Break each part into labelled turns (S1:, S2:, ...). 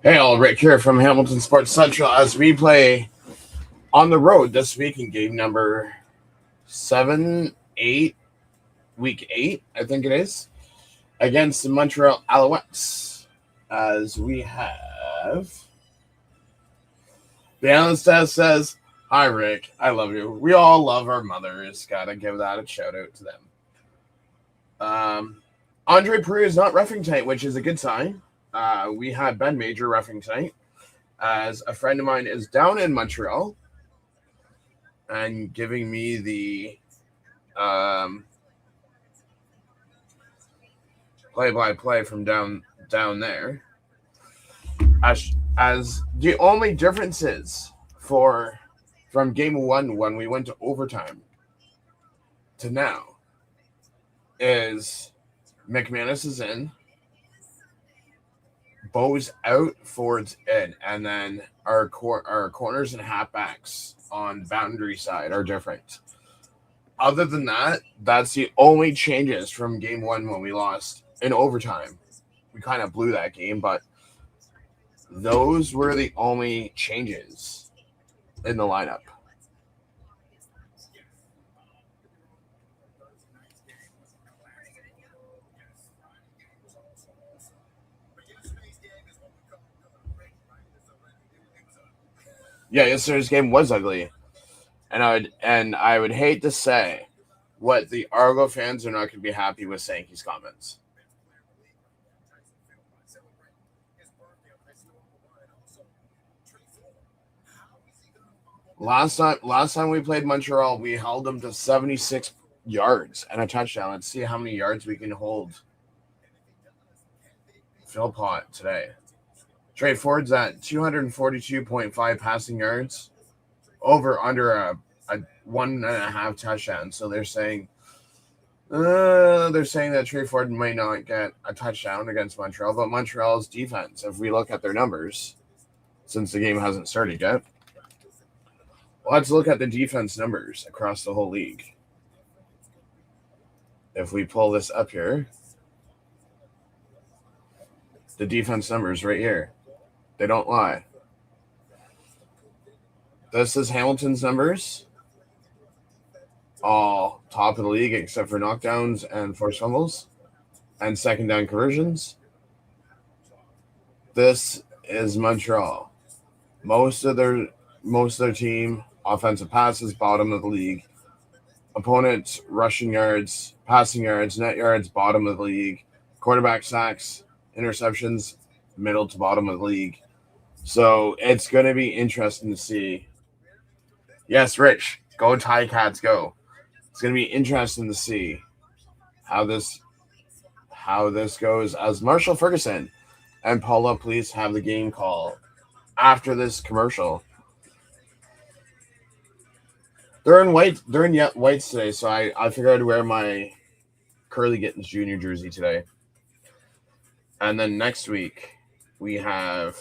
S1: Hey all, Rick here from Hamilton Sports Central as we play on the road this week in game number 7, 8, week 8, I think it is, against the Montreal Alouettes. As we have the analyst says, "Hi Rick, I love you. We all love our mothers. Gotta give that a shout out to them." Andre Peru is not reffing tonight, which is a good sign. We had Ben Major reffing tonight, as a friend of mine is down in Montreal and giving me the play-by-play from down there. As the only differences from game 1 when we went to overtime to now is McManus is in, Bo's out, Ford's in, and then our corners and halfbacks on boundary side are different. Other than that, that's the only changes from game 1 when we lost in overtime. We kind of blew that game, but those were the only changes in the lineup. Yeah, yesterday's game was ugly, and I would hate to say what the Argo fans are not going to be happy with Sankey's comments. Last time we played Montreal, we held them to 76 yards and a touchdown. Let's see how many yards we can hold Philpott today. Trey Ford's at 242.5 passing yards, over under a 1.5 touchdown. So they're saying that Trey Ford might not get a touchdown against Montreal, but Montreal's defense, if we look at their numbers, since the game hasn't started yet, let's look at the defense numbers across the whole league. If we pull this up here, the defense numbers right here, they don't lie. This is Hamilton's numbers, all top of the league except for knockdowns and forced fumbles and second down conversions. This is Montreal. Most of their team offensive passes, bottom of the league. Opponents rushing yards, passing yards, net yards, bottom of the league. Quarterback sacks, interceptions, middle to bottom of the league. So it's going to be interesting to see. Yes, Rich, go Ticats, go. It's going to be interesting to see how this goes, as Marshall Ferguson and Paula Police have the game call after this commercial. They're in whites today, so I figured I'd wear my Curly Gittens Junior jersey today. And then next week we have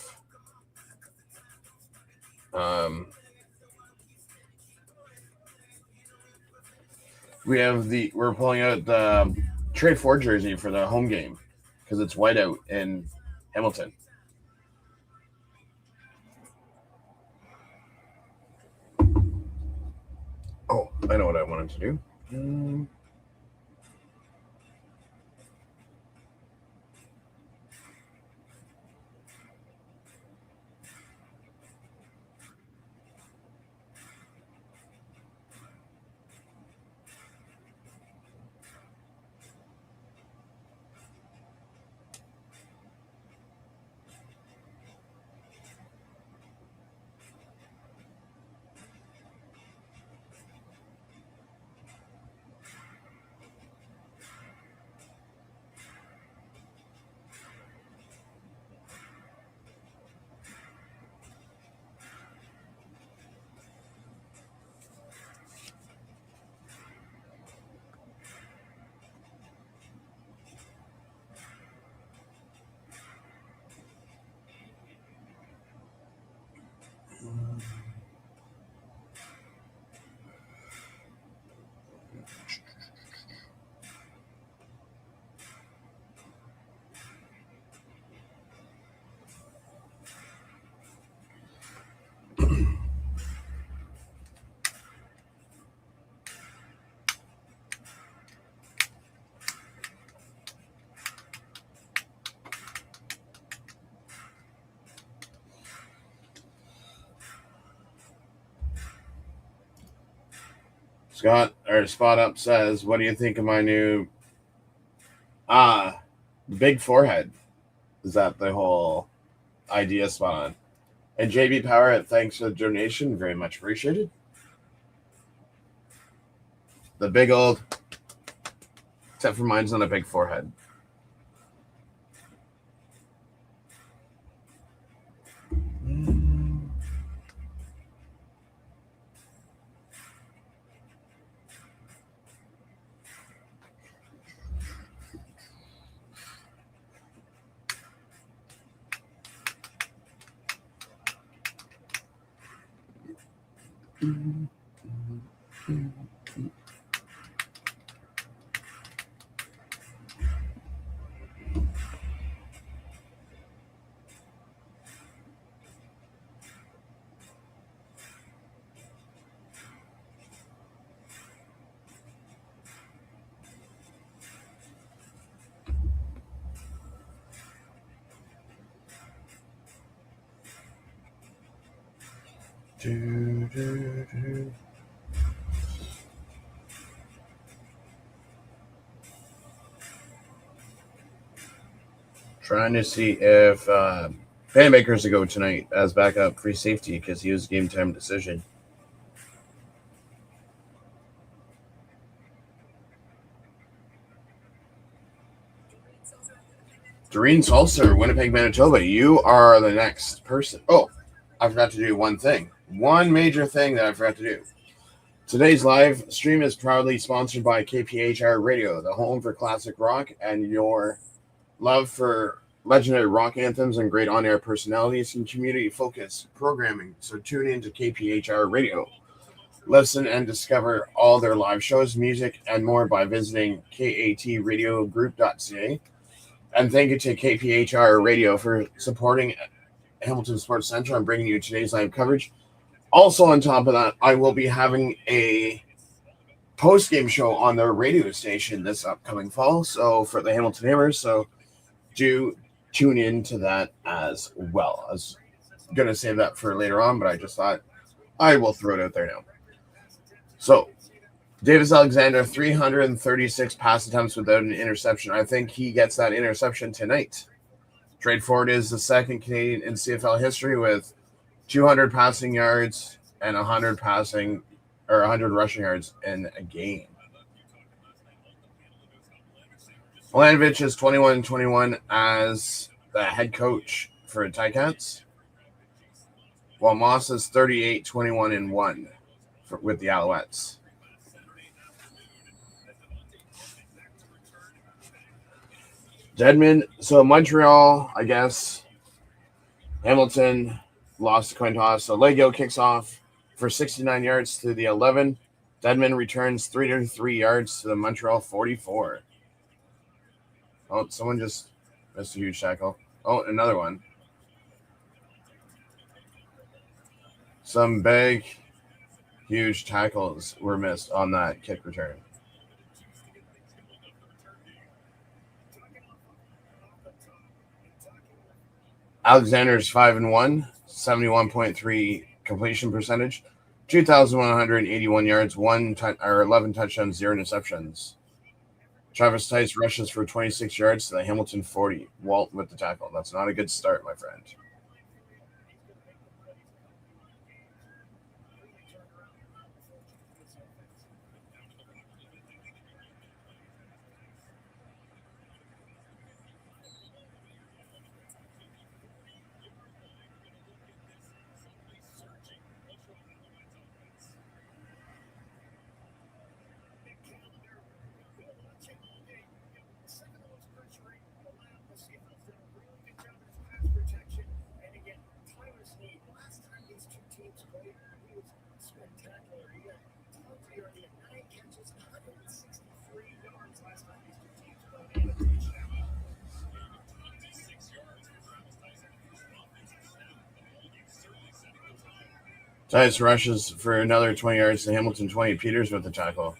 S1: we're pulling out the Trey Ford jersey for the home game because it's white out in Hamilton. Oh, I know what I wanted to do. Scott or Spot Up says, "What do you think of my new big forehead?" Is that the whole idea? Spot on. And JB Power, thanks for the donation, very much appreciated. The big old, except for mine's not a big forehead. Trying to see if Panamaker's to go tonight as backup free safety because he was game time decision. Doreen Salser, Winnipeg, Manitoba. You are the next person. Oh, I forgot to do one thing. One major thing that I forgot to do. Today's live stream is proudly sponsored by KPHR Radio, the home for classic rock and your love for legendary rock anthems and great on-air personalities and community-focused programming. So tune in to KPHR Radio. Listen and discover all their live shows, music, and more by visiting katradiogroup.ca. And thank you to KPHR Radio for supporting Hamilton Sports Central and bringing you today's live coverage. Also, on top of that, I will be having a post-game show on their radio station this upcoming fall. So for the Hamilton Hammers, so do tune in to that as well. I was going to save that for later on, but I just thought I will throw it out there now. So Davis Alexander, 336 pass attempts without an interception. I think he gets that interception tonight. Trade Ford is the second Canadian in CFL history with 200 passing yards and 100 rushing yards in a game. Milanovich is 21-21 as the head coach for Ticats, while Moss is 38-21-1 with the Alouettes. Dedman, so Montreal, I guess, Hamilton lost the coin toss. So Legio kicks off for 69 yards to the 11. Dedman returns 303 yards to the Montreal 44. Oh, someone just missed a huge tackle. Oh, another one. Some big, huge tackles were missed on that kick return. Alexander's 5-1, 71.3 completion percentage, 2,181 yards, 11 touchdowns, 0 interceptions. Travis Tice rushes for 26 yards to the Hamilton 40. Walt with the tackle. That's not a good start, my friend. Tice rushes for another 20 yards to Hamilton 20. Peters with the tackle.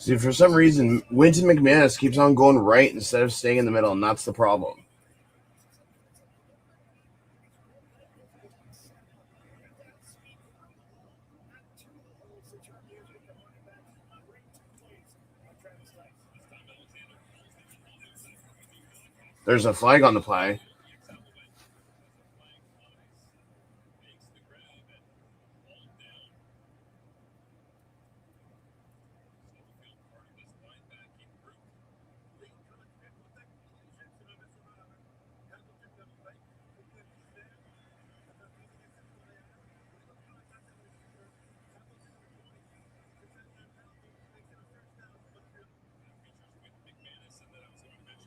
S1: See, for some reason, Winton McManus keeps on going right instead of staying in the middle, and that's the problem. There's a flag on the play.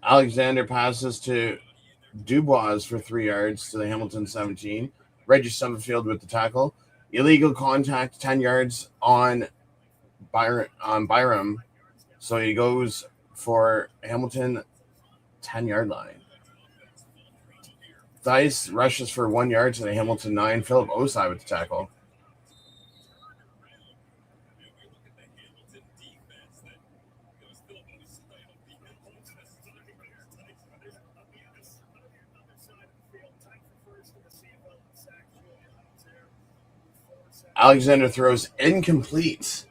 S1: Alexander passes to Dubois for 3 yards to the Hamilton 17. Reggie Summerfield with the tackle. Illegal contact, 10 yards on Byram. So he goes for Hamilton 10-yard line. Dice rushes for 1 yard to the Hamilton 9. Philip Osai with the tackle. Alexander throws incomplete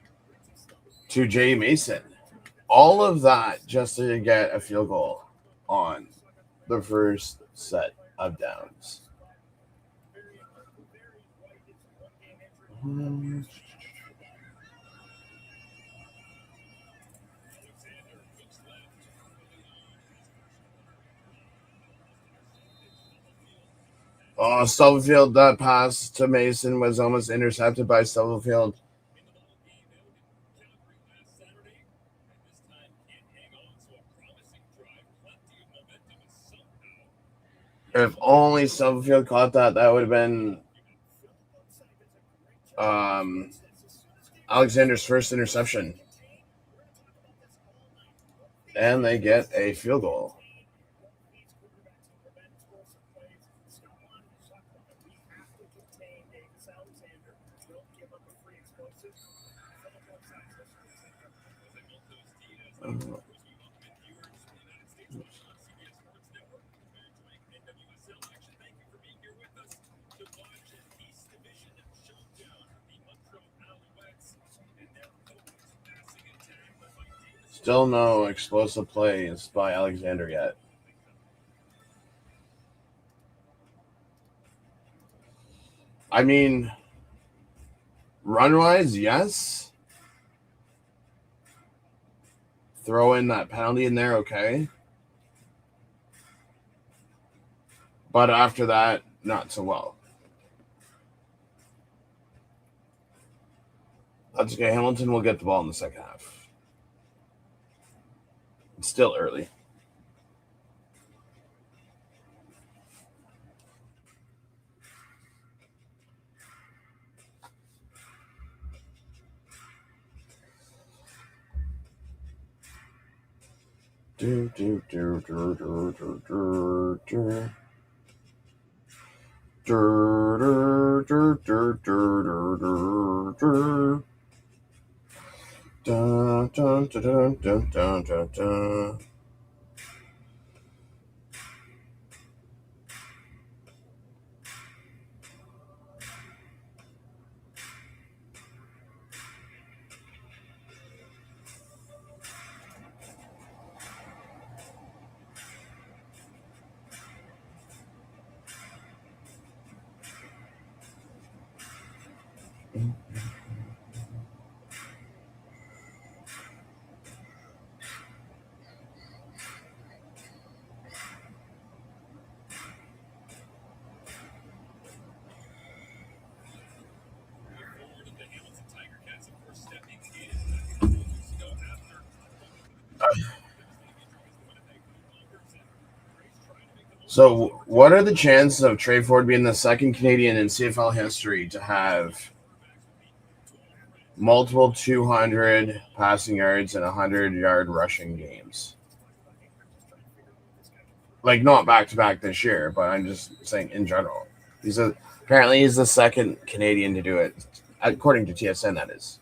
S1: to Jay Mason. All of that just to get a field goal on the first set of downs. Stubblefield, that pass to Mason was almost intercepted by Stubblefield. If only Stubblefield caught that, that would have been Alexander's first interception. And they get a field goal. Still no explosive plays by Alexander yet. I mean, run-wise, yes. Throw in that penalty in there, okay. But after that, not so well. That's okay. Hamilton will get the ball in the second half. It's still early. Do, do, do, do, do, do, do, do. Dur, dur, dur, dur, dur, dur, dur. Dun, dun, dun, dun, dun, dun, dun. So, what are the chances of Trey Ford being the second Canadian in CFL history to have multiple 200 passing yards and 100-yard rushing games? Like, not back-to-back this year, but I'm just saying in general. Apparently he's the second Canadian to do it, according to TSN, that is.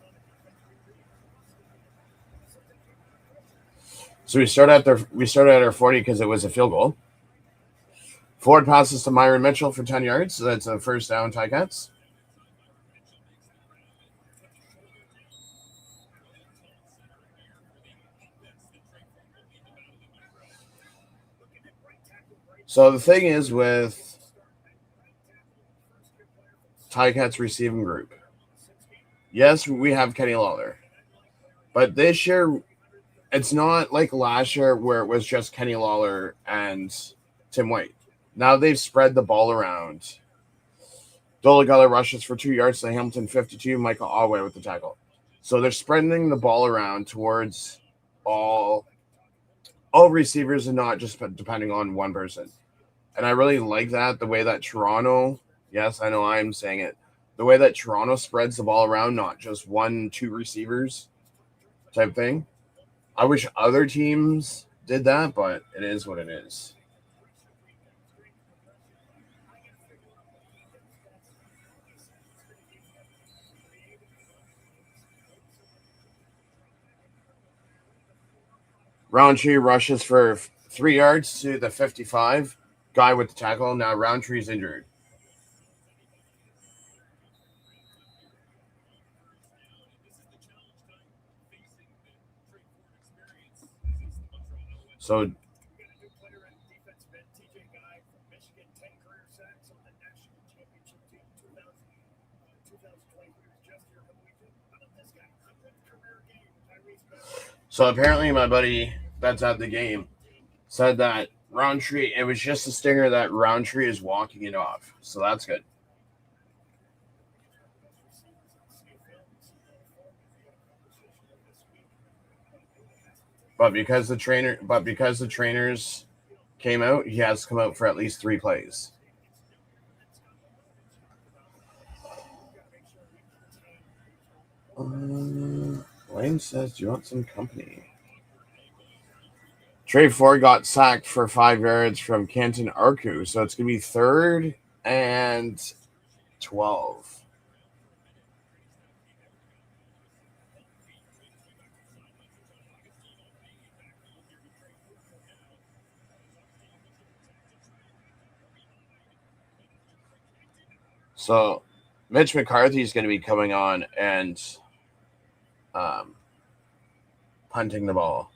S1: So we started at our 40 because it was a field goal. Ford passes to Myron Mitchell for 10 yards. So that's a first down, Ticats. So the thing is with Ticats receiving group, yes, we have Kenny Lawler. But this year, it's not like last year where it was just Kenny Lawler and Tim White. Now they've spread the ball around. Dolagala rushes for 2 yards to Hamilton 52. Michael Alway with the tackle. So they're spreading the ball around towards all receivers and not just depending on one person. And I really like that, the way that Toronto, yes, I know I'm saying it, the way that Toronto spreads the ball around, not just 1-2 receivers type thing. I wish other teams did that, but it is what it is. Roundtree rushes for 3 yards to the 55. Guy with the tackle. Now Roundtree's injured. So apparently my buddy that's at the game said that Roundtree, it was just a stinger that Roundtree is walking it off. So that's good. But because the trainers came out, he has to come out for at least 3 plays. Lane says, "Do you want some company?" Trey Ford got sacked for 5 yards from Canton Arku, so it's going to be 3rd and 12. So Mitch McCarthy is going to be coming on and punting the ball.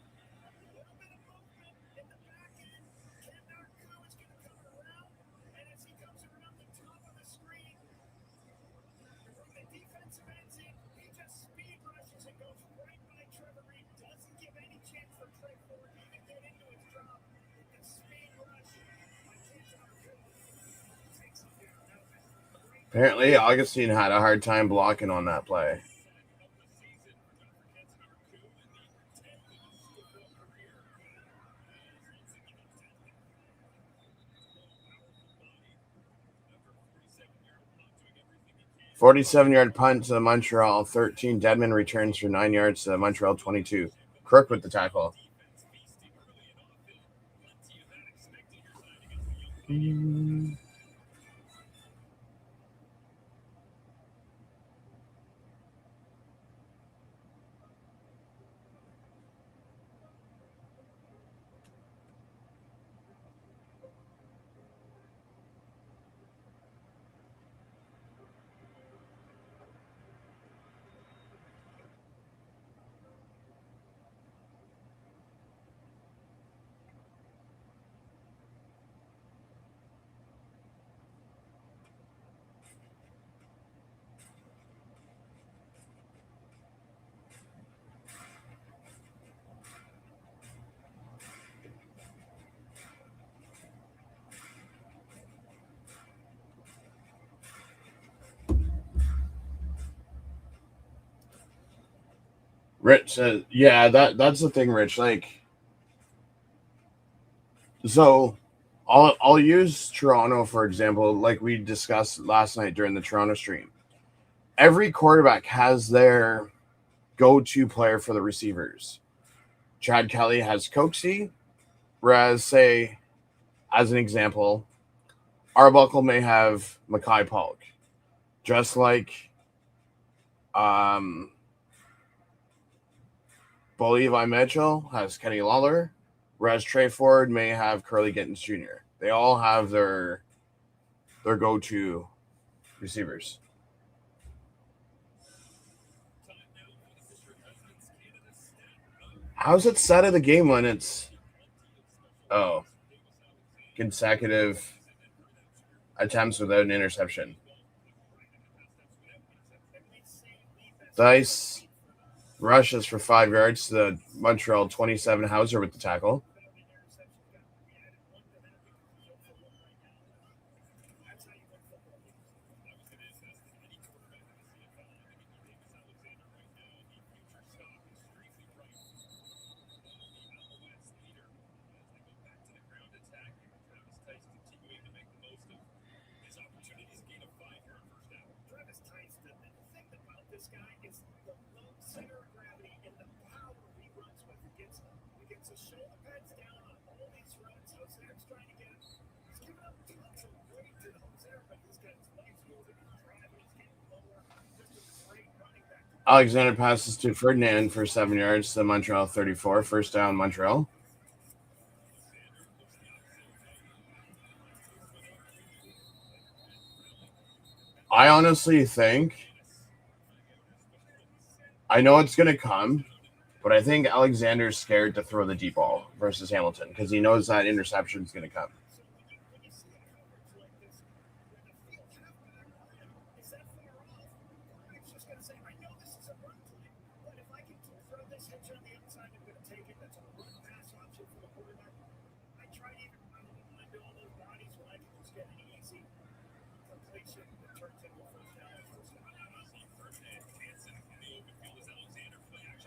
S1: Apparently, Augustine had a hard time blocking on that play. "47-yard punt to Montreal 13. Dedman returns for 9 yards to Montreal 22. Crook with the tackle. Rich says, "Yeah, that's the thing, Rich. Like, so I'll use Toronto for example, like we discussed last night during the Toronto stream. Every quarterback has their go-to player for the receivers. Chad Kelly has Coxie, whereas, say, as an example, Arbuckle may have Mackay Polk, just like Levi Mitchell has Kenny Lawler, whereas Trey Ford may have Curly Gittens Jr. They all have their go-to receivers. How's it set of the game when it's consecutive attempts without an interception? Dice rushes for 5 yards to the Montreal 27 Hauser with the tackle. Alexander passes to Ferdinand for 7 yards to the Montreal 34. First down, Montreal. I honestly think, I know it's going to come, but I think Alexander's scared to throw the deep ball versus Hamilton because he knows that interception is going to come.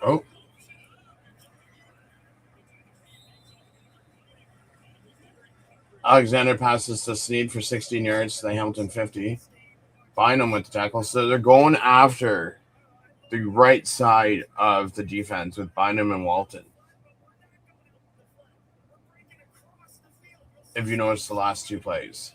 S1: Oh. Alexander passes to Snead for 16 yards to the Hamilton 50. Bynum with the tackle. So they're going after the right side of the defense with Bynum and Walton. If you notice the last 2 plays.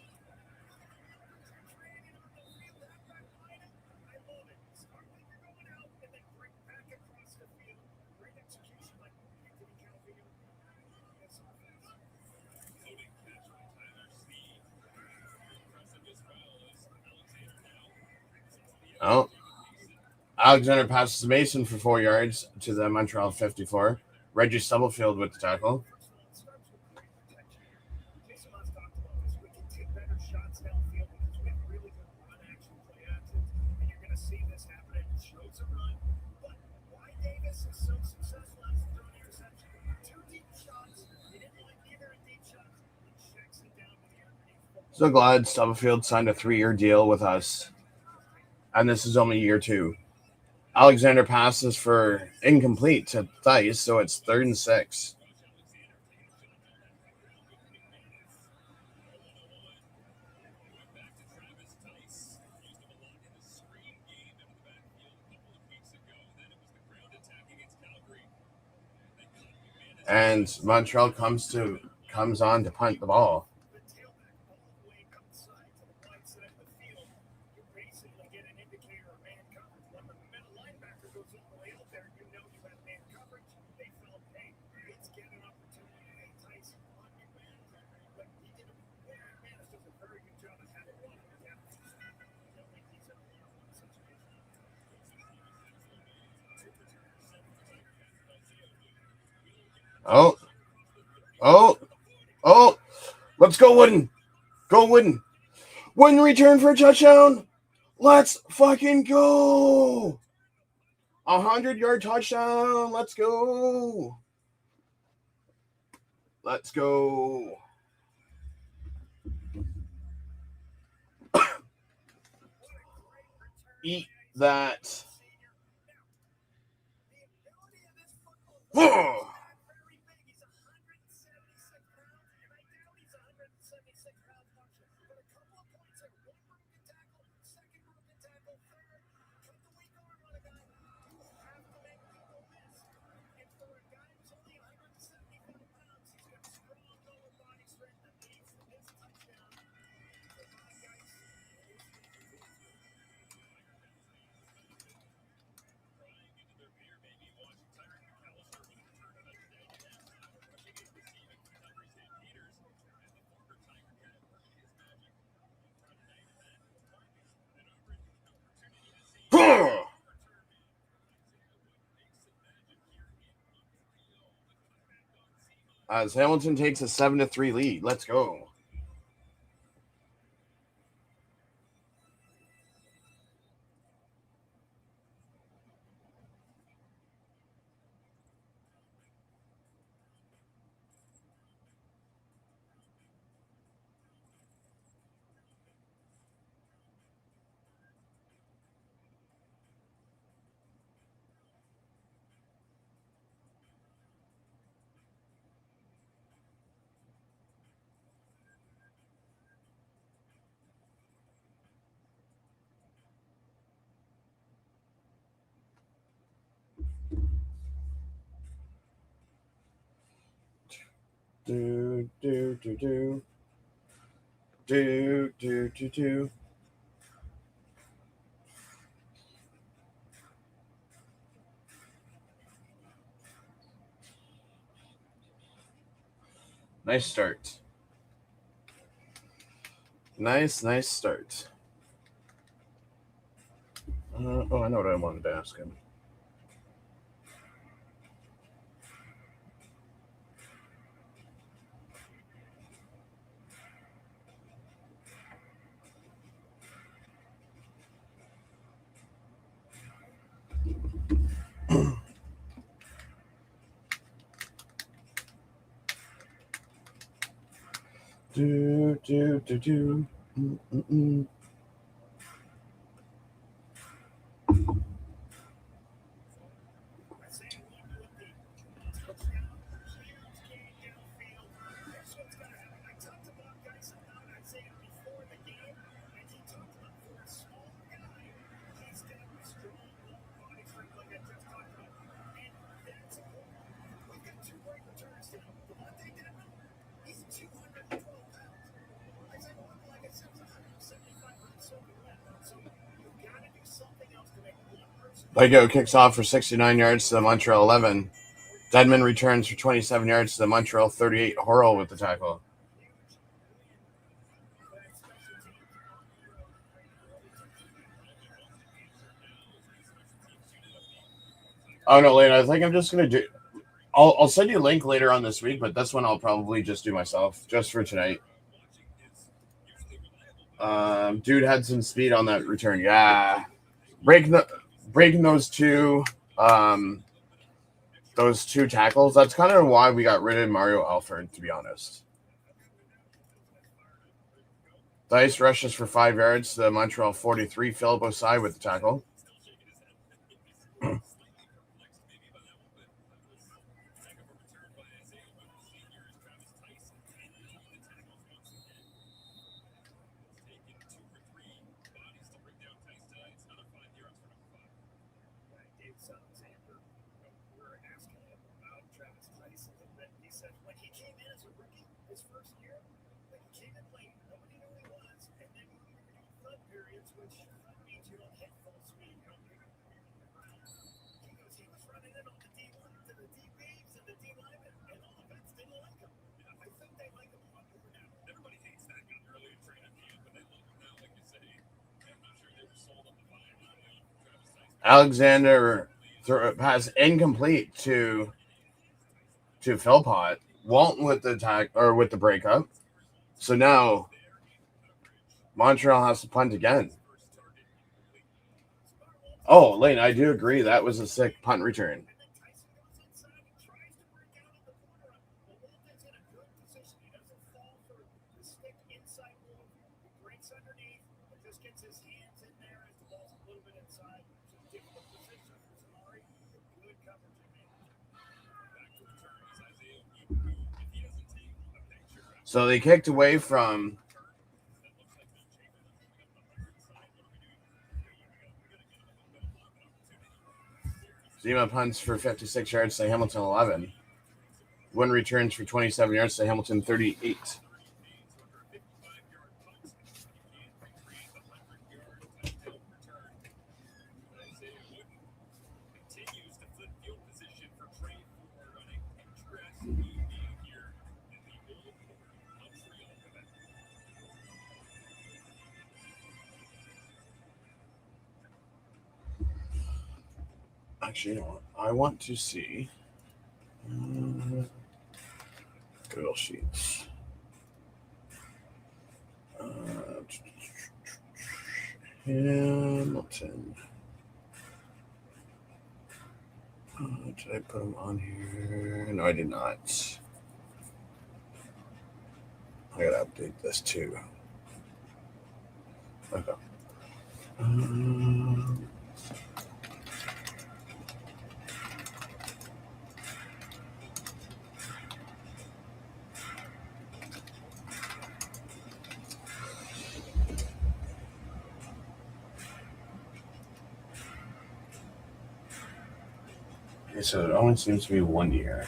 S1: Oh. Alexander passes to Mason for 4 yards to the Montreal 54. Reggie Stubblefield with the tackle. So glad Stubblefield signed a 3-year deal with us. And this is only year 2. Alexander passes for incomplete to Theis, so it's 3rd and 6. And Montreal comes on to punt the ball. Oh, let's go, Wooden. Go, Wooden. Wooden return for a touchdown. Let's fucking go. 100-yard touchdown. Let's go. Let's go. Eat that. as Hamilton takes a 7-3 lead. Let's go. Do do do do do do do do. Nice start. Nice start. I know what I wanted to ask him. Do do do do. Mm-mm-mm. Lego kicks off for 69 yards to the Montreal 11. Dedman returns for 27 yards to the Montreal 38. Horrell with the tackle. Oh no, Lane, I think I'm just gonna do. I'll send you a link later on this week, but this one I'll probably just do myself, just for tonight. Dude had some speed on that return. Yeah, breaking those two tackles. That's kind of why we got rid of Mario Alford, to be honest. Dice rushes for 5 yards to the Montreal 43. Philip Osai with the tackle. Alexander pass incomplete to Philpott. Walton with the attack or with the breakup. So now Montreal has to punt again. Oh, Lane, I do agree. That was a sick punt return. So they kicked away from Zima punts for 56 yards to Hamilton 11. One returns for 27 yards to Hamilton 38. Actually, you know what? I want to see. Google Sheets. Hamilton. Did I put them on here? No, I did not. I gotta update this too. Okay. Okay, so it only seems to be 1 year.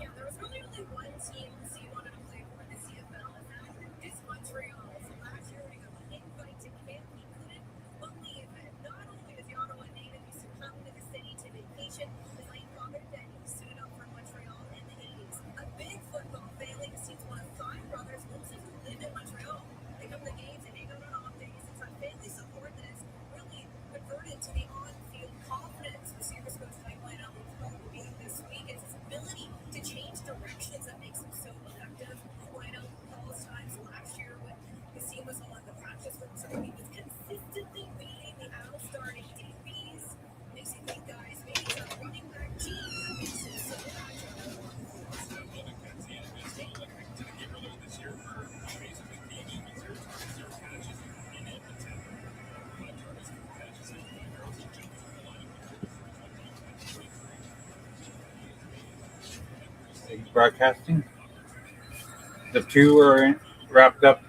S2: There was really only one team that you wanted to play for in the CFL, and that is Montreal. So last year, we got an invite to camp. He couldn't believe it. Not only is the Ottawa native, he succumbed to the city to vacation. His late father, Denny, suited up for Montreal in the 80s. A big football family. This team's one of 5 brothers, mostly who live in Montreal. They come to the games and hang out on off days. It's a family support that has really converted to the on-field confidence. The Sabres coach Mike Lionel will be this week. It's his ability to change directions that makes him so effective. Lionel calls times last year when his team was on the practice room, so he was consistently beating the Als starting DBs. Makes you think, guys, maybe it's a running back gene that makes him so agile.
S3: Broadcasting. The 2 are wrapped up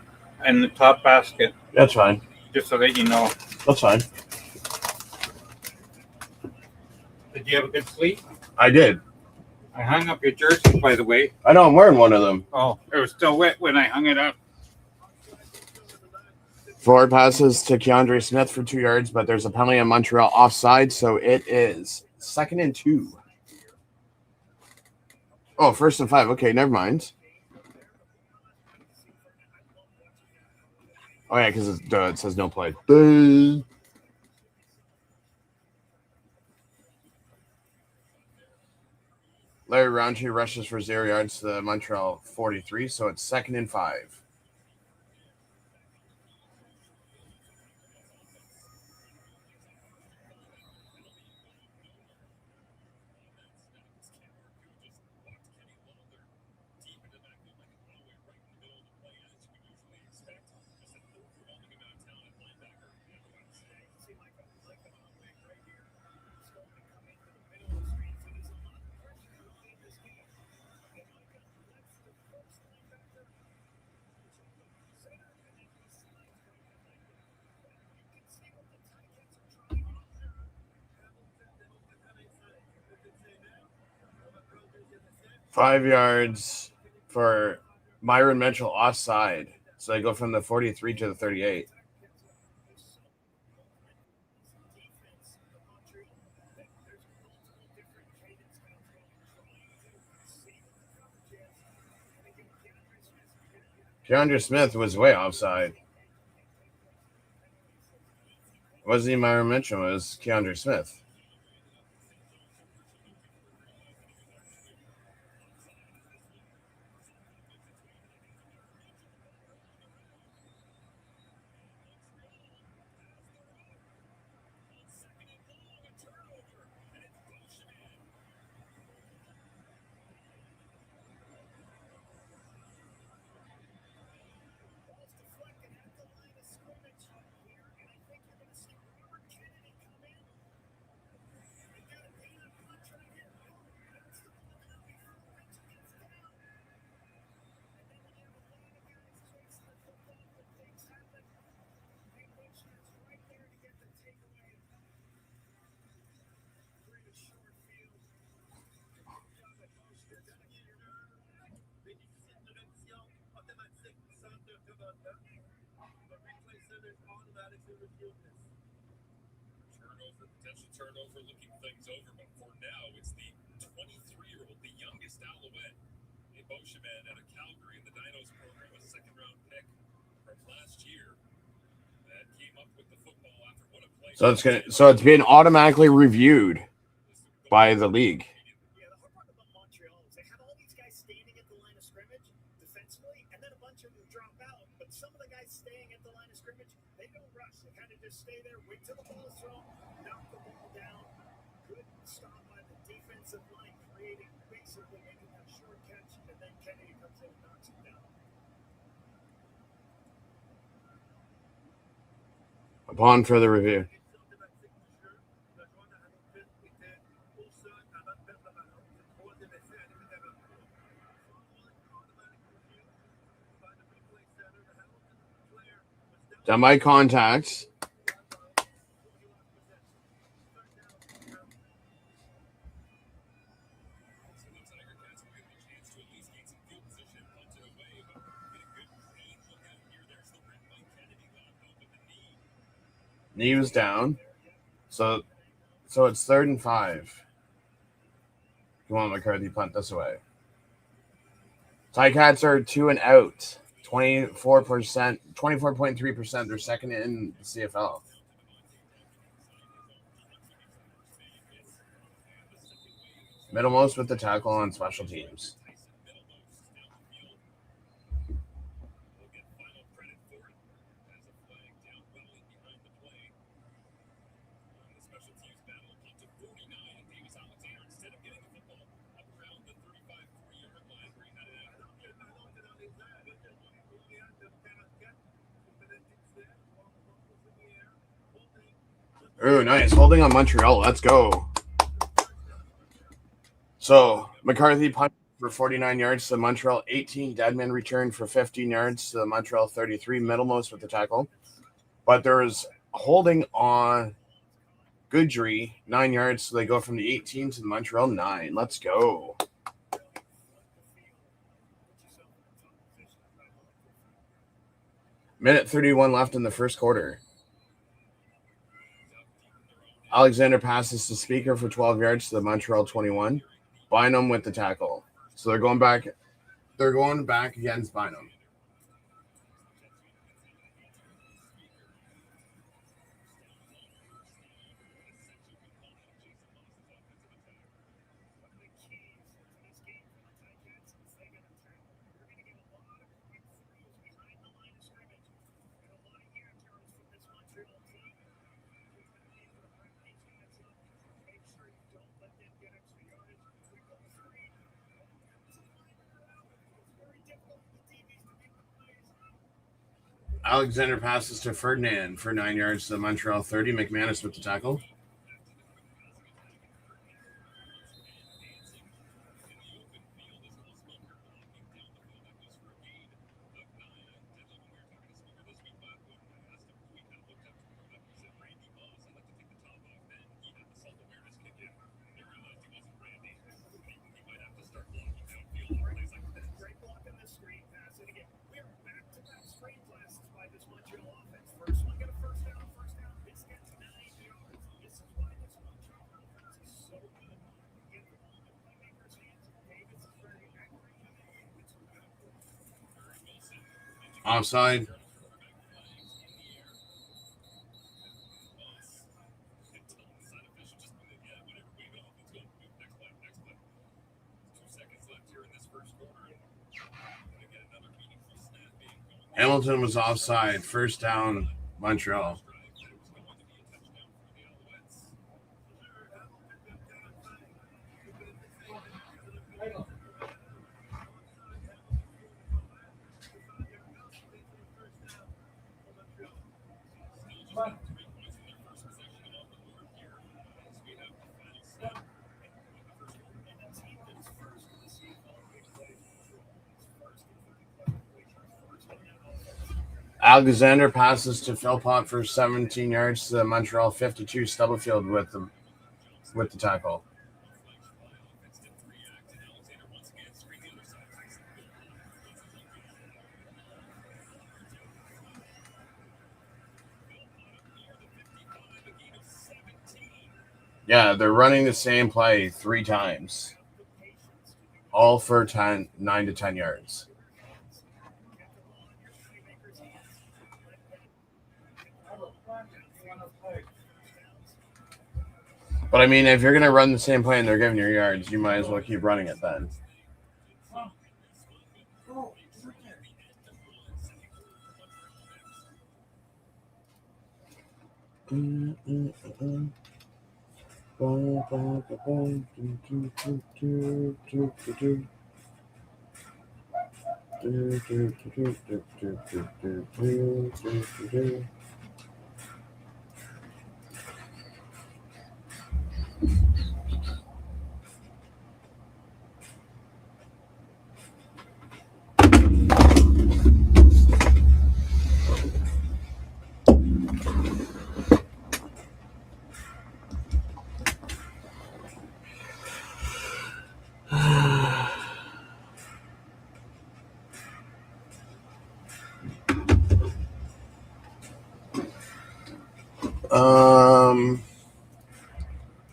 S3: in the top basket,
S1: That's fine.
S3: just so that you know.
S1: That's fine.
S3: Did you have a good sleep?
S1: I did.
S3: I hung up your jersey, by the way.
S1: I know I'm wearing one of them.
S3: Oh, it was still wet when I hung it up.
S1: Forward passes to Keandre Smith for 2 yards, but there's a penalty on Montreal offside, so it is 2nd and 2. Oh, 1st and 5. Okay, never mind. Oh, yeah, because it says no play. Larry Roundtree rushes for 0 yards to the Montreal 43, so it's 2nd and 5. Five yards for Myron Mitchell offside. So they go from the 43 to the 38. Keandre Smith was way offside. It wasn't even Myron Mitchell, it was Keandre Smith.
S4: Potential turnover, looking things over, but for now, it's the 23-year-old, the youngest Alouette, a Boscheman out of Calgary in the Dinos program, a second-round pick from last year that came up with the football after what a play.
S1: So it's being automatically reviewed by the league.
S2: Yeah, the hard part about Montreal is they have all these guys standing at the line of scrimmage defensively, and then a bunch of them drop out. But some of the guys staying at the line of scrimmage, they don't rush. They kind of just stay there, wait till the ball's thrown, knock the ball down. Good stop by the defensive line, creating, basically making that short catch, and then Kennedy comes in and knocks him down.
S1: Upon further review. Semi contacts. Knee was down. So it's 3rd and 5. Come on, McCarthy, punt this away. Ticats are 2 and out. 24%, 24.3%. They're second in the CFL. Middlemost with the tackle on special teams. Oh, nice. Holding on Montreal. Let's go. So, McCarthy punted for 49 yards to Montreal 18. Deadman returned for 15 yards to the Montreal 33. Middlemost with the tackle. But there was holding on Goodry, 9 yards. So they go from the 18 to the Montreal 9. Let's go. Minute 31 left in the first quarter. Alexander passes to Speaker for 12 yards to the Montreal 21. Bynum with the tackle. So they're going back. They're going back against Bynum. Alexander passes to Ferdinand for 9 yards to the Montreal 30. McManus with the tackle. Offside. Hamilton was offside. First down, Montreal. Alexander passes to Philpott for 17 yards to the Montreal 52. Stubblefield with the tackle. Yeah, they're running the same play 3 times, all for 9 to 10 yards. But I mean, if you're going to run the same play and they're giving you yards, you might as well keep running it then.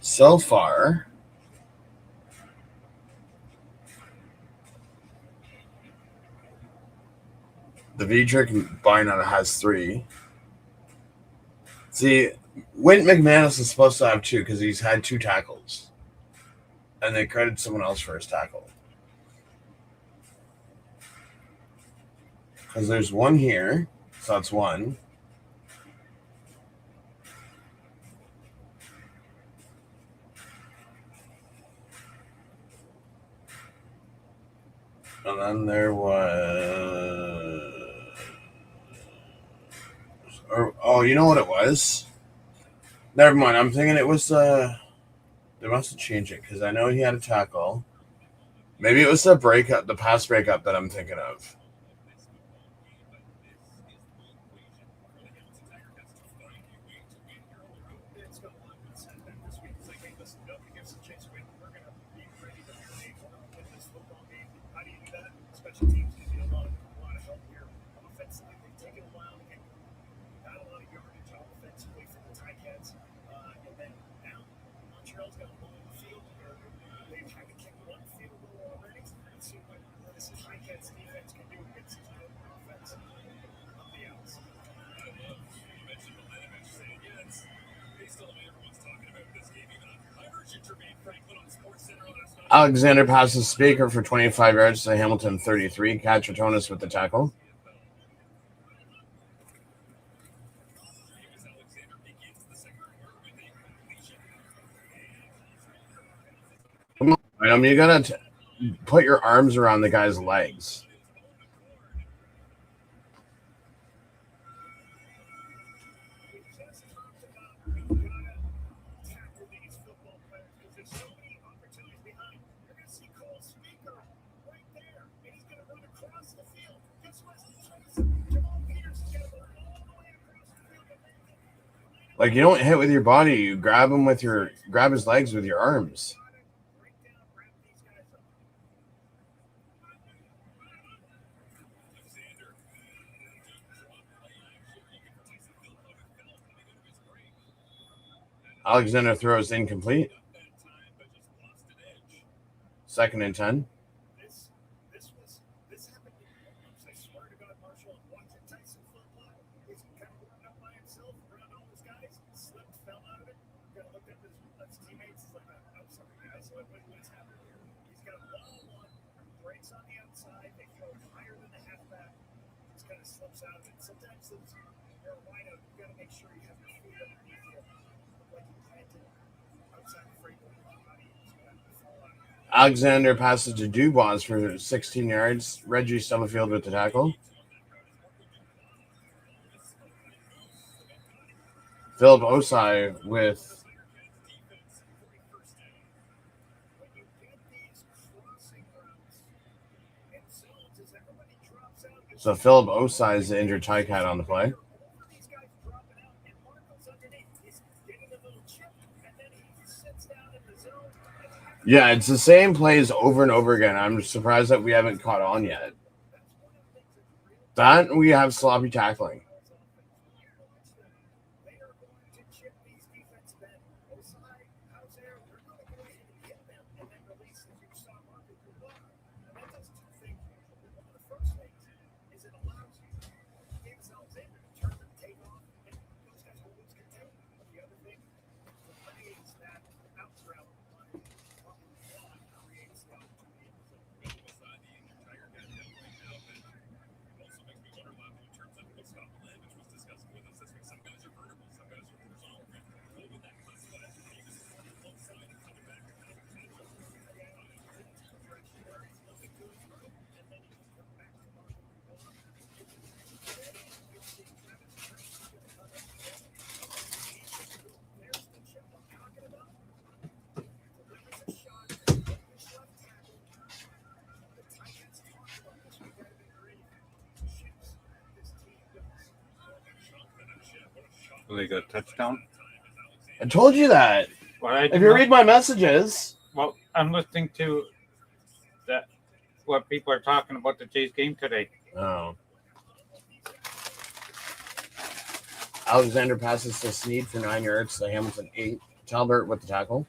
S1: So far, the V-Trick Binetta has 3. See, Wint McManus is supposed to have 2 because he's had 2 tackles. And they credited someone else for his tackle. Because there's 1 here, so that's 1. And then there was... Oh, you know what it was? Never mind. I'm thinking it was... They must have changed it because I know he had a tackle. Maybe it was the breakup, the pass breakup that I'm thinking of.
S2: And then now Montreal's got a hole in the field where they've had to kick 1 field goal already. Let's see what this Ticats defense can do against this offense up the outs.
S4: You mentioned Milanovic saying, they still have everyone's talking about this game. Even I heard you, Jermaine Franklin, on SportsCenter last night.
S1: Alexander passes Speaker for 25 yards to Hamilton 33. Katratonis with the tackle. Come on, you gotta put your arms around the guy's legs. Like, you don't hit with your body, you grab his legs with your arms. Alexander throws incomplete. 2nd and 10.
S2: This happened. I swear to God, Marshall, watching Tyson football, he's kind of warmed up by himself around all his guys, slipped, fell out of it. Got to look at his teammates. He's like, I'm sorry, guys. What's happening here? He's got a one-on-one, breaks on the outside. They throw higher than the halfback. Just kind of slips out of it. Sometimes you're a wideout. You got to make sure you have your feet underneath you, like you planted outside the frame of your body.
S1: Alexander passes to Dubois for 16 yards. Reggie Stubblefield with the tackle. Philip Osai with... So Philip Osai is the injured Ticat on the play. Yeah, it's the same plays over and over again. I'm surprised that we haven't caught on yet. That we have sloppy tackling.
S3: So they got a touchdown.
S1: I told you that.
S3: Well, I
S1: If
S3: did
S1: you
S3: not-
S1: read my messages.
S3: well, I'm listening to that what people are talking about the Jays game today.
S1: Oh. Alexander passes to Snead for 9 yards to Hamilton 8. Talbert with the tackle.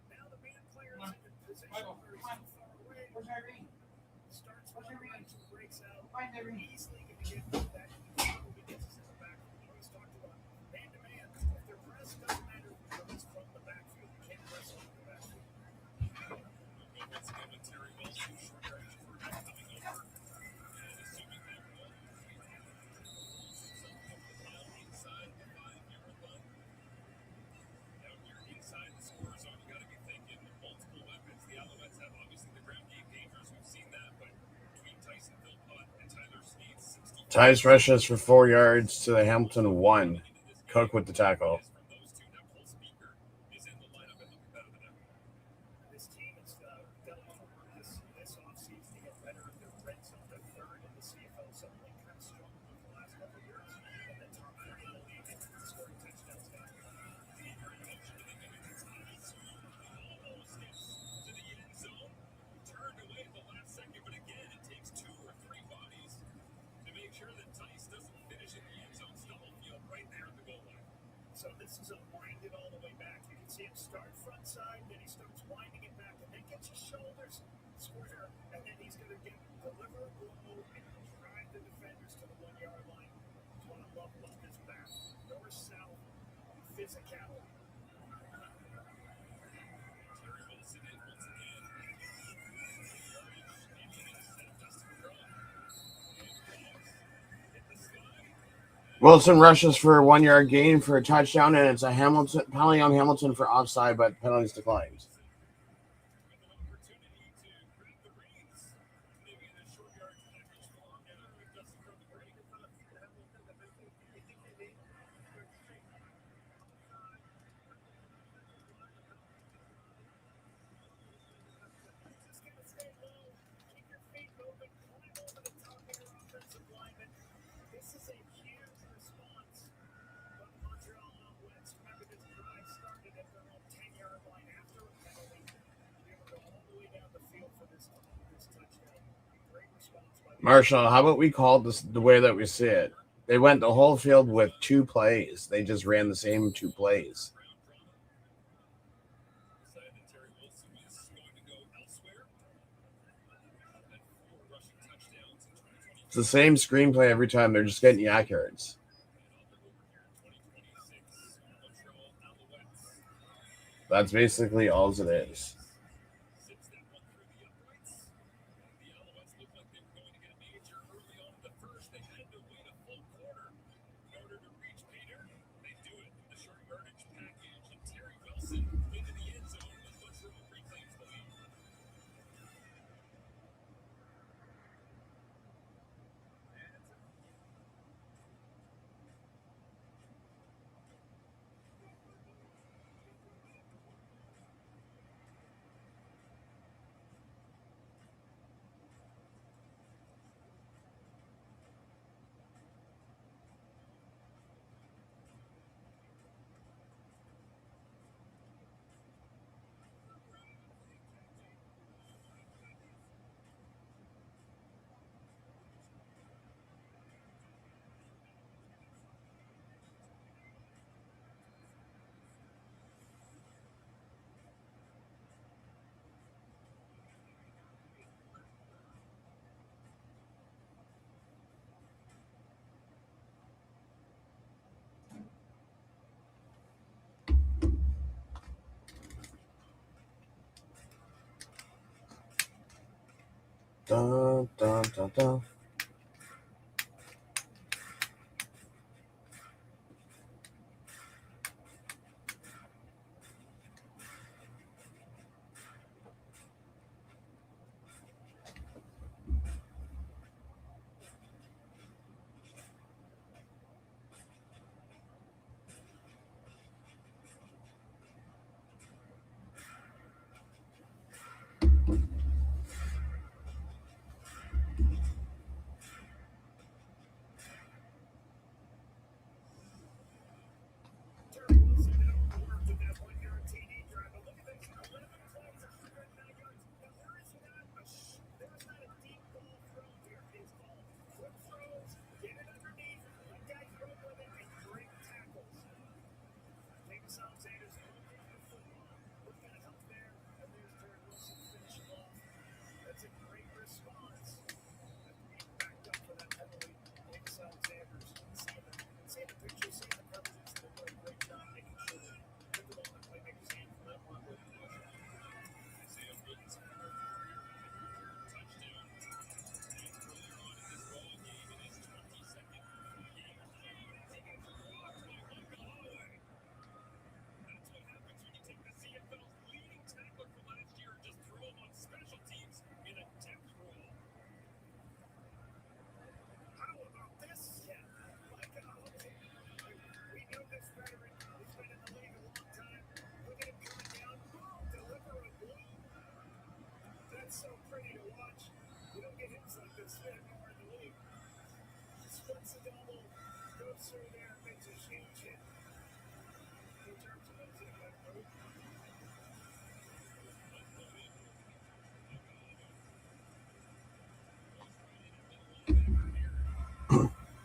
S2: Now the man player is in a position where he's too far away. Starts with the right, breaks out. Easily going to get that. He gets us in the backfield. He always talked about man-to-man. If they're pressed, doesn't matter if it's from the backfield. You can't press from the backfield.
S4: Once again with Terry Wilson, short yardage for him coming over. And assuming that will inside the 5-yard line. Now you're inside the score zone. You got to be thinking multiple weapons. The Alouettes have obviously the ground game dangerous. We've seen that, but between Tyson Philpott and Tyler Snead, 60
S1: Tice rushes for 4 yards to the Hamilton 1. Cook with the tackle.
S4: from those two. Now Cole Speaker is in the lineup and looking better than ever.
S2: This team has done this offseason to get better at their red zone. They're third in the CFL, something kind of strong over the last couple of years. And the top 3 in the league in scoring touchdowns now.
S4: Almost hits to the end zone. Turned away at the last second, but again, it takes 2 or 3 bodies to make sure that Tice doesn't finish in the end zone. Stubblefield right there at the goal line.
S2: So this is a winded all the way back. You can see him start front side, then he starts winding it back, and then gets his shoulders square, and then he's going to deliver a blow and drive the defenders to the 1-yard line. That's what I love about this back. North-south physicality.
S4: Terry Wilson in once again.
S1: Wilson rushes for a 1 yard gain for a touchdown, and it's a Hamilton penalty on Hamilton for offside, but penalties declined.
S4: With an opportunity to grab the reins. Maybe in a short yard package form now. It doesn't come great.
S2: Just going to stay low, keep your feet moving, climb over the top of your offensive lineman. This is a huge response from the Montreal Alouettes. Remember, this drive started at their own 10-yard line after a penalty. They were going all the way down the field for this touchdown. Great response by the
S1: Marshall, how about we call this the way that we see it? They went the whole field with 2 plays. They just ran the same 2 plays.
S4: Decided that Terry Wilson was going to go elsewhere. Had 4 rushing touchdowns in 2020.
S1: It's the same screenplay every time. They're just getting yak yards.
S4: And on the over here in 2026, Montreal Alouettes.
S1: That's basically all it is.
S4: 6 that one through the uprights. The Alouettes looked like they were going to get a major early on in the first. They had to wait a full quarter in order to reach Peter. They do it with the short yardage package, and Terry Wilson into the end zone as Montreal reclaims the lead.
S1: Dun, dun, dun, dun.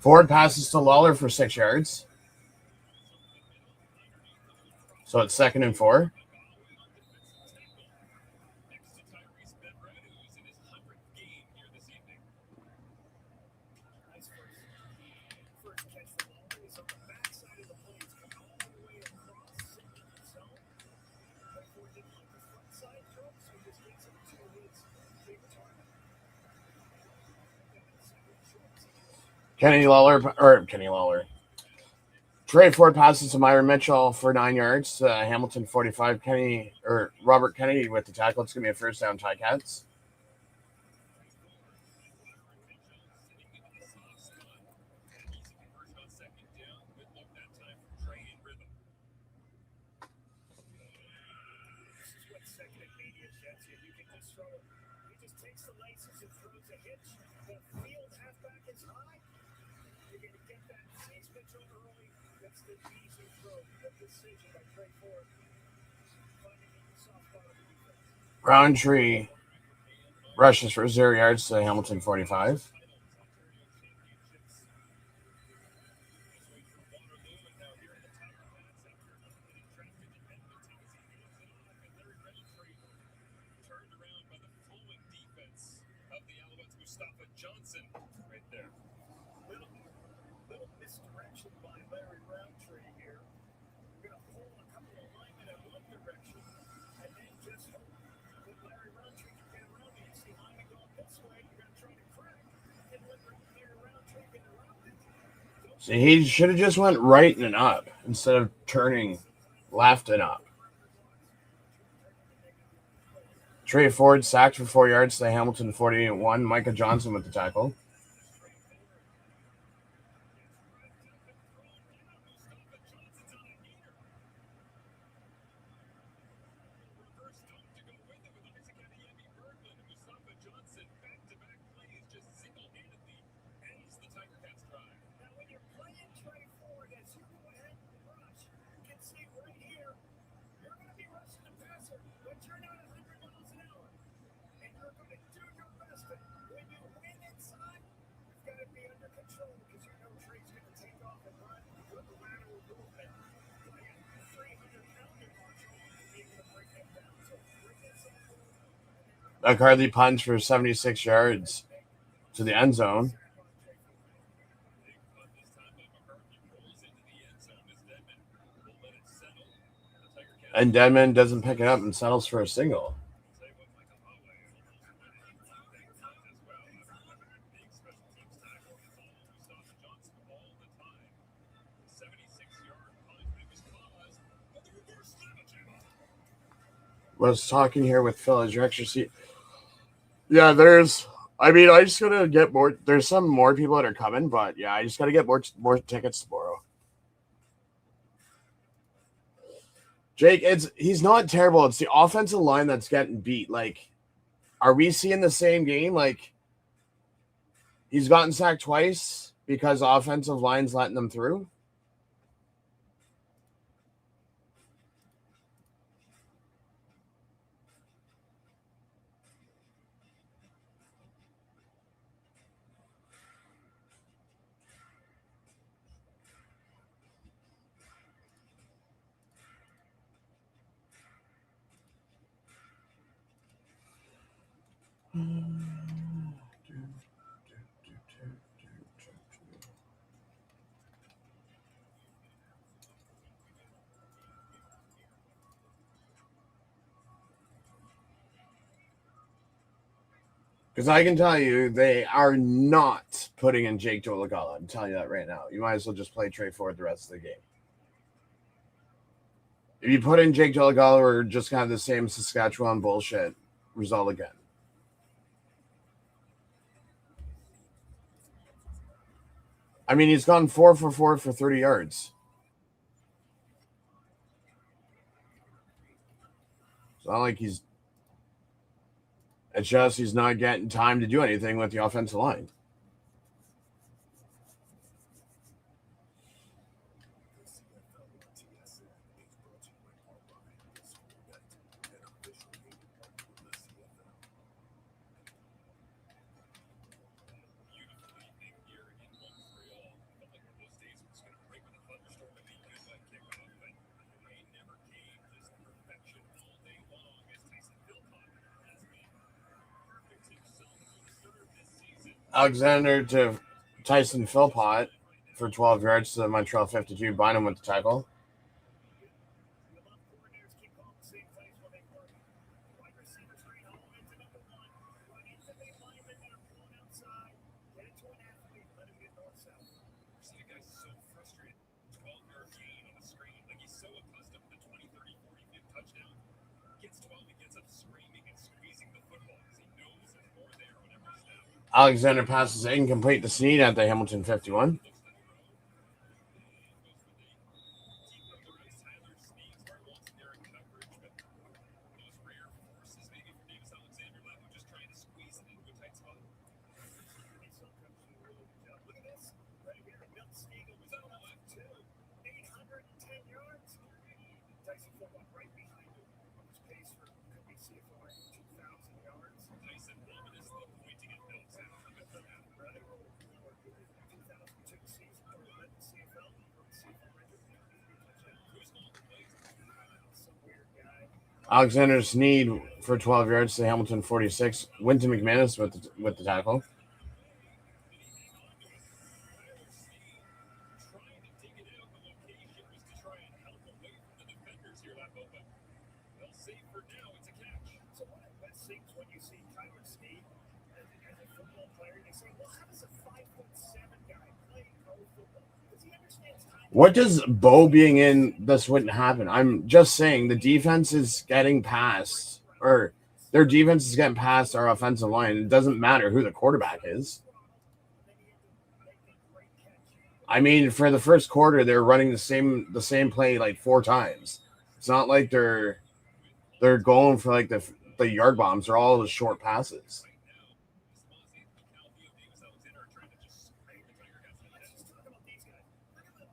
S1: Ford passes to Lawler for 6 yards. So it's 2nd and 4. Kenny Lawler. Trey Ford passes to Myron Mitchell for 9 yards. Hamilton 45. Robert Kennedy with the tackle. It's going to be a first down, Ticats. Roundtree rushes for 0 yards to Hamilton 45.
S4: Johnson right there. Little misdirection by Larry Roundtree here. We're going to pull a couple of linemen in one direction and then just hope that Larry Roundtree can get around it. You see linemen going this way, you're going to try to crack. And let Larry Roundtree get around it.
S1: So he should have just went right and up instead of turning left and up. Trey Ford sacked for 4 yards to Hamilton 48-1. Micah Johnson with the tackle. McCarthy punch for 76 yards to the end zone. And Denman doesn't pick it up and settles for a single. Was talking here with Phil as your extra seat. Yeah, I just gotta get more. There's some more people that are coming, but yeah, I just gotta get more tickets to borrow. Jake, he's not terrible. It's the offensive line that's getting beat. Like, are we seeing the same game? Like, he's gotten sacked twice because the offensive line's letting them through. Because I can tell you, they are not putting in Jake Dolegala. I'm telling you that right now. You might as well just play Trey Ford the rest of the game. If you put in Jake Dolegala, we're just going to have the same Saskatchewan bullshit result again. I mean, he's gone 4 for 4 for 30 yards. It's not like he's... It's just he's not getting time to do anything with the offensive line.
S4: Beautiful evening here in Montreal. Felt like one of those days it was going to break with a thunderstorm and be good by kickoff, but the rain never came. Just perfection all day long as Tyson Philpott has been perfect himself for the start this season.
S1: Alexander to Tyson Philpott for 12 yards to the Montreal 52. Bynum with the tackle.
S2: The left coordinators keep calling the same plays when they work. Wide receivers straight home into number one. Run into the linemen that are pulling outside. Get it to an athlete. Let him get north-south.
S4: See the guy's so frustrated. 12-yard gain on the screen. Like he's so accustomed to the 20, 30, 40, 50 touchdown. Gets 12, he gets up screaming and squeezing the football because he knows there's more there on every snap.
S1: Alexander passes incomplete to Snead at the Hamilton 51.
S4: Looks to throw. And goes for the deep of the right. Tyler Snead. Smart Walton there in coverage, but those rare forces maybe for Davis Alexander Levo just trying to squeeze it into a tight spot.
S2: Hey, some coaches do a really good job. Look at this. Right here. Milt Stegall was on the left, too. 810 yards. Tyson Philpott right behind him. On his pace for could be CFL 2,000 yards.
S4: Tyson ominously pointing at Mills.
S2: Right? 2002 season. Led the CFL. CFL record.
S4: Who's on the plate?
S2: Some weird guy.
S1: Alexander Snead for 12 yards to the Hamilton 46. Winton McManus with the tackle.
S4: Tyler Snead trying to dig it out. The location was to try and help away from the defenders here, Levo, but they'll save for now. It's a catch.
S2: So one of the best things when you see Tyler Snead as a football player, they say, well, how does a 5'7" guy play pro football? Because he understands time.
S1: What does Bo being in this wouldn't happen? I'm just saying the defense is getting past, or their defense is getting past our offensive line. It doesn't matter who the quarterback is. I mean, for the first quarter, they're running the same play like 4 times. It's not like they're going for like the yard bombs. They're all the short passes.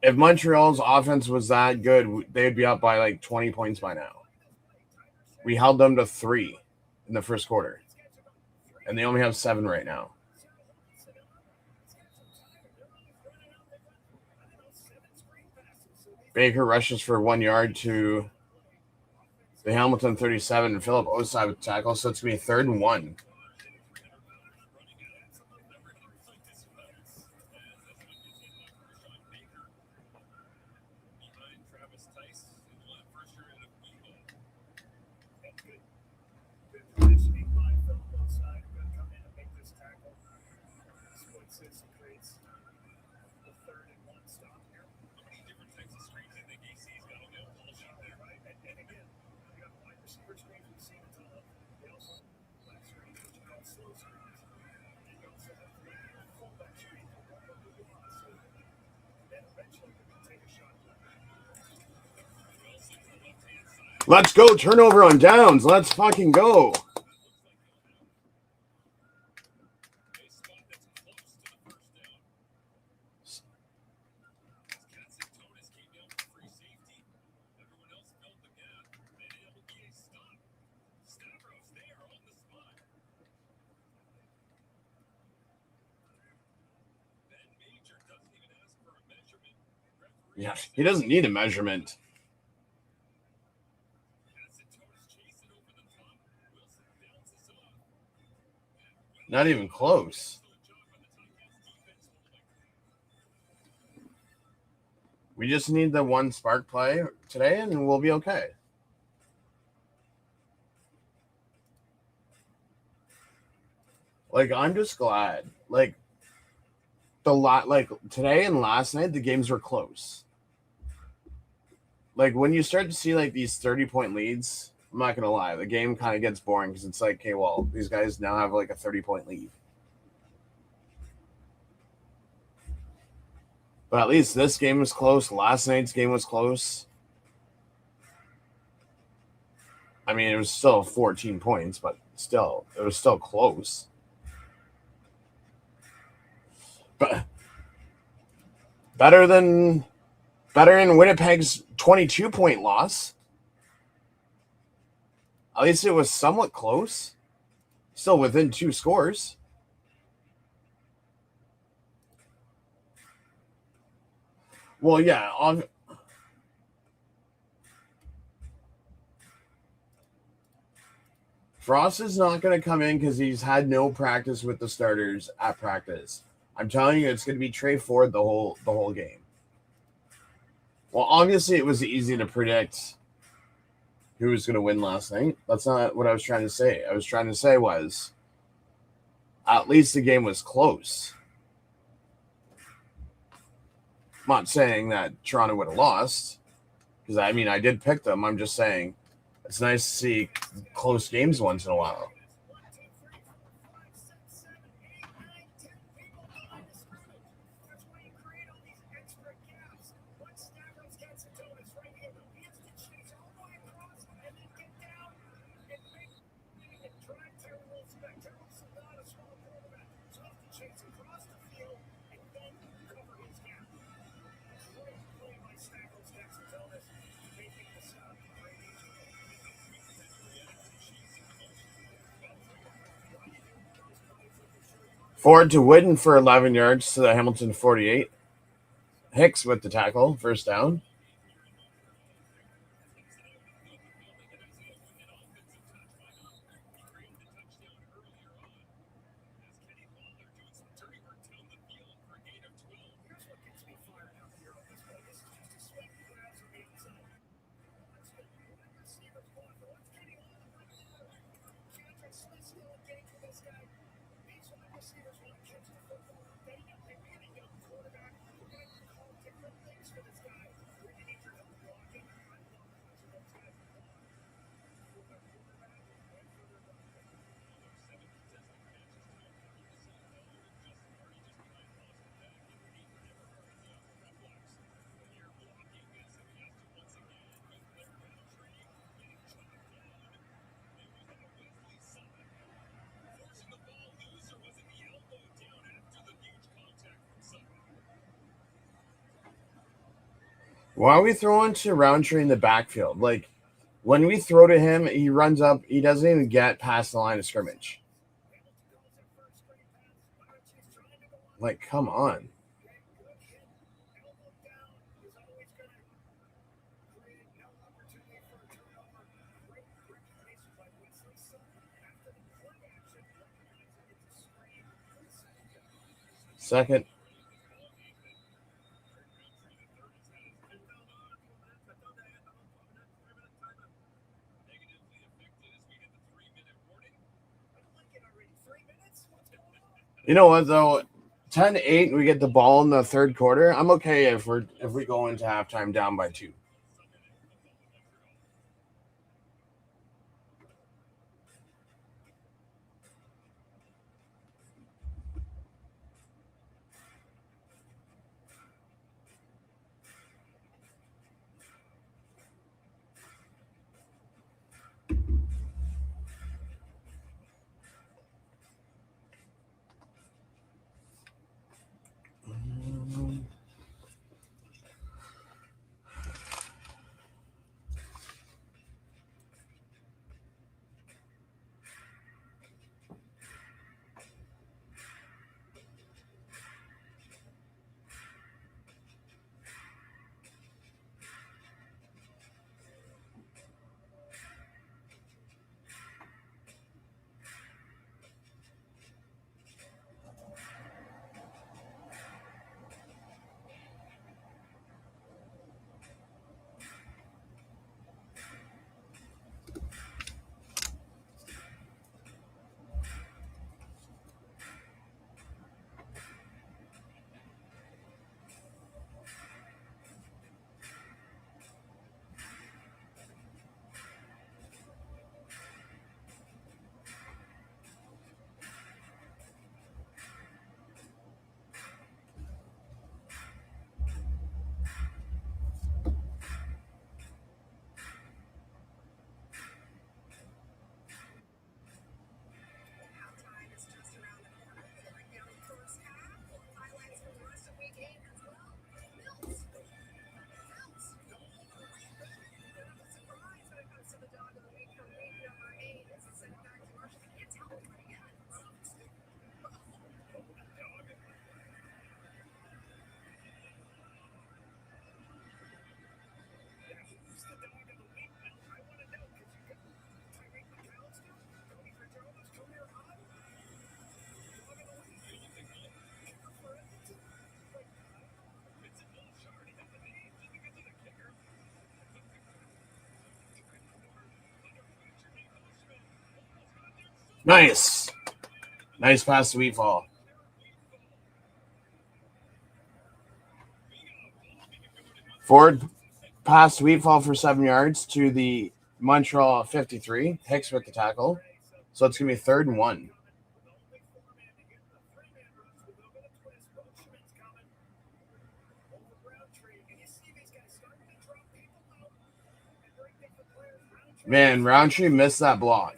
S1: If Montreal's offense was that good, they'd be up by like 20 points by now. We held them to 3 in the first quarter, and they only have 7 right now. Baker rushes for 1 yard to the Hamilton 37, and Philip Osai with tackle, so it's going to be 3rd and 1.
S2: Good positioning by Philip Osai. Going to come in and make this tackle. Splits this and creates the 3rd and 1 stop here.
S4: How many different types of screens do you think AC's got on the whole shot there?
S2: Right? And again, you got wide receiver screens we've seen a ton of. They also have left screens, which you call slow screens. And you also have fullback screens. So then eventually they're going to take a shot.
S4: Wilson to the left-hand side.
S1: Let's go. Turnover on downs. Let's fucking go.
S4: A spot that's close to the first down. Katsutonis came down for free safety. Everyone else filled the gap. And it'll be a stop. Stavros there on the spot. Ben Major doesn't even ask for a measurement. Referee
S1: Yeah, he doesn't need a measurement.
S4: Katsutonis chasing over the top. Wilson bounces off.
S1: Not even close. We just need the one spark play today, and we'll be okay. Like, I'm just glad. Like today and last night, the games were close. Like, when you start to see like these 30-point leads, I'm not gonna lie, the game kind of gets boring because it's like, okay, well, these guys now have like a 30-point lead. But at least this game was close. Last night's game was close. I mean, it was still 14 points, but still, it was still close. But better than Winnipeg's 22-point loss. At least it was somewhat close. Still within 2 scores. Well, yeah. Frost is not going to come in because he's had no practice with the starters at practice. I'm telling you, it's going to be Trey Ford the whole game. Well, obviously, it was easy to predict who was going to win last night. That's not what I was trying to say. I was trying to say was at least the game was close. I'm not saying that Toronto would have lost because, I mean, I did pick them. I'm just saying it's nice to see close games once in a while. Ford to Wooden for 11 yards to the Hamilton 48. Hicks with the tackle, first down. Why are we throwing to Roundtree in the backfield? Like, when we throw to him, he runs up. He doesn't even get past the line of scrimmage. Like, come on. Second. You know what, though? 10-8, we get the ball in the third quarter. I'm okay if we go into halftime down by 2. Nice. Nice pass to Wheatfall. Ford pass to Wheatfall for 7 yards to the Montreal 53. Hicks with the tackle. So it's going to be 3rd and 1. Man, Roundtree missed that block.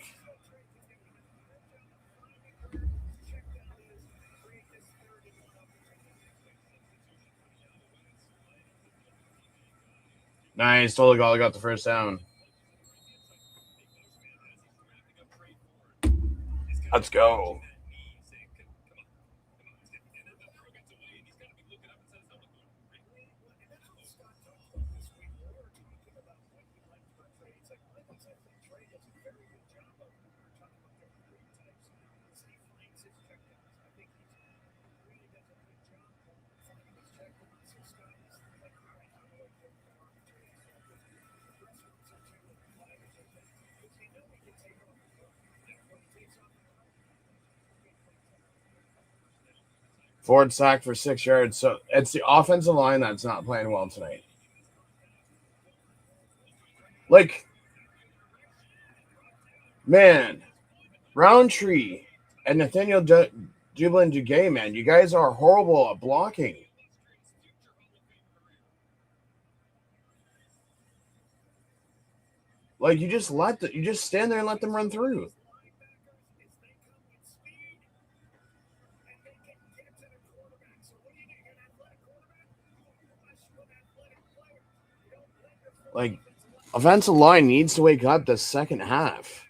S1: Nice. Toligal got the first down. Let's go. Ford sacked for 6 yards. So it's the offensive line that's not playing well tonight. Like, man, Roundtree and Nathaniel Dublin Duguay, man, you guys are horrible at blocking. Like, you just stand there and let them run through. Like, offensive line needs to wake up the second half.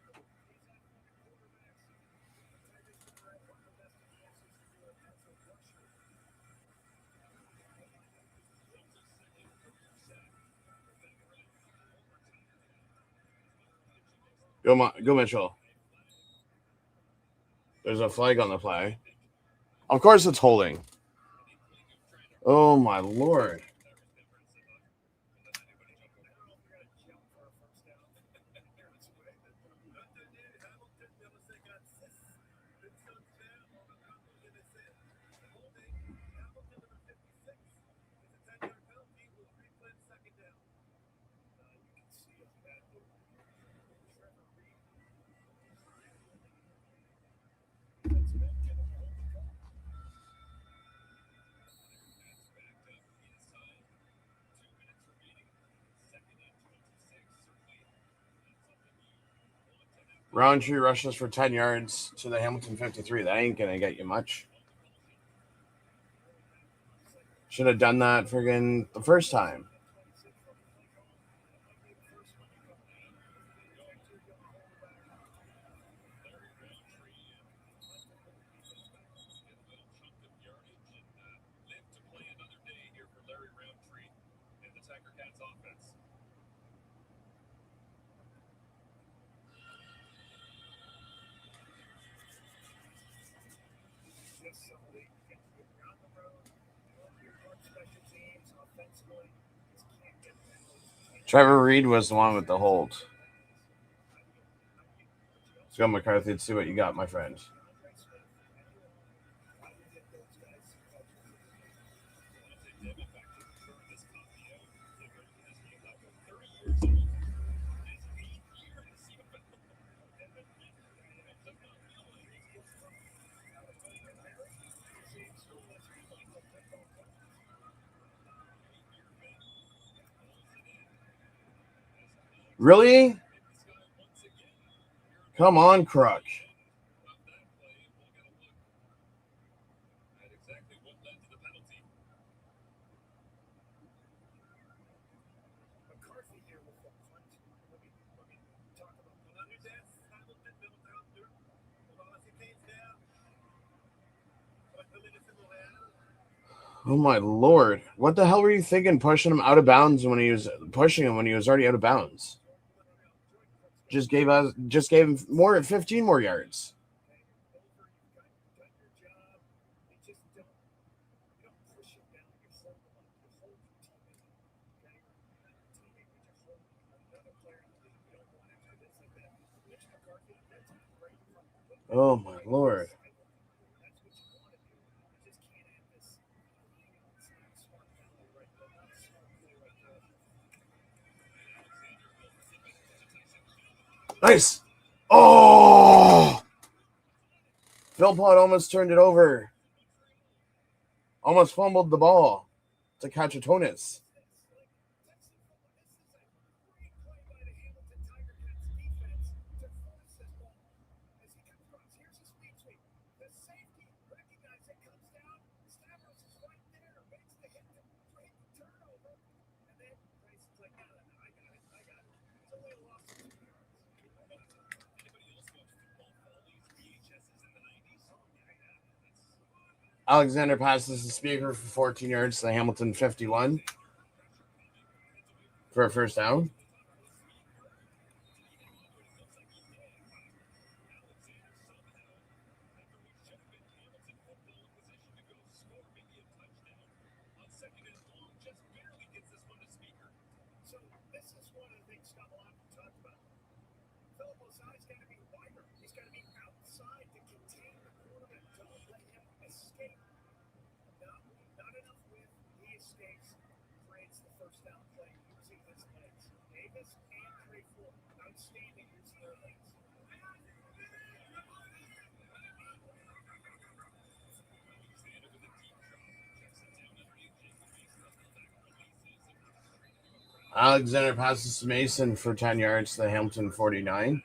S1: Go Mitchell. There's a flag on the play. Of course it's holding. Oh, my Lord. Roundtree rushes for 10 yards to the Hamilton 53. That ain't going to get you much. Should have done that friggin' the first time.
S4: Ticats offense.
S1: Trevor Reed was the one with the hold. Let's go, McCarthy. Let's see what you got, my friend. Really? Come on, Crook. Oh my Lord! What the hell were you thinking? Pushing him out of bounds when he was already out of bounds. Just gave him 15 more yards. Oh my lord. Nice. Oh! Philpott almost turned it over. Almost fumbled the ball to Cachatonis. Alexander passes the speaker for 14 yards to the Hamilton 51 for a first down. Alexander passes to Mason for 10 yards to the Hamilton 49.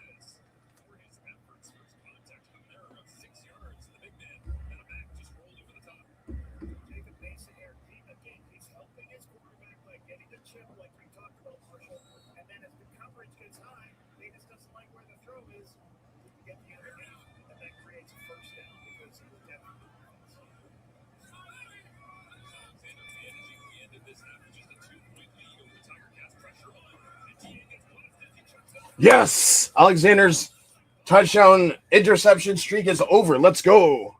S1: Yes! Alexander's touchdown interception streak is over. Let's go.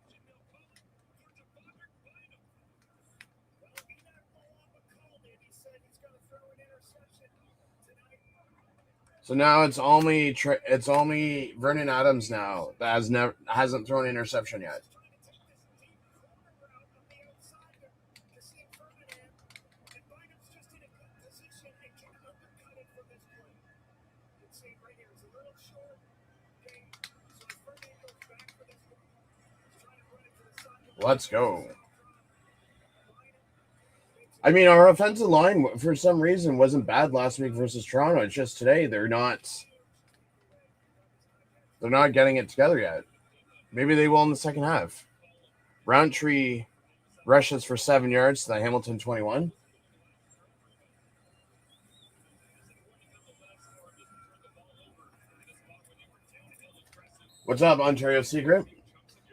S1: So now it's only Vernon Adams now that hasn't thrown an interception yet. Let's go. I mean, our offensive line, for some reason, wasn't bad last week versus Toronto. It's just today they're not getting it together yet. Maybe they will in the second half. Roundtree rushes for 7 yards to the Hamilton 21. What's up, Ontario Secret?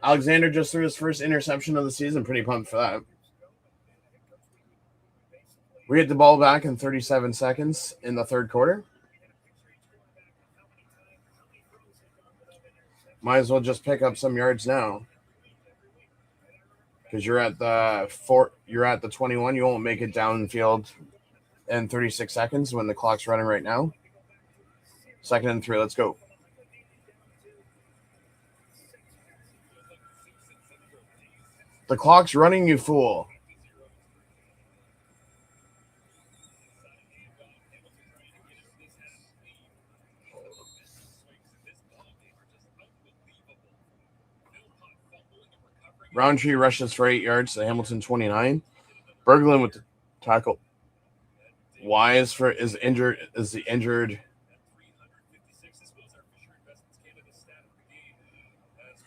S1: Alexander just threw his first interception of the season. Pretty pumped for that. We get the ball back in 37 seconds in the third quarter. Might as well just pick up some yards now. Because you're at the 21. You won't make it downfield in 36 seconds when the clock's running right now. 2nd and 3. Let's go. The clock's running, you fool. Roundtree rushes for 8 yards to Hamilton 29. Berglund with the tackle. Wise is the injured.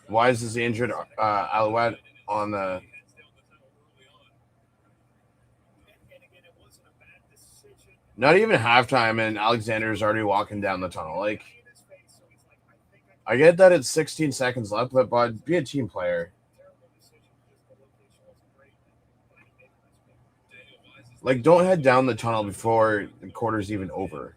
S1: Wise is the injured Alouette on the. Not even halftime, and Alexander's already walking down the tunnel. Like, I get that it's 16 seconds left, but bud, be a team player. Like, don't head down the tunnel before the quarter's even over.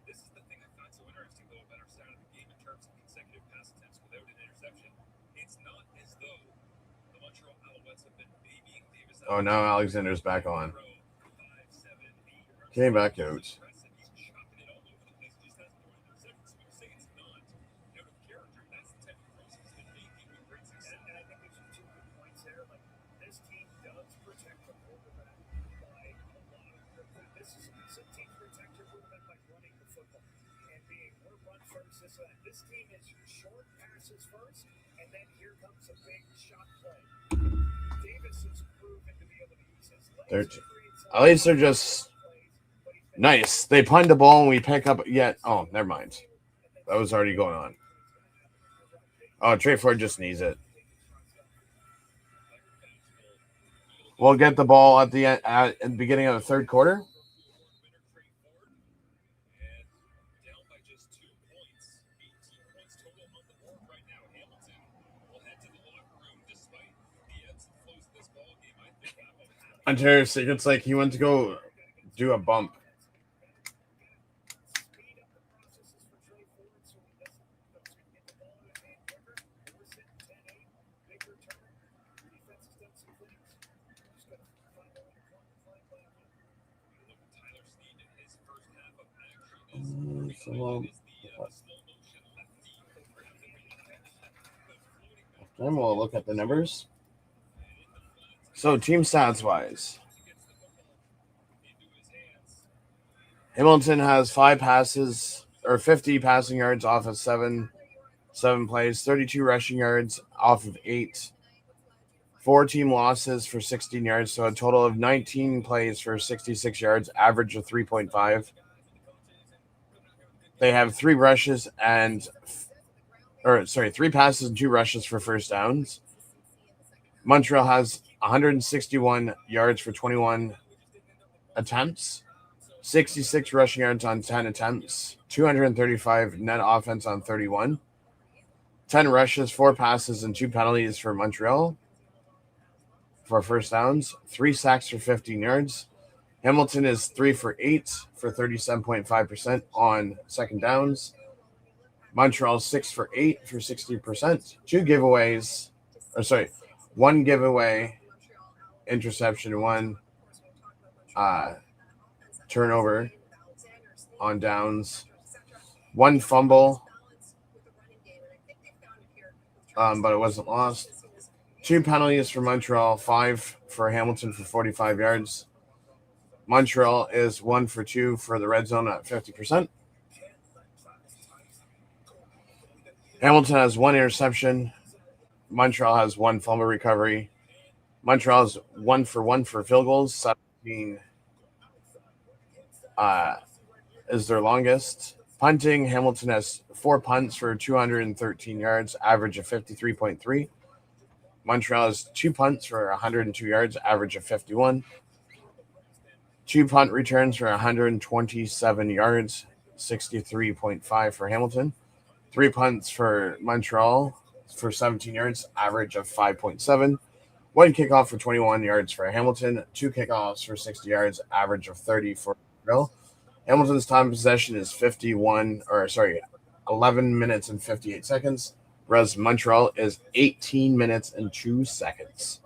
S4: This is the thing I find so interesting, though, about our start of the game in terms of consecutive pass attempts without an interception. It's not as though the Montreal Alouettes have been babying Davis.
S1: Oh, now Alexander's back on. Came back out.
S5: Some teams protect your movement by running the football and being we're run first. This team is short passes first, and then here comes a big shot play. Davis has proven to be able to use his legs.
S1: At least they're just nice. They punt the ball and we pick up yet. Oh, never mind. That was already going on. Oh, Trey Ford just needs it. We'll get the ball at the beginning of the third quarter. Ontario Secret's like he went to go do a bump. Then we'll look at the numbers. So team stats wise, Hamilton has 5 passes or 50 passing yards off of seven plays, 32 rushing yards off of 8, 4 team losses for 16 yards, so a total of 19 plays for 66 yards, average of 3.5. They have 3 passes and 2 rushes for first downs. Montreal has 161 yards for 21 attempts, 66 rushing yards on 10 attempts, 235 net offense on 31, 10 rushes, 4 passes, and 2 penalties for Montreal for first downs, 3 sacks for 15 yards. Hamilton is 3 for 8 for 37.5% on second downs. Montreal 6 for 8 for 60%. 1 giveaway, interception, 1 turnover on downs, 1 fumble, but it wasn't lost. 2 penalties for Montreal, 5 for Hamilton for 45 yards. Montreal is 1 for 2 for the red zone at 50%. Hamilton has 1 interception. Montreal has 1 fumble recovery. Montreal is 1 for 1 for field goals. 17 is their longest. Punting, Hamilton has 4 punts for 213 yards, average of 53.3. Montreal has 2 punts for 102 yards, average of 51. 2 punt returns for 127 yards, 63.5 for Hamilton. 3 punts for Montreal for 17 yards, average of 5.7. 1 kickoff for 21 yards for Hamilton. 2 kickoffs for 60 yards, average of 30 for Montreal. Hamilton's time of possession is 11 minutes and 58 seconds, whereas Montreal is 18 minutes and 2 seconds.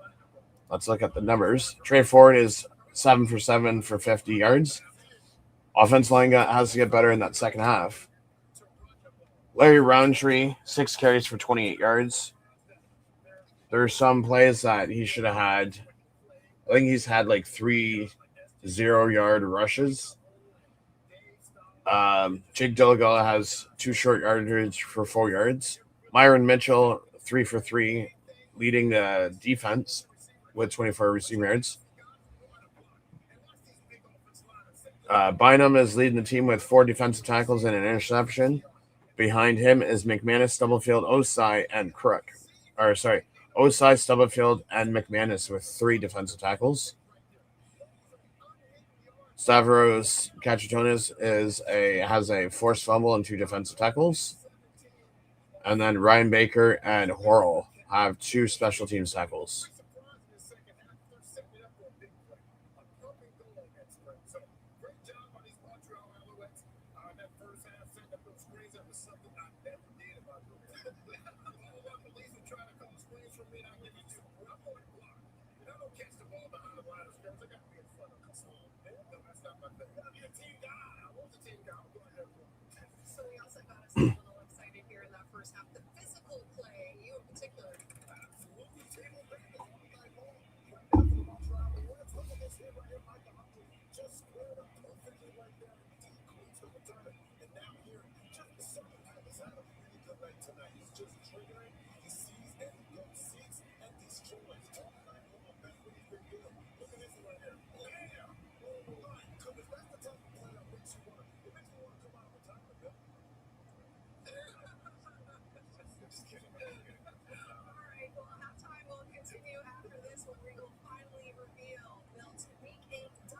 S1: Let's look at the numbers. Trey Ford is 7 for 7 for 50 yards. Offense line has to get better in that second half. Larry Roundtree, 6 carries for 28 yards. There are some plays that he should have had. I think he's had like 3 0-yard rushes. Jake Delgado has 2 short yardage for 4 yards. Myron Mitchell, 3 for 3, leading the defense with 24 receiving yards. Bynum is leading the team with 4 defensive tackles and an interception. Behind him is McManus, Stubblefield, Osai, and Crook. Osai, Stubblefield, and McManus with 3 defensive tackles. Stavros Kachatonis has a forced fumble and 2 defensive tackles. And then Ryan Baker and Horrell have 2 special teams tackles.
S2: So we also got us a little excited here in that first half. The physical play, you in particular. All right, well, halftime will continue after this when we will finally reveal Milt's Week 8 Dog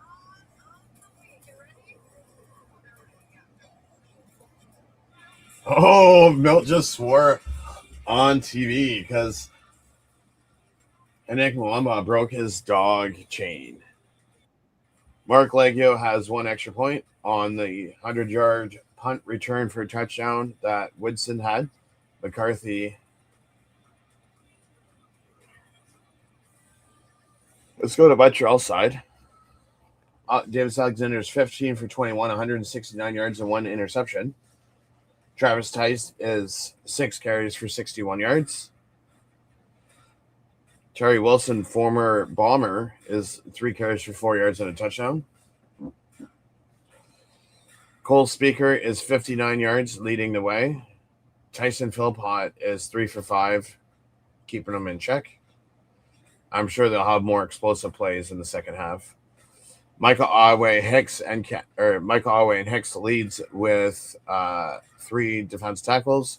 S2: of the Week. You ready?
S1: Oh, Milt just swore on TV because Nick Malumba broke his dog chain. Mark Leggio has one extra point on the 100-yard punt return for a touchdown that Woodson had. McCarthy. Let's go to Montreal side. Davis Alexander's 15 for 21, 169 yards and one interception. Travis Tice is 6 carries for 61 yards. Terry Wilson, former Bomber, is 3 carries for 4 yards and a touchdown. Cole Speaker is 59 yards, leading the way. Tyson Philpott is 3 for 5, keeping them in check. I'm sure they'll have more explosive plays in the second half. Michael Awe and Hicks leads with 3 defense tackles.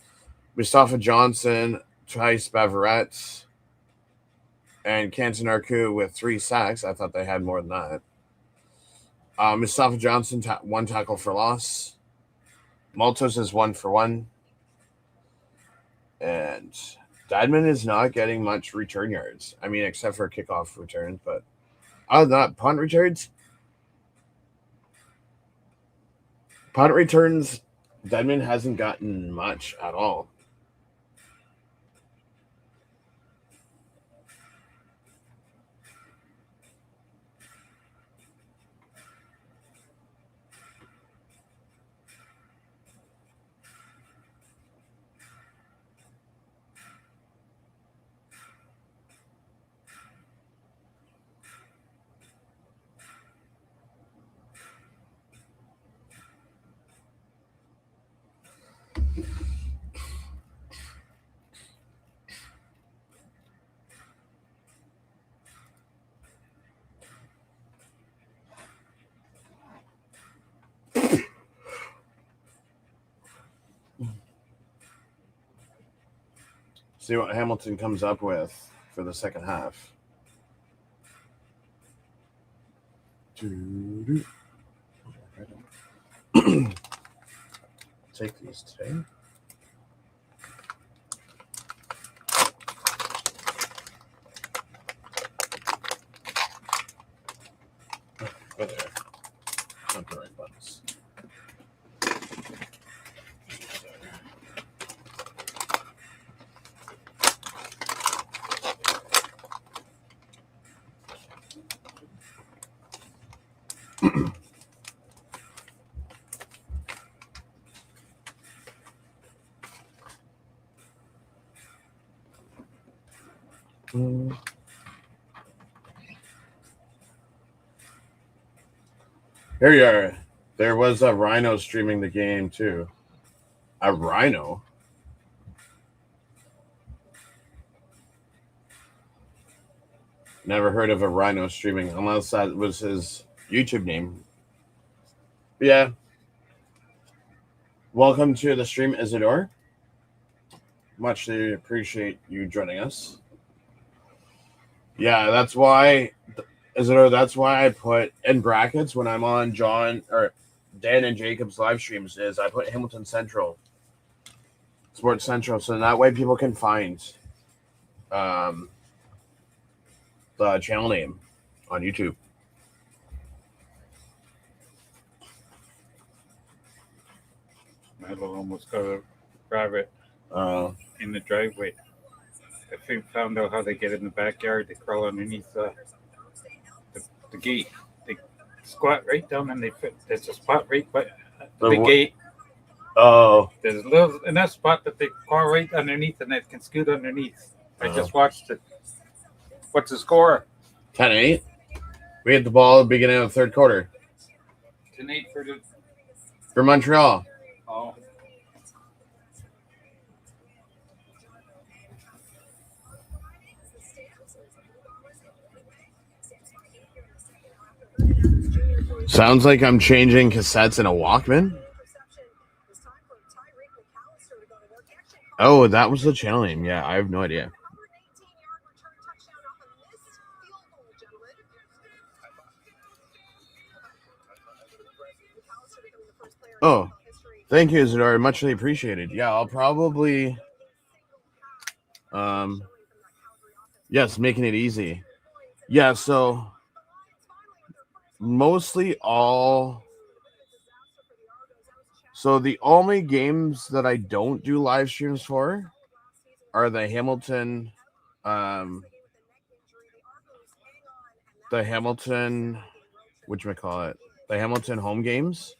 S1: Mustafa Johnson, Tice Bavaret, and Canton Arku with 3 sacks. I thought they had more than that. Mustafa Johnson, 1 tackle for loss. Maltos is 1 for 1. And Dadman is not getting much return yards. I mean, except for kickoff returns, but other than that, punt returns, Dedman hasn't gotten much at all. See what Hamilton comes up with for the second half. Take these today. Go there. Not the right buttons. Here you are. There was a rhino streaming the game too. A rhino? Never heard of a rhino streaming unless that was his YouTube name. But yeah. Welcome to the stream, Isidore. Much appreciate you joining us. Yeah, that's why, Isidore, that's why I put in brackets when I'm on Dan and Jacob's live streams is I put Hamilton Central, Sports Central, so that way people can find the channel name on YouTube.
S3: Michael almost got a rabbit in the driveway. If they found out how they get in the backyard, they crawl underneath the gate. They squat right down and there's a spot right by the gate.
S1: Oh.
S3: There's a little in that spot that they crawl right underneath and they can scoot underneath. I just watched it. What's the score?
S1: 10-8. We had the ball at the beginning of the third quarter.
S3: 10-8 for the
S1: For Montreal.
S3: Oh.
S1: Sounds like I'm changing cassettes in a Walkman. Oh, that was the channel name. Yeah, I have no idea. Oh, thank you, Isidore. Muchly appreciated. Yeah, I'll probably, yes, making it easy. Yeah, so mostly all. So the only games that I don't do live streams for are the Hamilton, whatchamacallit, the Hamilton home games.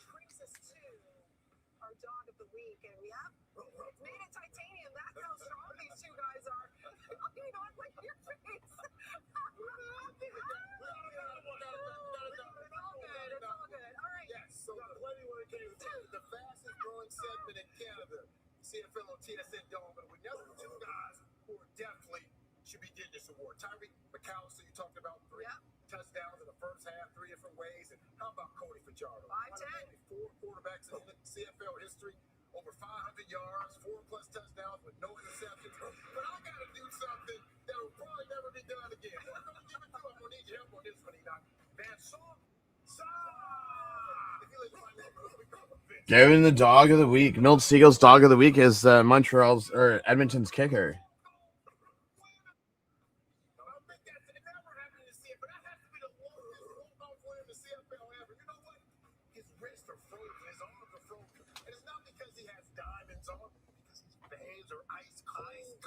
S5: The fastest growing segment in Canada, CFL on TSN Dome, and we know the two guys who are definitely should be getting this award. Tyreek McAllister, you talked about 3 touchdowns in the first half, 3 different ways, and how about Cody Fajardo?
S2: 5'10".
S5: 4 quarterbacks in CFL history, over 500 yards, 4+ touchdowns with no interceptions. But I got to do something that will probably never be done again. I'm going to give it to him. I'm going to need your help on this one, Enoch. Van Saw.
S1: Gavin, the dog of the week. Milt Siegel's dog of the week is Montreal's or Edmonton's kicker.
S5: His wrists are frozen, his arms are frozen. And it's not because he has diamonds on, because his veins are ice cold.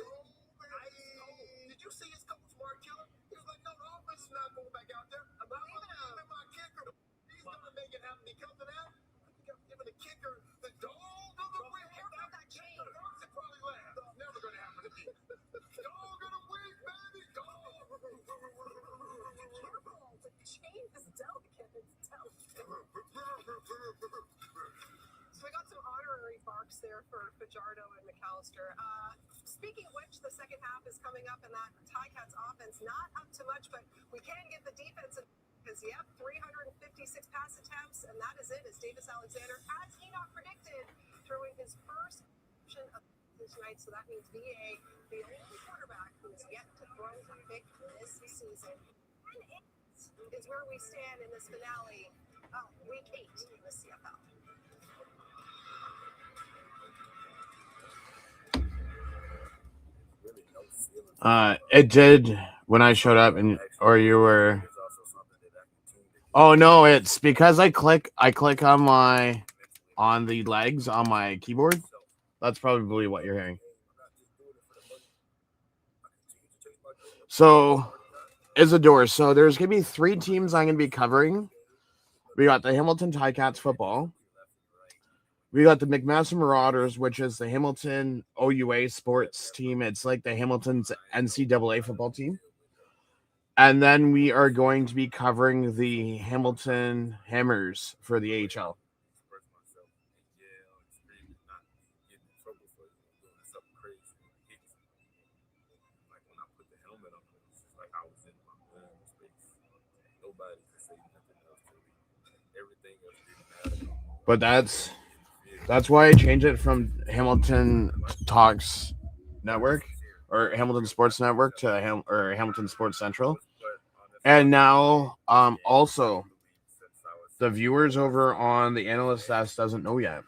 S5: Did you see his coach, Mark Killer? He was like, no, the offense is not going back out there. I'm not even my kicker. He's going to make it happen. Because of that, I think I'm giving the kicker the dog of the week. That chain. The dogs would probably laugh. It's never going to happen to me. Dog of the week, baby. Dog.
S2: Careful. The chain is delicate. It's delicate. So we got some honorary barks there for Fajardo and McAllister. Speaking of which, the second half is coming up, and that Ticats offense not up to much, but we can get the defense because, 356 pass attempts, and that is it as Davis Alexander, as Enoch predicted, throwing his first of this night. So that means VA, the only quarterback who is yet to throw a pick this season. And is where we stand in this finale of Week 8 in the CFL.
S1: It did when I showed up, and or you were. Oh no, it's because I click on the legs on my keyboard. That's probably what you're hearing. So, Isidore, so there's gonna be 3 teams I'm gonna be covering. We got the Hamilton Ticats football. We got the McMaster Marauders, which is the Hamilton OUA sports team. It's like the Hamilton's NCAA football team. And then we are going to be covering the Hamilton Hammers for the AHL. But that's why I changed it from Hamilton Talks Network or Hamilton Sports Network to Hamilton Sports Central. And now also the viewers over on the Analyst Desk doesn't know yet.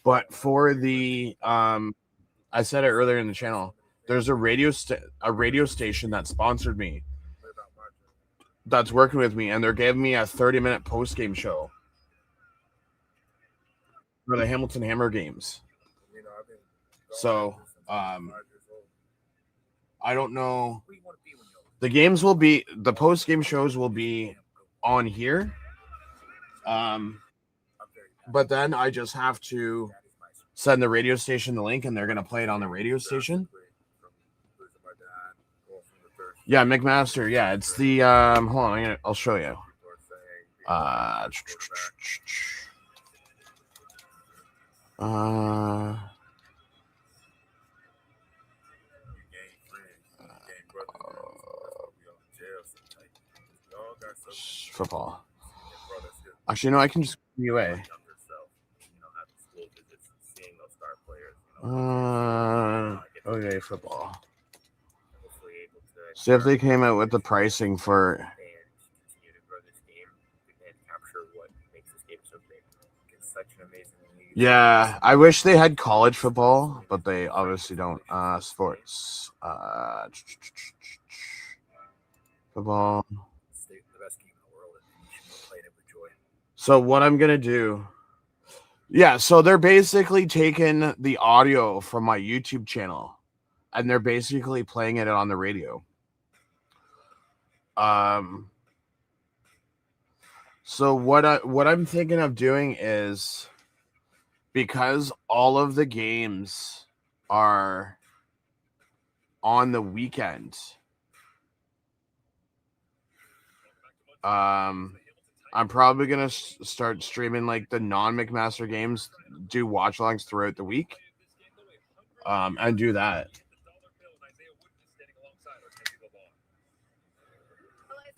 S1: But for the I said it earlier in the channel, there's a radio station that sponsored me, that's working with me, and they're giving me a 30-minute post-game show for the Hamilton Hammer games. So I don't know. The games will be, the post-game shows will be on here. But then I just have to send the radio station the link, and they're going to play it on the radio station. Yeah, McMaster. Yeah, it's the hold on, I'll show you. Football. Actually, no, I can just UA. Okay, football. See if they came out with the pricing for. Yeah, I wish they had college football, but they obviously don't. Sports. Football. So what I'm gonna do? Yeah, so they're basically taking the audio from my YouTube channel, and they're basically playing it on the radio. So what I'm thinking of doing is, because all of the games are on the weekend, I'm probably gonna start streaming like the non-McMaster games, do watch-alongs throughout the week, and do that.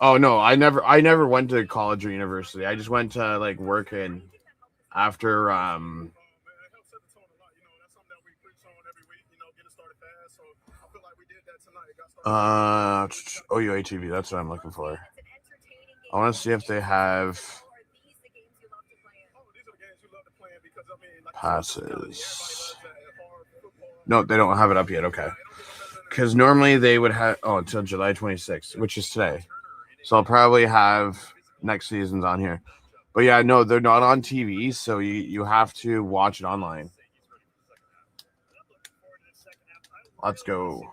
S1: Oh no, I never went to college or university. I just went to like working after OUA TV. That's what I'm looking for. I want to see if they have passes. No, they don't have it up yet. Okay. Because normally they would have until July 26th, which is today. So I'll probably have next season's on here. But yeah, no, they're not on TV, so you have to watch it online. Let's go.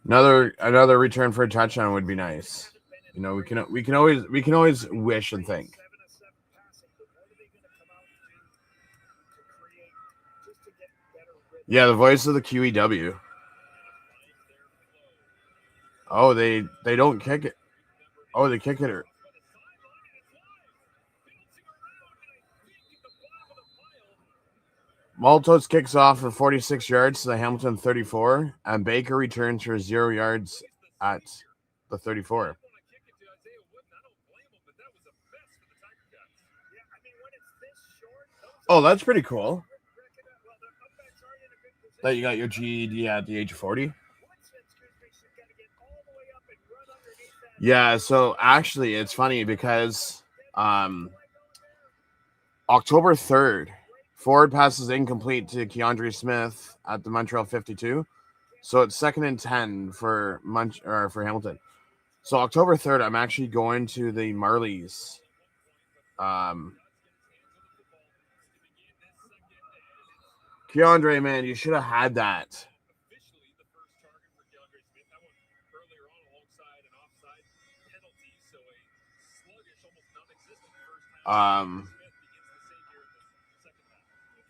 S1: Another return for a touchdown would be nice. You know, we can always wish and think. Yeah, the voice of the QEW. Oh, they don't kick it. Oh, they kick it. Maltos kicks off for 46 yards to the Hamilton 34, and Baker returns for 0 yards at the 34. Oh, that's pretty cool. That you got your GED at the age of 40. Yeah, so actually it's funny because October 3rd, forward passes incomplete to Keandre Smith at the Montreal 52. So it's 2nd and 10 for Hamilton. So October 3rd, I'm actually going to the Marlies. Keandre, man, you should have had that.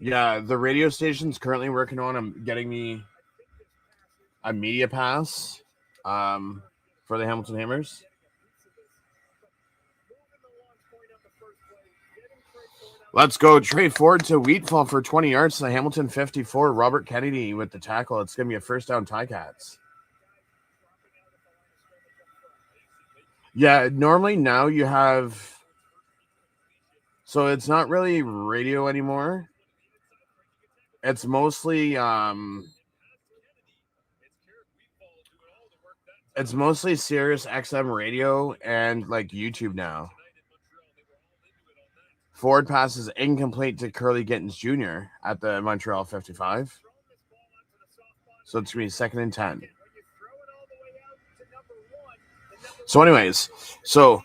S1: Yeah, the radio station's currently working on getting me a media pass for the Hamilton Hammers. Let's go. Trade forward to Wheatfall for 20 yards to the Hamilton 54. Robert Kennedy with the tackle. It's going to be a first down Ticats. Yeah, normally now you have... So it's not really radio anymore. It's mostly... It's mostly Sirius XM radio and like YouTube now. Forward pass is incomplete to Curly Gittins Jr. at the Montreal 55. So it's going to be 2nd and 10. So anyways, so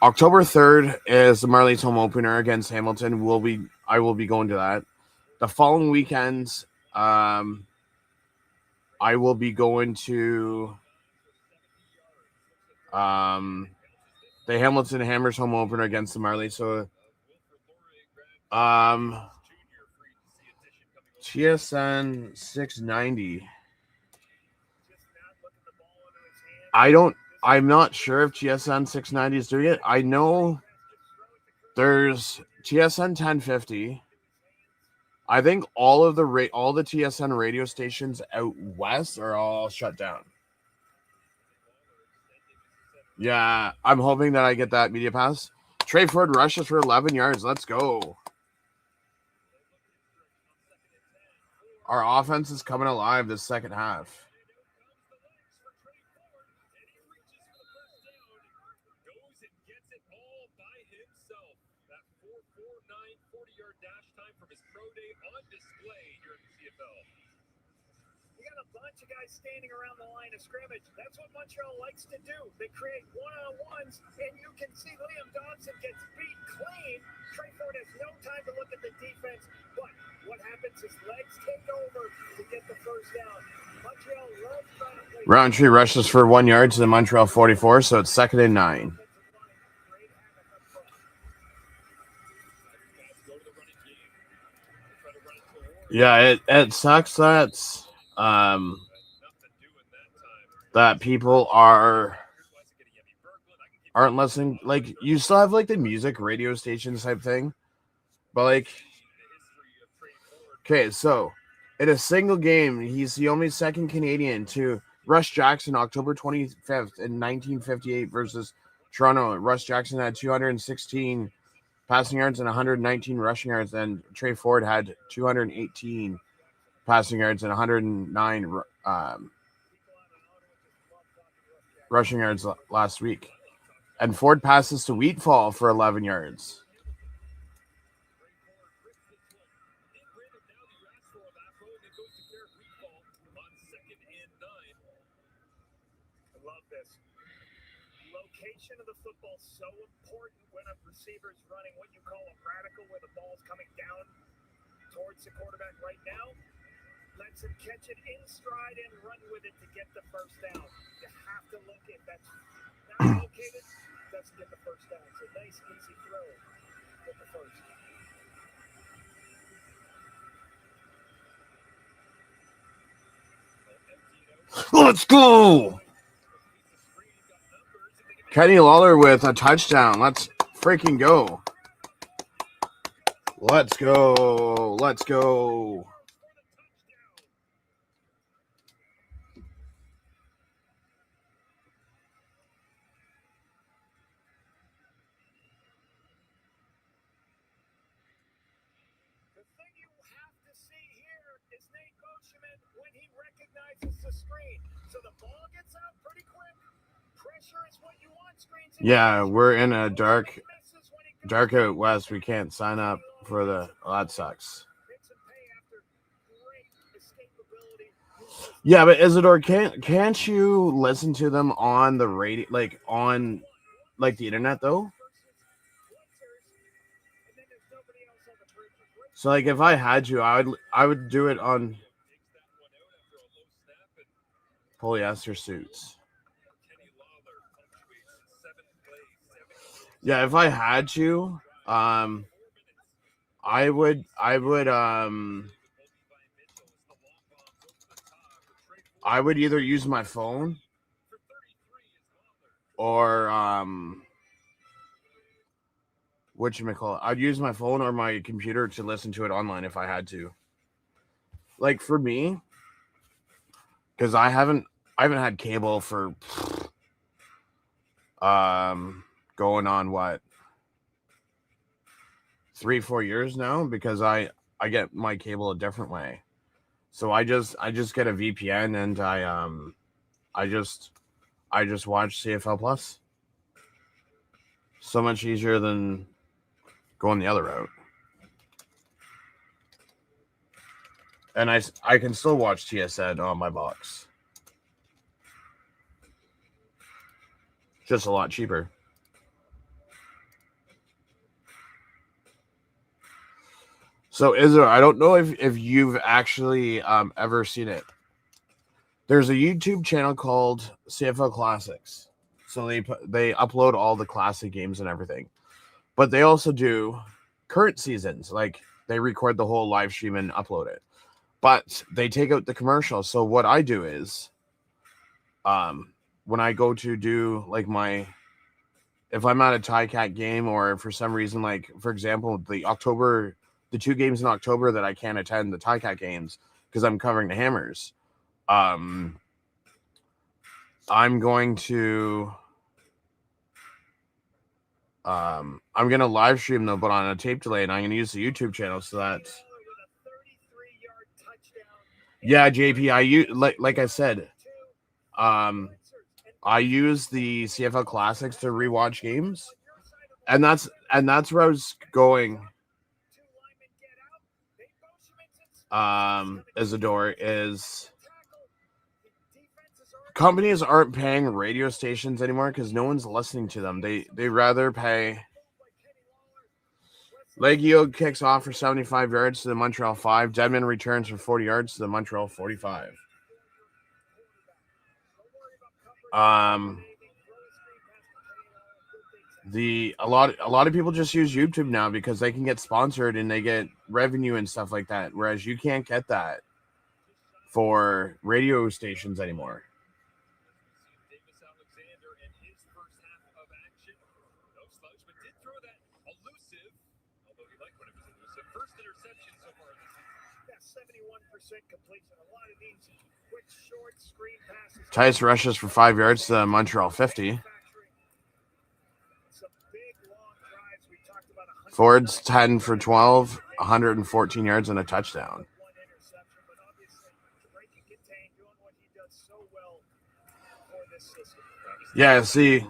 S1: October 3rd is the Marlies home opener against Hamilton. I will be going to that. The following weekends, I will be going to the Hamilton Hammers home opener against the Marlies. So TSN 690. I'm not sure if TSN 690 is doing it. I know there's TSN 1050. I think all the TSN radio stations out west are all shut down. Yeah, I'm hoping that I get that media pass. Trey Ford rushes for 11 yards. Let's go. Our offense is coming alive this second half.
S4: Goes and gets it all by himself. That 4.49 40-yard dash time from his pro day on display here in the CFL.
S5: You got a bunch of guys standing around the line of scrimmage. That's what Montreal likes to do. They create one-on-ones, and you can see Liam Dawson gets beat clean. Trey Ford has no time to look at the defense, but what happens is legs take over to get the first down. Montreal loves trying to play.
S1: Roundtree rushes for 1 yard to the Montreal 44, so it's 2nd and 9. Yeah, it sucks that that people aren't listening. Like, you still have like the music radio stations type thing, but like, okay, so in a single game, he's the only second Canadian to Russ Jackson October 25th in 1958 versus Toronto. Russ Jackson had 216 passing yards and 119 rushing yards, and Trey Ford had 218 passing yards and 109 rushing yards last week. And Ford passes to Wheatfall for 11 yards.
S5: Location of the football so important when a receiver's running what you call a radical, where the ball's coming down towards the quarterback. Right now, lets him catch it in stride and run with it to get the first down. You have to look if that's not located, doesn't get the first down. It's a nice, easy throw with the first.
S1: Let's go! Kenny Lawler with a touchdown. Let's freaking go. Let's go. Let's go.
S5: The thing you have to see here is Nate Boschman when he recognizes the screen. So the ball gets out pretty quick. Pressure is what you want. Screens.
S1: Yeah, we're in a dark out west. We can't sign up for the. Oh, that sucks. Yeah, but Isidore, can't you listen to them on the radio, like on like the internet though? So like if I had you, I would do it on polyester suits. Yeah, if I had to, I would either use my phone or whatchamacallit. I'd use my phone or my computer to listen to it online if I had to. Like for me, because I haven't had cable for going on what 3-4 years now, because I get my cable a different way. So I just get a VPN and I just watch CFL Plus. So much easier than going the other route. And I can still watch TSN on my box. Just a lot cheaper. So I don't know if you've actually ever seen it. There's a YouTube channel called CFL Classics. So they upload all the classic games and everything. But they also do current seasons. Like they record the whole live stream and upload it. But they take out the commercials. So what I do is when I go to do like my if I'm at a Ticat game, or for some reason, like for example, the 2 games in October that I can't attend the Ticat games because I'm covering the Hammers. I'm going to live stream though, but on a tape delay, and I'm gonna use the YouTube channel so that. Yeah, JP, like I said, I use the CFL Classics to rewatch games, and that's where I was going. Isidore, is companies aren't paying radio stations anymore because no one's listening to them. They rather pay. Leggio kicks off for 75 yards to the Montreal 5. Dedman returns for 40 yards to the Montreal 45. A lot of people just use YouTube now because they can get sponsored and they get revenue and stuff like that, whereas you can't get that for radio stations anymore. Tice rushes for 5 yards to the Montreal 50. Ford's 10 for 12, 114 yards and a touchdown. Yeah, see,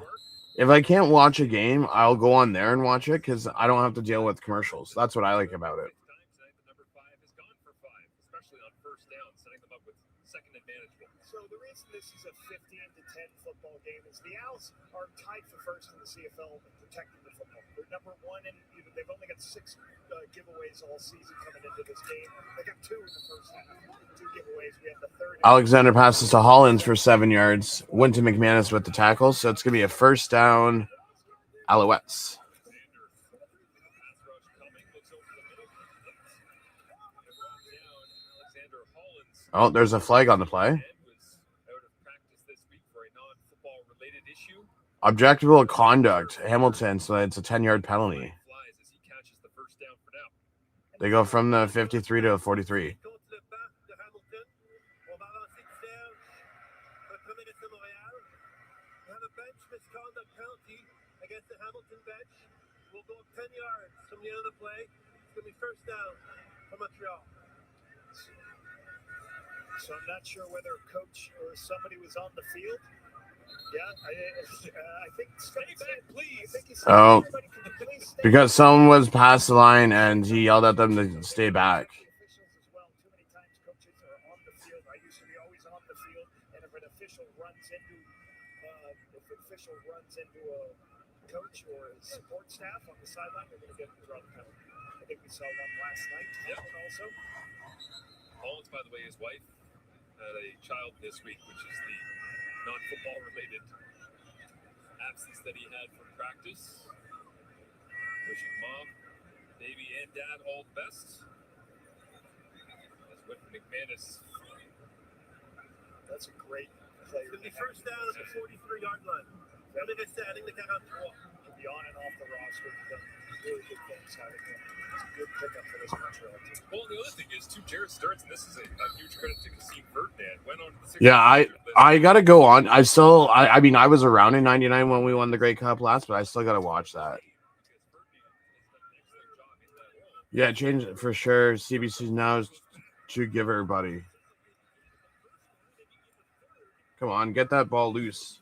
S1: if I can't watch a game, I'll go on there and watch it because I don't have to deal with commercials. That's what I like about it.
S5: So the reason this is a 15-10 football game is the Als are tied for first in the CFL in protecting the football. They're number one, and they've only got 6 giveaways all season coming into this game. They got 2 in the first half. 2 giveaways. We have the third.
S1: Alexander passes to Hollins for 7 yards. Winton McManus with the tackle, so it's going to be a first down. Alouettes. Oh, there's a flag on the play. Objectable conduct, Hamilton, so it's a 10-yard penalty. They go from the 53 to the 43.
S6: Against the Hamilton bench, we'll go up 10 yards from the end of the play. It's going to be first down for Montreal.
S5: So I'm not sure whether a coach or somebody was on the field. Yeah, I think. Stay back, please.
S1: Oh, because someone was past the line and he yelled at them to stay back.
S5: Too many times coaches are on the field. I used to be always on the field, and if an official runs into a coach or a support staff on the sideline, they're going to get a draw penalty. I think we saw one last night.
S4: Yep.
S5: Also.
S4: Hollins, by the way, his wife had a child this week, which is the non-football related absence that he had from practice. Wishing mom, baby, and dad all the best. As with McManus.
S5: That's a great play.
S6: It's going to be first down at the 43-yard line. I think I said, I think they got out to walk.
S5: To be on and off the roster, done really good things out of him. It's a good pickup for this Montreal team.
S4: Well, the other thing is, too, Jared Sturts, and this is a huge credit to Kasim Ferdinand, went on to the 60.
S1: Yeah, I got to go on. I mean, I was around in 99 when we won the Grey Cup last, but I still got to watch that. Yeah, change it for sure. CBC now to give everybody. Come on, get that ball loose.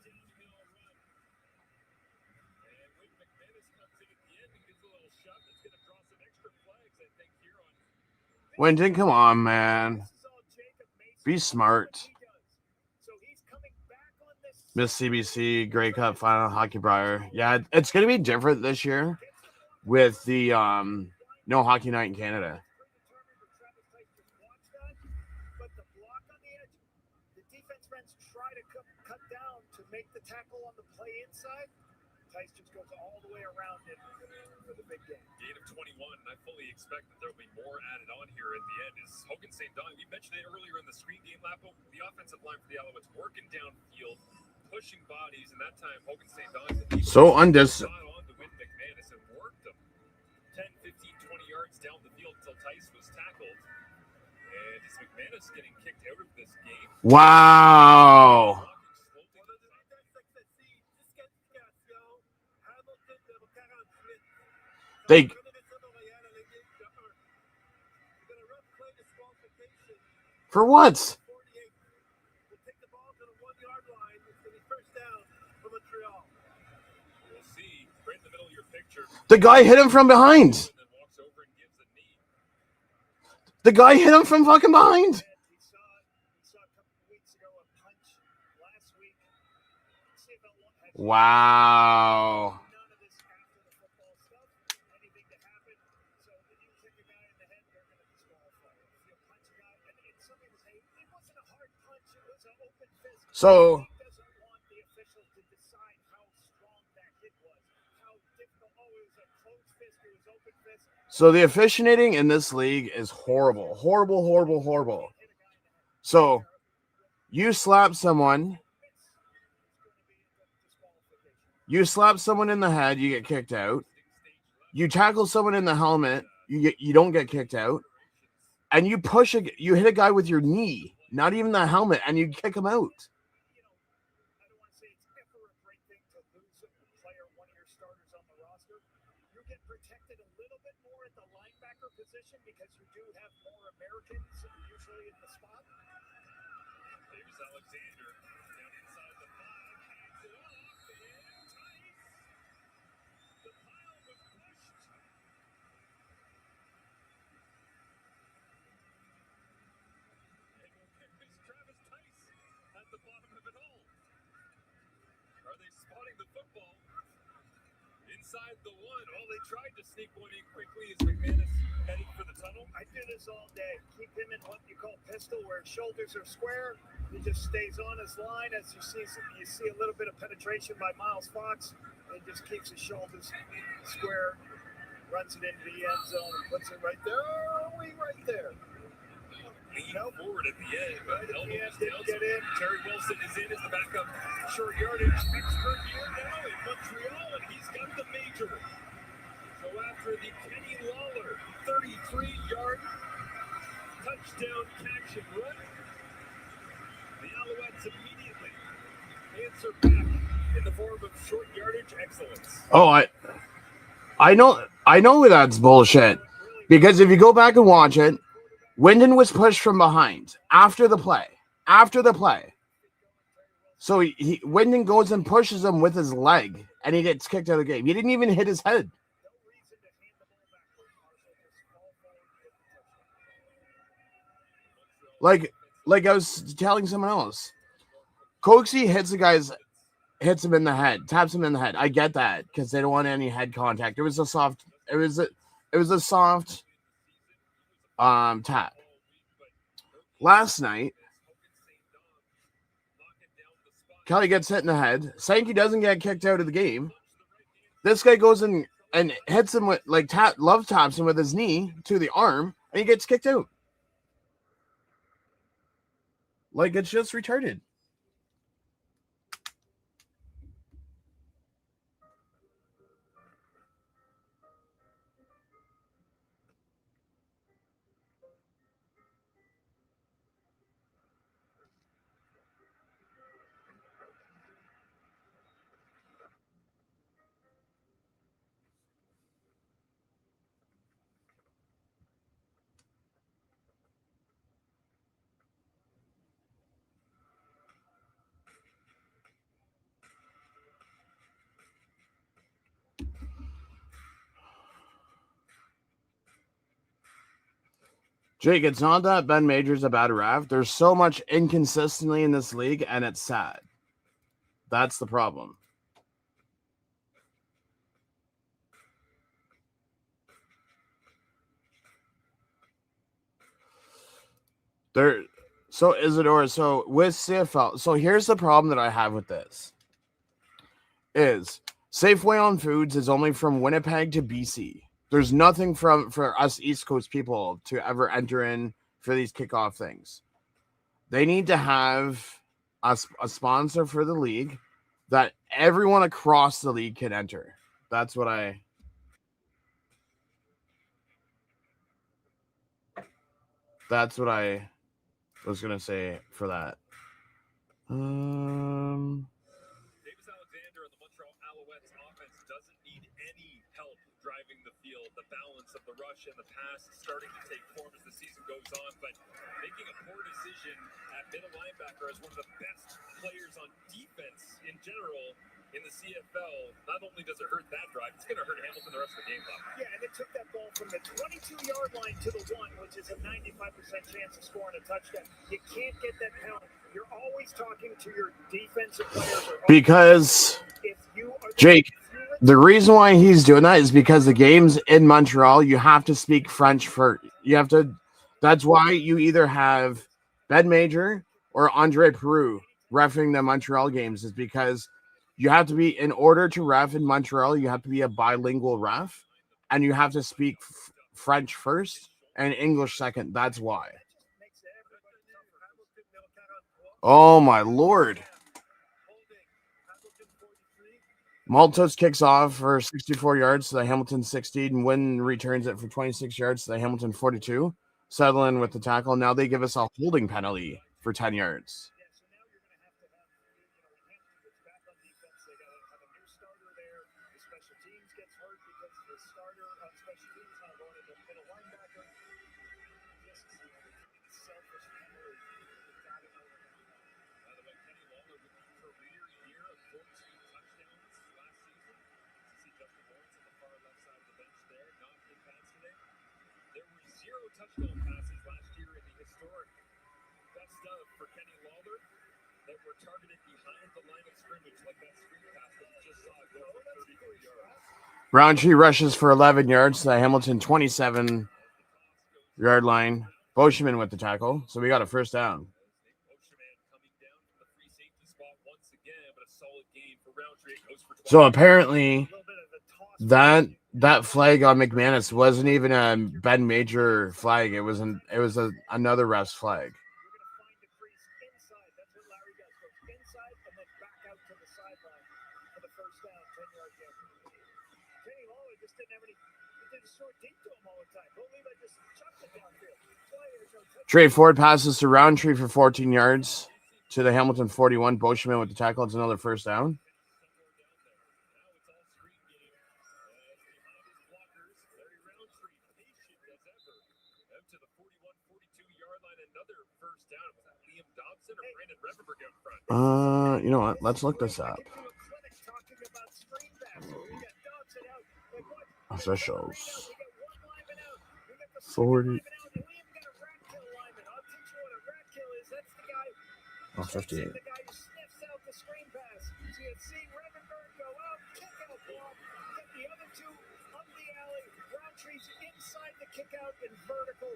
S1: Winton, come on, man. Be smart. Miss CBC, Grey Cup final, Hockey Briar. Yeah, it's going to be different this year with the no hockey night in Canada.
S5: But the block on the edge, the defense ends try to cut down to make the tackle on the play inside. Tice just goes all the way around it for the big game.
S4: Gain of 21, and I fully expect that there will be more added on here at the end. Is Hogan St. Don, we mentioned it earlier in the screen game, Lapo, the offensive line for the Alouettes working downfield, pushing bodies, and that time Hogan St. John's
S1: So undis.
S4: got on to win McManus and worked him 10, 15, 20 yards down the field until Tice was tackled. And is McManus getting kicked out of this game?
S1: Wow. They for what?
S6: We'll take the ball to the 1-yard line. It's going to be first down for Montreal.
S4: We'll see. Right in the middle of your picture.
S1: The guy hit him from behind.
S4: And then walks over and gives a knee.
S1: The guy hit him from fucking behind.
S5: We saw a couple of weeks ago a punch last week. CFL has
S1: Wow.
S5: none of this after the football stuff. Anything to happen. So when you kick a guy in the head, they're going to disqualify you. If you punch a guy, and some people say it wasn't a hard punch, it was an open fist.
S1: So
S5: He doesn't want the officials to decide how strong that hit was, how difficult. Oh, it was a closed fist, it was open fist.
S1: So the officiating in this league is horrible. Horrible, horrible, horrible. So you slap someone, you slap someone in the head, you get kicked out. You tackle someone in the helmet, you don't get kicked out. And you hit a guy with your knee, not even the helmet, and you kick him out.
S5: I don't want to say it's ever a great thing to lose a player, one of your starters on the roster. You get protected a little bit more at the linebacker position because you do have more Americans usually in the spot.
S4: Davis Alexander down inside the 5, hands it off, and Tice. The pile was pushed. And will kick this Travis Tice at the bottom of it all. Are they spotting the football? Inside the 1. Oh, they tried to sneak one in quickly as McManus headed for the tunnel.
S5: I do this all day. Keep him in what you call pistol, where his shoulders are square. He just stays on his line. As you see a little bit of penetration by Miles Fox. He just keeps his shoulders square, runs it into the end zone, and puts it right there. Oh, right there.
S4: Lean forward at the end, but
S5: Right at
S4: elbow
S5: the end,
S4: was
S5: didn't
S4: down.
S5: get in.
S4: Terry Wilson is in as the backup short yardage expert here now in Montreal, and he's got the major. So after the Kenny Lawler 33-yard touchdown catch and run, the Alouettes immediately answer back in the form of short yardage excellence.
S1: Oh, I know that's bullshit. Because if you go back and watch it, Wyndon was pushed from behind after the play. So Wyndon goes and pushes him with his leg, and he gets kicked out of the game. He didn't even hit his head. Like I was telling someone else, Coxie hits him in the head, taps him in the head. I get that because they don't want any head contact. It was a soft tap. Last night, Kelly gets hit in the head. Sankey doesn't get kicked out of the game. This guy goes in and hits him with love taps him with his knee to the arm, and he gets kicked out. Like it's just retarded. Jake, it's not that Ben Major's a bad ref. There's so much inconsistency in this league, and it's sad. That's the problem. So Isidore, so with CFL, so here's the problem that I have with this. Is Safeway on Foods is only from Winnipeg to BC. There's nothing for us East Coast people to ever enter in for these kickoff things. They need to have a sponsor for the league that everyone across the league can enter. That's what I was gonna say for that.
S4: Davis Alexander and the Montreal Alouettes offense doesn't need any help driving the field. The balance of the rush and the pass is starting to take form as the season goes on, but making a poor decision at middle linebacker as one of the best players on defense in general in the CFL, not only does it hurt that drive, it's going to hurt Hamilton the rest of the game, Bob.
S5: Yeah, and it took that ball from the 22-yard line to the 1, which is a 95% chance of scoring a touchdown. You can't get that penalty. You're always talking to your defensive players.
S1: Because Jake, the reason why he's doing that is because the game's in Montreal. You have to speak French first. You have to. That's why you either have Ben Major or Andre Peru reffing the Montreal games, is because you have to be, in order to ref in Montreal, you have to be a bilingual ref, and you have to speak French first and English second. That's why. Oh my Lord. Maltos kicks off for 64 yards to the Hamilton 60, and Wynn returns it for 26 yards to the Hamilton 42. Settling with the tackle. Now they give us a holding penalty for 10 yards.
S4: Touchdown passes last year in the historic best of for Kenny Lawler that were targeted behind the line of scrimmage, like that screen pass that we just saw go for 34 yards.
S1: Roundtree rushes for 11 yards to the Hamilton 27-yard line. Boschman with the tackle, so we got a first down. So apparently that flag on McManus wasn't even a Ben Major flag. It was another ref's flag. Trey Ford passes to Roundtree for 14 yards to the Hamilton 41. Boschman with the tackle. It's another first down. You know what? Let's look this up. Officials. 40. Oh, 58.
S5: Inside the kick out and vertical.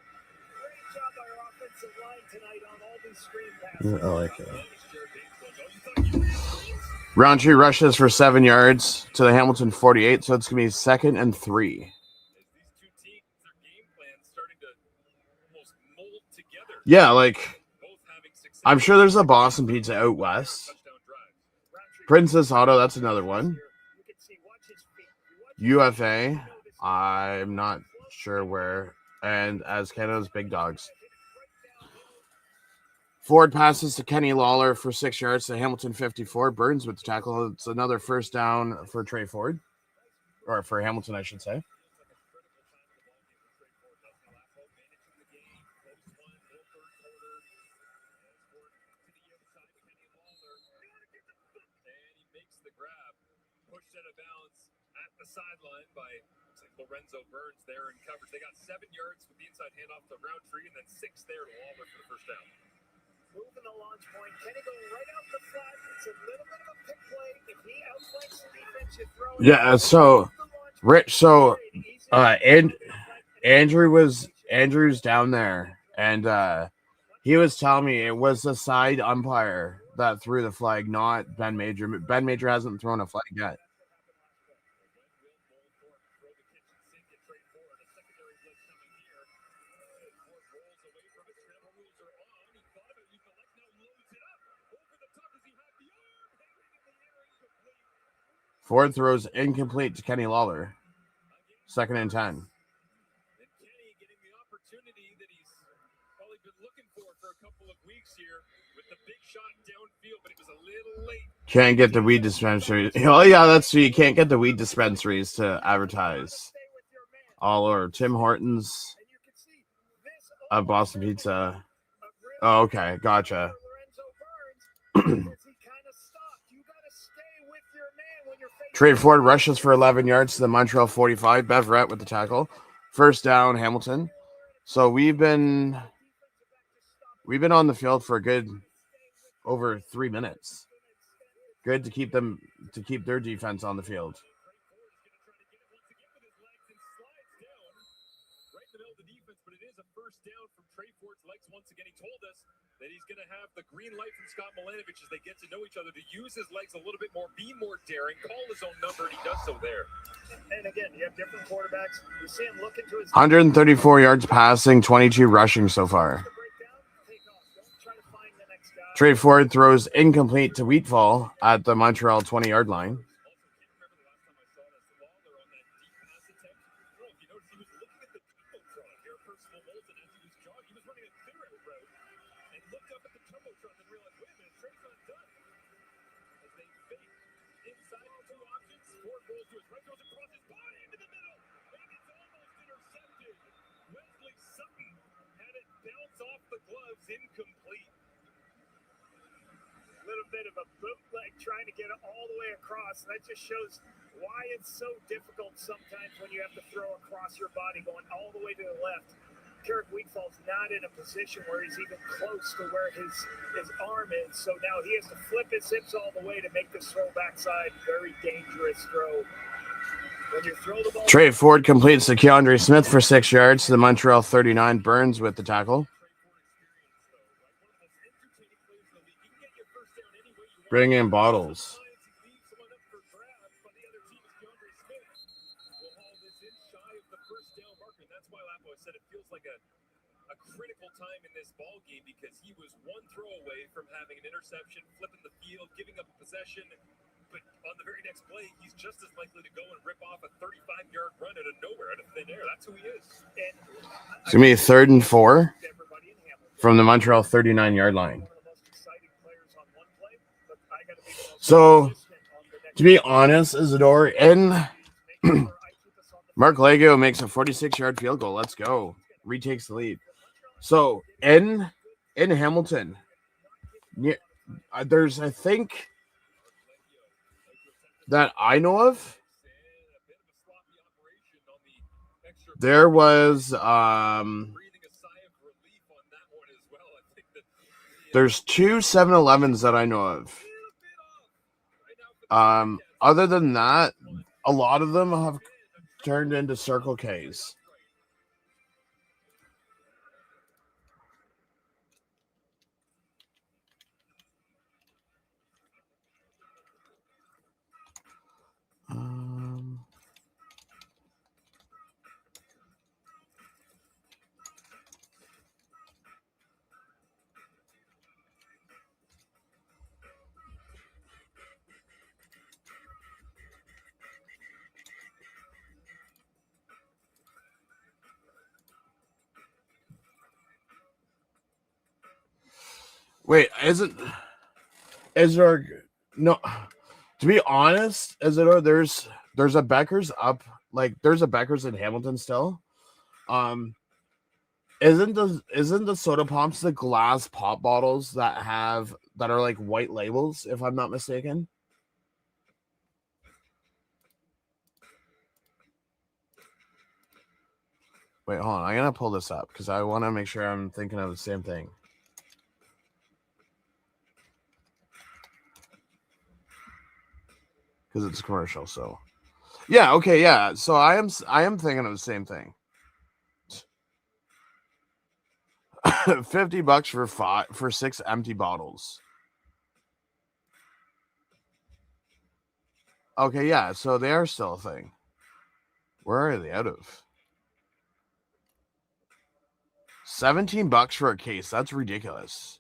S5: Great job by our offensive line tonight on all these screen passes.
S1: I like it. Roundtree rushes for 7 yards to the Hamilton 48, so it's going to be 2nd and 3. Yeah, like, I'm sure there's a Boston Pizza out west. Princess Auto, that's another one. UFA, I'm not sure where. And as Canada's Big Dogs. Ford passes to Kenny Lawler for 6 yards to Hamilton 54. Burns with the tackle. It's another first down for Trey Ford. Or for Hamilton, I should say.
S4: Pushed out of bounds at the sideline by Lorenzo Burns there in coverage. They got 7 yards with the inside handoff to Roundtree and then 6 there to Lawler for the first down.
S5: Moving the launch point. Kenny going right out the flat. It's a little bit of a pick play. If he outflanks the defense, you throw it.
S1: Yeah, so Rich, so and Andrew's down there, and he was telling me it was the side umpire that threw the flag, not Ben Major. Ben Major hasn't thrown a flag yet. Ford throws incomplete to Kenny Lawler. 2nd and 10.
S4: And Kenny getting the opportunity that he's probably been looking for a couple of weeks here with the big shot downfield, but it was a little late.
S1: Can't get the weed dispensaries. Oh, yeah, that's true. You can't get the weed dispensaries to advertise. All over Tim Hortons of Boston Pizza. Oh, okay. Gotcha. Trey Ford rushes for 11 yards to the Montreal 45. Beverett with the tackle. 1st down, Hamilton. So we've been on the field for a good over 3 minutes. Good to keep their defense on the field.
S4: Right in the middle of the defense, but it is a 1st down from Trey Ford's legs. Once again, he told us that he's going to have the green light from Scott Milanovich as they get to know each other to use his legs a little bit more, be more daring, call his own number, and he does so there.
S5: And again, you have different quarterbacks. You see him look into his
S1: 134 yards passing, 22 rushing so far. Trey Ford throws incomplete to Wheatfall at the Montreal 20-yard line.
S4: Incomplete.
S5: A little bit of a bootleg trying to get it all the way across. That just shows why it's so difficult sometimes when you have to throw across your body going all the way to the left. Kerrick Wheatfall's not in a position where he's even close to where his arm is. So now he has to flip his hips all the way to make this throw backside. Very dangerous throw. When you throw the ball.
S1: Trey Ford completes to Keandre Smith for 6 yards to the Montreal 39. Burns with the tackle. Bring in Bottles.
S4: Critical time in this ball game because he was one throw away from having an interception, flipping the field, giving up a possession. But on the very next play, he's just as likely to go and rip off a 35-yard run out of nowhere, out of thin air. That's who he is.
S1: It's going to be 3rd and 4 from the Montreal 39-yard line. So, to be honest, Isidore, and Mark Lego makes a 46-yard field goal. Let's go. Retakes the lead. So, in Hamilton, there's, I think, that I know of, there was, there's 2 7-Elevens that I know of. Other than that, a lot of them have turned into Circle K's. Wait, is there no? To be honest, there's a Becker's up, like there's a Becker's in Hamilton still. Isn't the soda pops the glass pop bottles that are like white labels, if I'm not mistaken? Wait, hold on. I'm gonna pull this up because I want to make sure I'm thinking of the same thing. Because it's commercial, so yeah, okay, yeah. So I am thinking of the same thing. $50 for 6 empty bottles. Okay, yeah. So they are still a thing. Where are they out of? $17 for a case. That's ridiculous.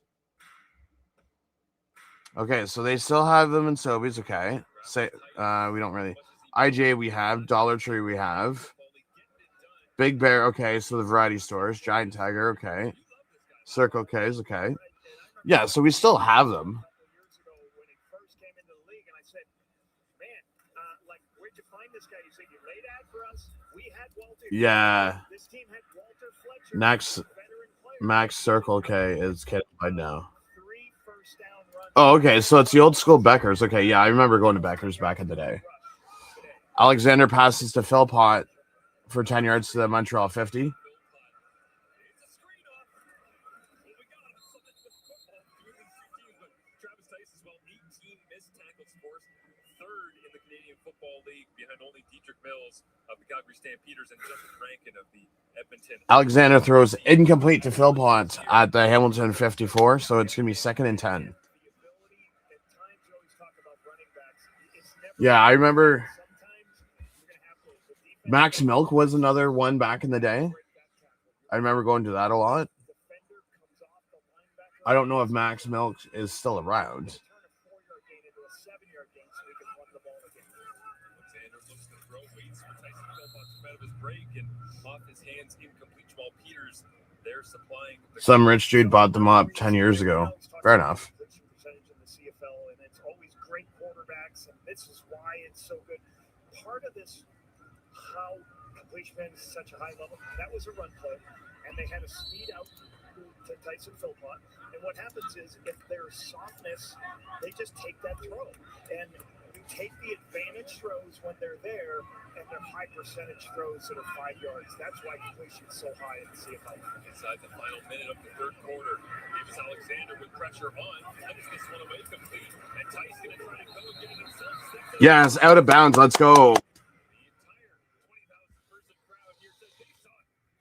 S1: Okay, so they still have them in Sobeys. Okay. Say, we don't really. IJ, we have. Dollar Tree, we have. Big Bear, okay. So the variety stores. Giant Tiger, okay. Circle K's, okay. Yeah, so we still have them.
S5: Years ago when he first came into the league, and I said, "Man, like, where'd you find this guy?" He said, "You laid ad for us. We had Walter.
S1: Yeah.
S5: This team had Walter Fletcher,
S1: Next,
S5: veteran player.
S1: Max Circle K is getting by now.
S5: 3 first down runs.
S1: Oh, okay. So it's the old school Beckers. Okay, yeah, I remember going to Beckers back in the day. Alexander passes to Philpott for 10 yards to the Montreal 50.
S4: Travis Tice as well, 18 missed tackles forced, third in the Canadian Football League behind only Dietrich Mills of the Calgary Stampeders and Justin Rankin of the Edmonton.
S1: Alexander throws incomplete to Philpott at the Hamilton 54, so it's going to be 2nd and 10. Yeah, I remember Max Milk was another one back in the day. I remember going to that a lot. I don't know if Max Milk is still around.
S4: Alexander looks to throw, waits for Tyson Philpott to come out of his break and off his hands, incomplete. Jamal Peters, they're supplying.
S1: Some rich dude bought them up 10 years ago. Fair enough.
S5: Percentage in the CFL, and it's always great quarterbacks, and this is why it's so good. Part of this, how completion is such a high level, that was a run play, and they had a speed out to Tyson Philpott. And what happens is, if there's softness, they just take that throw. And you take the advantage throws when they're there, and they're high percentage throws that are 5 yards. That's why completion is so high in the CFL.
S4: Inside the final minute of the third quarter, Davis Alexander with pressure on, sends this one away complete, and Tice going to try to go and get it himself.
S1: Yes, out of bounds. Let's go.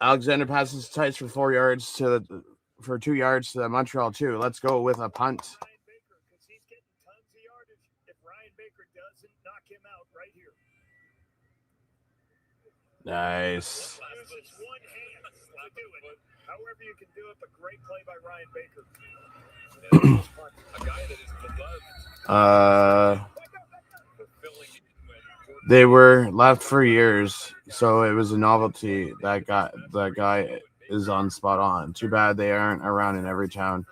S1: Alexander passes Tice for 4 yards to 2 yards to the Montreal 2. Let's go with a punt.
S5: Ryan Baker, because he's getting tons of yardage if Ryan Baker doesn't knock him out right here.
S1: Nice.
S5: Uses one hand to do it. However you can do it, but great play by Ryan Baker.
S4: A guy that is beloved.
S1: They were left for years, so it was a novelty. That guy is on spot on. Too bad they aren't around in every town.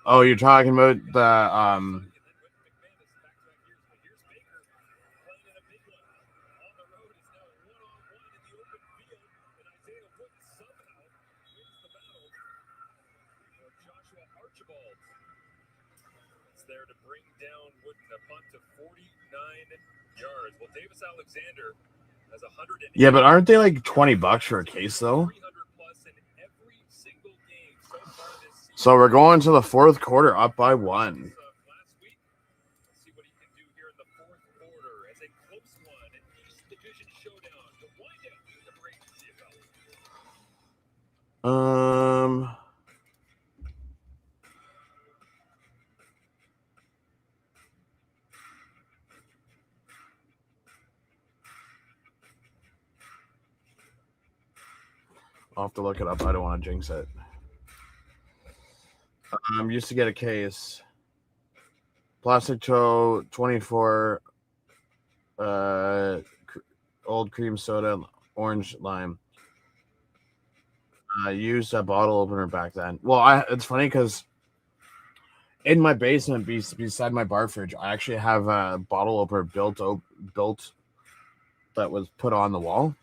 S1: Oh, you're talking about the
S4: there to bring down Wooden, a punt to 49 yards. Well, Davis Alexander has 100.
S1: Yeah, but aren't they like $20 for a case though?
S4: 300 plus in every single game so far this season.
S1: So we're going to the fourth quarter up by 1.
S4: Last week. Let's see what he can do here in the fourth quarter as a close one, an East Division showdown to wind out the break in CFL.
S1: I'll have to look it up. I don't want to jinx it. Used to get a case. Plastic toe, 24. Old cream soda, orange lime. I used a bottle opener back then. Well, it's funny because in my basement, beside my bar fridge, I actually have a bottle opener built that was put on the wall.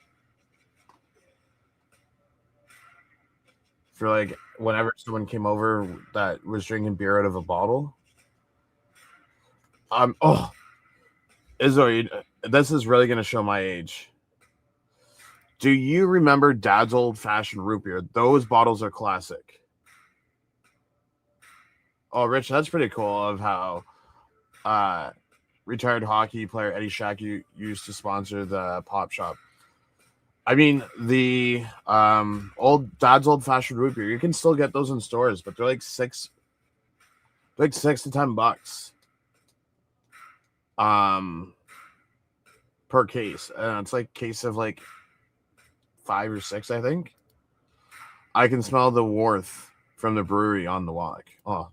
S1: For like whenever someone came over that was drinking beer out of a bottle. Izzo, this is really going to show my age. Do you remember Dad's Old Fashioned Root Beer? Those bottles are classic. Oh, Rich, that's pretty cool of how retired hockey player Eddie Shack used to sponsor the pop shop. I mean, the Dad's Old Fashioned Root Beer, you can still get those in stores, but they're like $6 to $10 per case. And it's like a case of like 5 or 6, I think. I can smell the Worth from the brewery on the walk. Oh.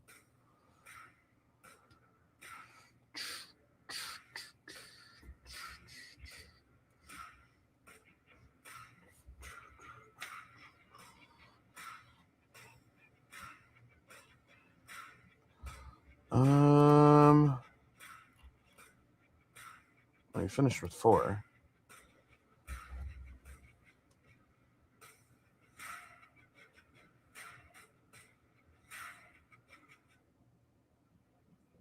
S1: he finished with 4.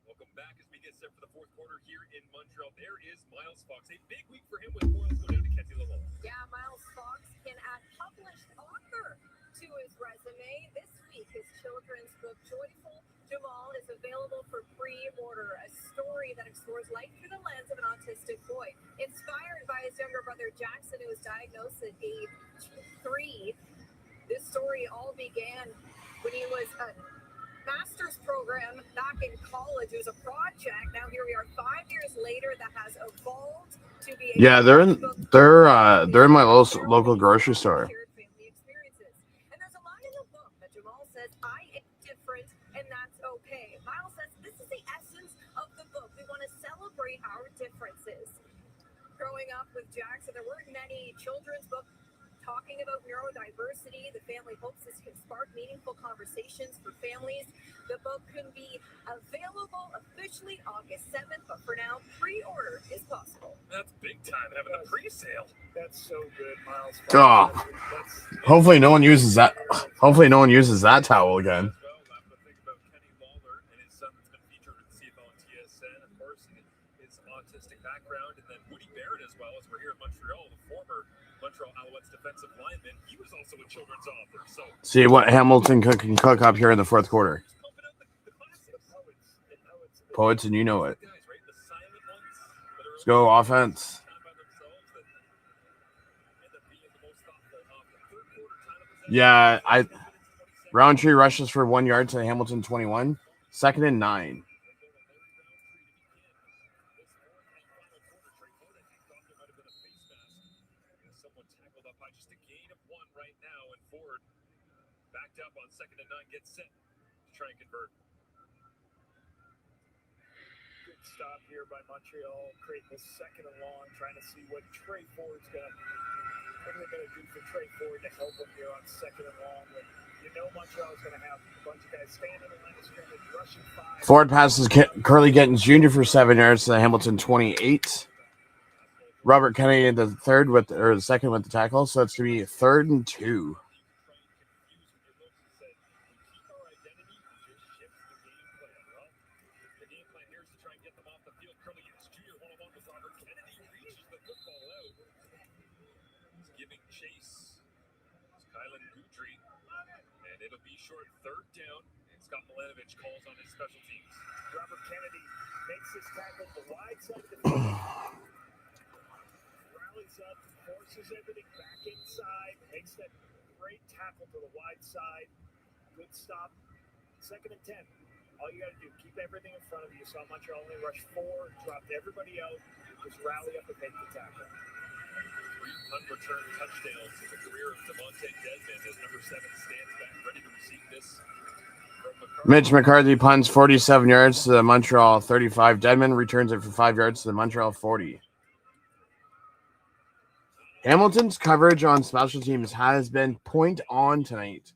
S4: Welcome back as we get set for the fourth quarter here in Montreal. There is Miles Fox. A big week for him with Moyles going down to Ticats Als.
S2: Yeah, Miles Fox can add published author to his resume. This week, his children's book, Joyful Jamal, is available for pre-order. A story that explores life through the lens of an autistic boy. Inspired by his younger brother Jackson, who was diagnosed at age 3. This story all began when he was a master's program back in college. It was a project. Now here we are 5 years later that has evolved to be a
S1: They're in my local grocery store.
S2: family experiences. And there's a line in the book that Jamal says, I am different and that's okay. Miles says this is the essence of the book. We want to celebrate our differences. Growing up with Jackson, there weren't many children's books talking about neurodiversity. The family hopes this can spark meaningful conversations for families. The book can be available officially August 7th, but for now, pre-order is possible.
S4: That's big time having the pre-sale.
S5: That's so good, Miles.
S1: Oh.
S5: That's
S1: Hopefully no one uses that. Hopefully no one uses that towel again.
S4: Well, we'll have to think about Kenny Lawler and his son that's been featured in CFL and TSN, of course, and his autistic background, and then Woody Barrett as well, as we're here in Montreal, the former Montreal Alouettes defensive lineman. He was also a children's author. So
S1: See what Hamilton can cook up here in the fourth quarter.
S4: who's pumping out the classics?
S1: Poets, and you know it.
S4: Guys, right? The silent ones that are
S1: Let's go offense.
S4: time by themselves that end up being the most thoughtful of the third quarter time of possession.
S1: Yeah, Roundtree rushes for 1 yard to Hamilton 21. 2nd and 9.
S4: Someone tackled up by just a gain of 1 right now, and Ford backed up on 2nd and 9, gets set to try and convert.
S5: good stop here by Montreal, creating this 2nd and long, trying to see what Trey Ford's going to, what are they going to do for Trey Ford to help him here on 2nd and long. When you know Montreal's going to have a bunch of guys standing in the line of scrimmage, rushing 5.
S1: Ford passes Curly Gittins Jr. for 7 yards to the Hamilton 28. Robert Kennedy the second with the tackle, so it's going to be 3rd and 2.
S4: It'll be short 3rd down, and Scott Milanovich calls on his special teams.
S5: Robert Kennedy makes his tackle to the wide side of the field. Rallies up, forces everything back inside, makes that great tackle to the wide side. Good stop. 2nd and 10. All you got to do, keep everything in front of you. You saw Montreal only rush 4, dropped everybody out, just rally up and make the tackle.
S4: 3 punt return touchdowns in the career of Devontae Dedman as number 7 stands back ready to receive this from McCarthy.
S1: Mitch McCarthy punts 47 yards to the Montreal 35. Dedman returns it for 5 yards to the Montreal 40. Hamilton's coverage on special teams has been point on tonight.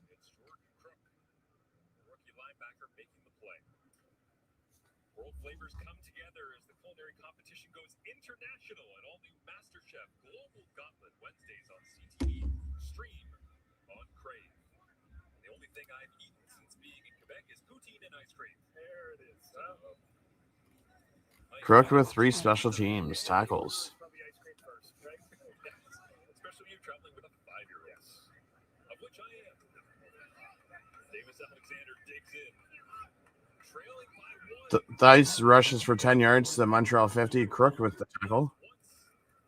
S4: Rookie linebacker making the play. World flavors come together as the culinary competition goes international at all new MasterChef Global Gauntlet Wednesdays on CTV. Stream on Crave. The only thing I've eaten since being in Quebec is poutine and ice cream.
S5: There it is.
S1: Crook with 3 special teams tackles.
S5: Probably ice cream first, right?
S4: Especially when you're traveling with a 5-year-old. Of which I am. Davis Alexander digs in. Trailing by 1.
S1: Thice rushes for 10 yards to the Montreal 50. Crook with the tackle.
S4: Once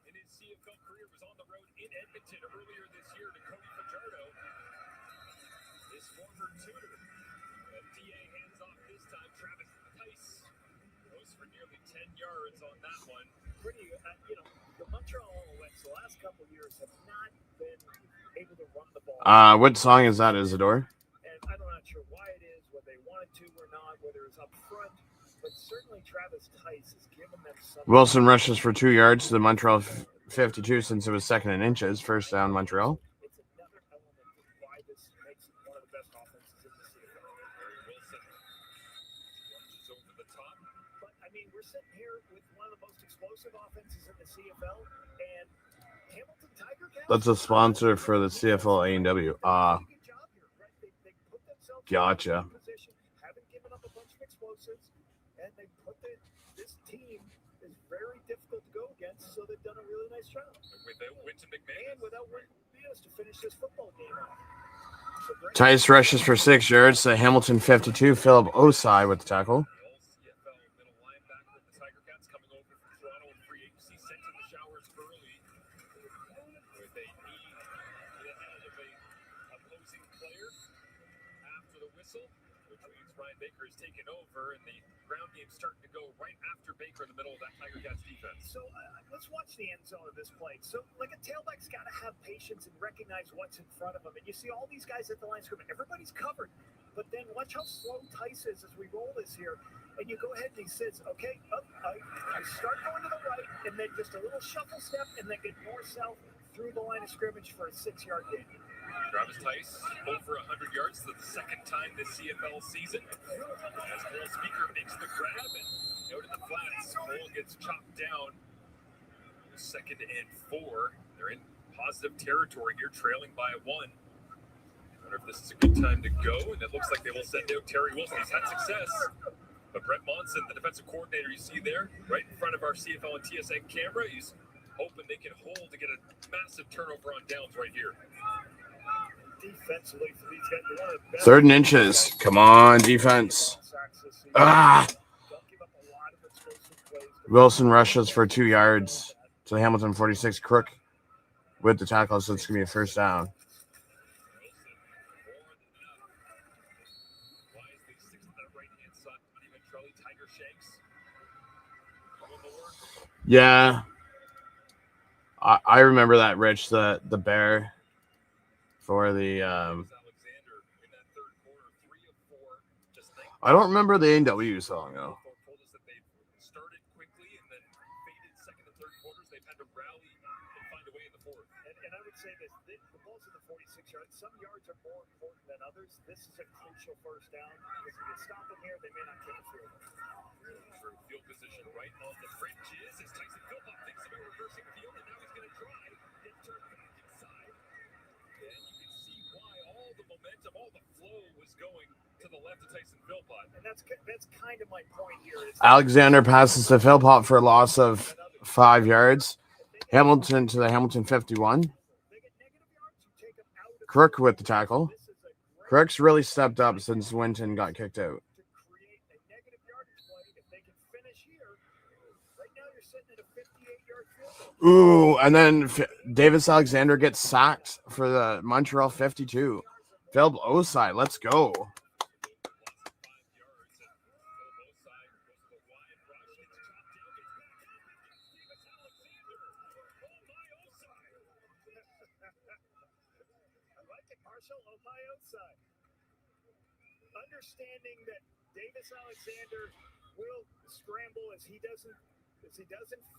S4: in his CFL career was on the road in Edmonton earlier this year to Cody Fajardo. His former tutor. DA hands off this time. Travis Tice goes for nearly 10 yards on that one.
S5: Pretty, the Montreal Alouettes the last couple of years have not been able to run the ball.
S1: What song is that, Isidore?
S5: And I'm not sure why it is, whether they wanted to or not, whether it's up front, but certainly Travis Tice has given them some.
S1: Wilson rushes for 2 yards to the Montreal 52 since it was 2nd and inches. 1st down, Montreal.
S5: It's another element of why this makes it one of the best offenses in the CFL.
S4: Wilson lunges over the top.
S5: But I I mean, we're sitting here with one of the most explosive offenses in the CFL, and Hamilton Tiger Cats.
S1: That's a sponsor for the CFL A&W. Gotcha.
S5: Haven't given up a bunch of explosives, and they put this team is very difficult to go against, so they've done a really nice job.
S4: Without Winton McMahon.
S5: And without Winton to finish this football game off. So
S1: Tice rushes for 6 yards to Hamilton 52. Philip Osai with the tackle.
S4: CFL middle linebacker of the Tiger Cats coming over from Toronto in free agency, sent to the showers early with a knee to the head of a opposing player after the whistle, which means Ryan Baker is taken over, and the ground game's starting to go right after Baker in the middle of that Tiger Cats defense.
S5: So let's watch the end zone of this play. So, like, a tailback's got to have patience and recognize what's in front of him. And you see all these guys at the line scrimmage. Everybody's covered. But then watch how slow Tice is as we roll this here. And you go ahead and he says, okay, I start going to the right, and then just a little shuffle step, and then get north-south through the line of scrimmage for a 6-yard gain.
S4: Travis Tice over 100 yards for the second time this CFL season. As Cole Speaker makes the grab and out in the flats, Cole gets chopped down. 2nd and 4. They're in positive territory here, trailing by 1. I wonder if this is a good time to go, and it looks like they will send out Terry Wilson. He's had success. But Brett Monson, the defensive coordinator you see there, right in front of our CFL and TSN camera, he's hoping they can hold to get a massive turnover on downs right here.
S5: Defensively for these guys, they're one of the best.
S1: 3rd and inches. Come on, defense. Ah! Wilson rushes for 2 yards to the Hamilton 46. Crook with the tackle, so it's going to be a first down. Yeah. I remember that, Rich, the bear for the I don't remember the A&W song though.
S4: Started quickly and then faded 2nd and 3rd quarters. They've had to rally and find a way in the 4th.
S5: And I would say this, the ball's in the 46 yards. Some yards are more important than others. This is a crucial first down because if you stop them here, they may not kick a field.
S4: Field position right on the fringes as Tyson Philpott thinks about reversing field, and now he's going to try get turned back inside. And you can see why all the momentum, all the flow was going to the left of Tyson Philpott.
S5: And that's kind of my point here.
S1: Alexander passes to Philpott for a loss of 5 yards. Hamilton to the Hamilton 51. Crook with the tackle. Crook's really stepped up since Winton got kicked out. Ooh, and then Davis Alexander gets sacked for the Montreal 52. Philip Osai, let's go.
S5: Understanding that Davis Alexander will scramble as he doesn't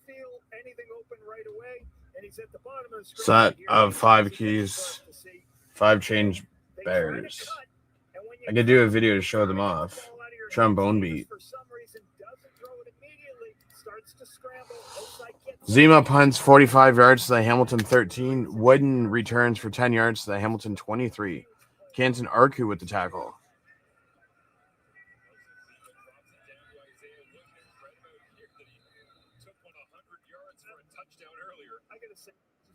S5: feel anything open right away, and he's at the bottom of the screen.
S1: Set of 5 keys, 5 change bears. I could do a video to show them off. Trombone beat. Zima punts 45 yards to the Hamilton 13. Wooden returns for 10 yards to the Hamilton 23. Canton Arku with the tackle.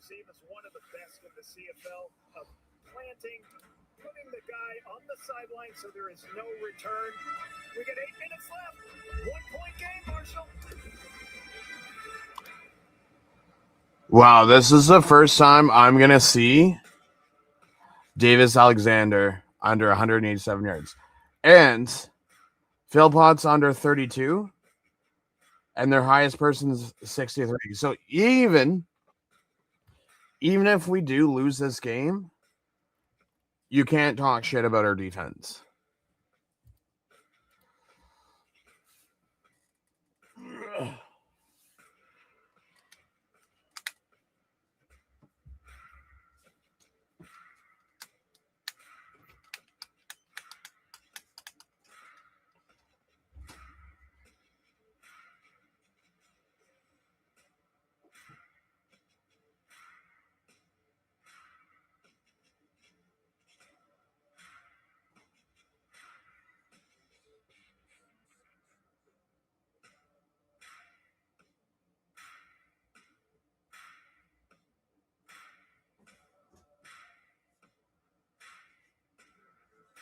S5: Zima's one of the best in the CFL of planting, putting the guy on the sideline so there is no return. We got 8 minutes left. 1-point game, Marshall.
S1: Wow, this is the first time I'm going to see Davis Alexander under 187 yards. And Philpott's under 32. And their highest person's 63. So even if we do lose this game, you can't talk shit about our defense.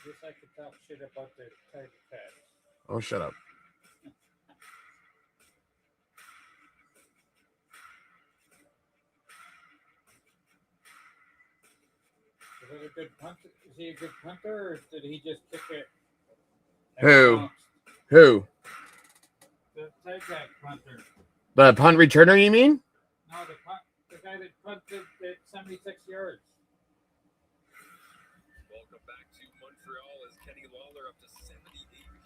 S3: Just like to talk shit about the Ticats.
S1: Oh, shut up.
S3: Is it a good punter? Is he a good punter, or did he just kick it?
S1: Who? Who?
S3: The Ticat punter.
S1: The punt returner, you mean?
S3: No, the guy that punted at 76 yards.
S4: Welcome back to Montreal as Kenny Lawler up to 78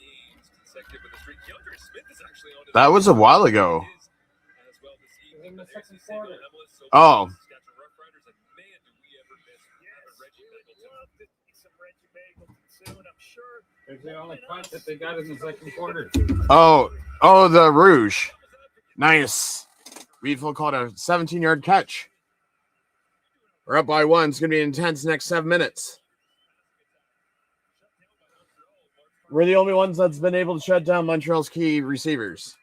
S4: games consecutive with a streak. Younger Smith is actually on.
S1: That was a while ago.
S4: As well this evening.
S3: In the
S4: There's
S3: second
S4: Samuel
S3: quarter.
S4: Emilus, so
S1: Oh.
S4: Saskatchewan Roughriders, and man, do we ever miss Reggie Begelton.
S5: Love to see some Reggie Begelton soon, I'm sure.
S3: It's the only punt that they got in the second quarter.
S1: Oh, the Rouge. Nice. Weevil caught a 17-yard catch. We're up by 1. It's going to be intense next 7 minutes. We're the only ones that's been able to shut down Montreal's key receivers.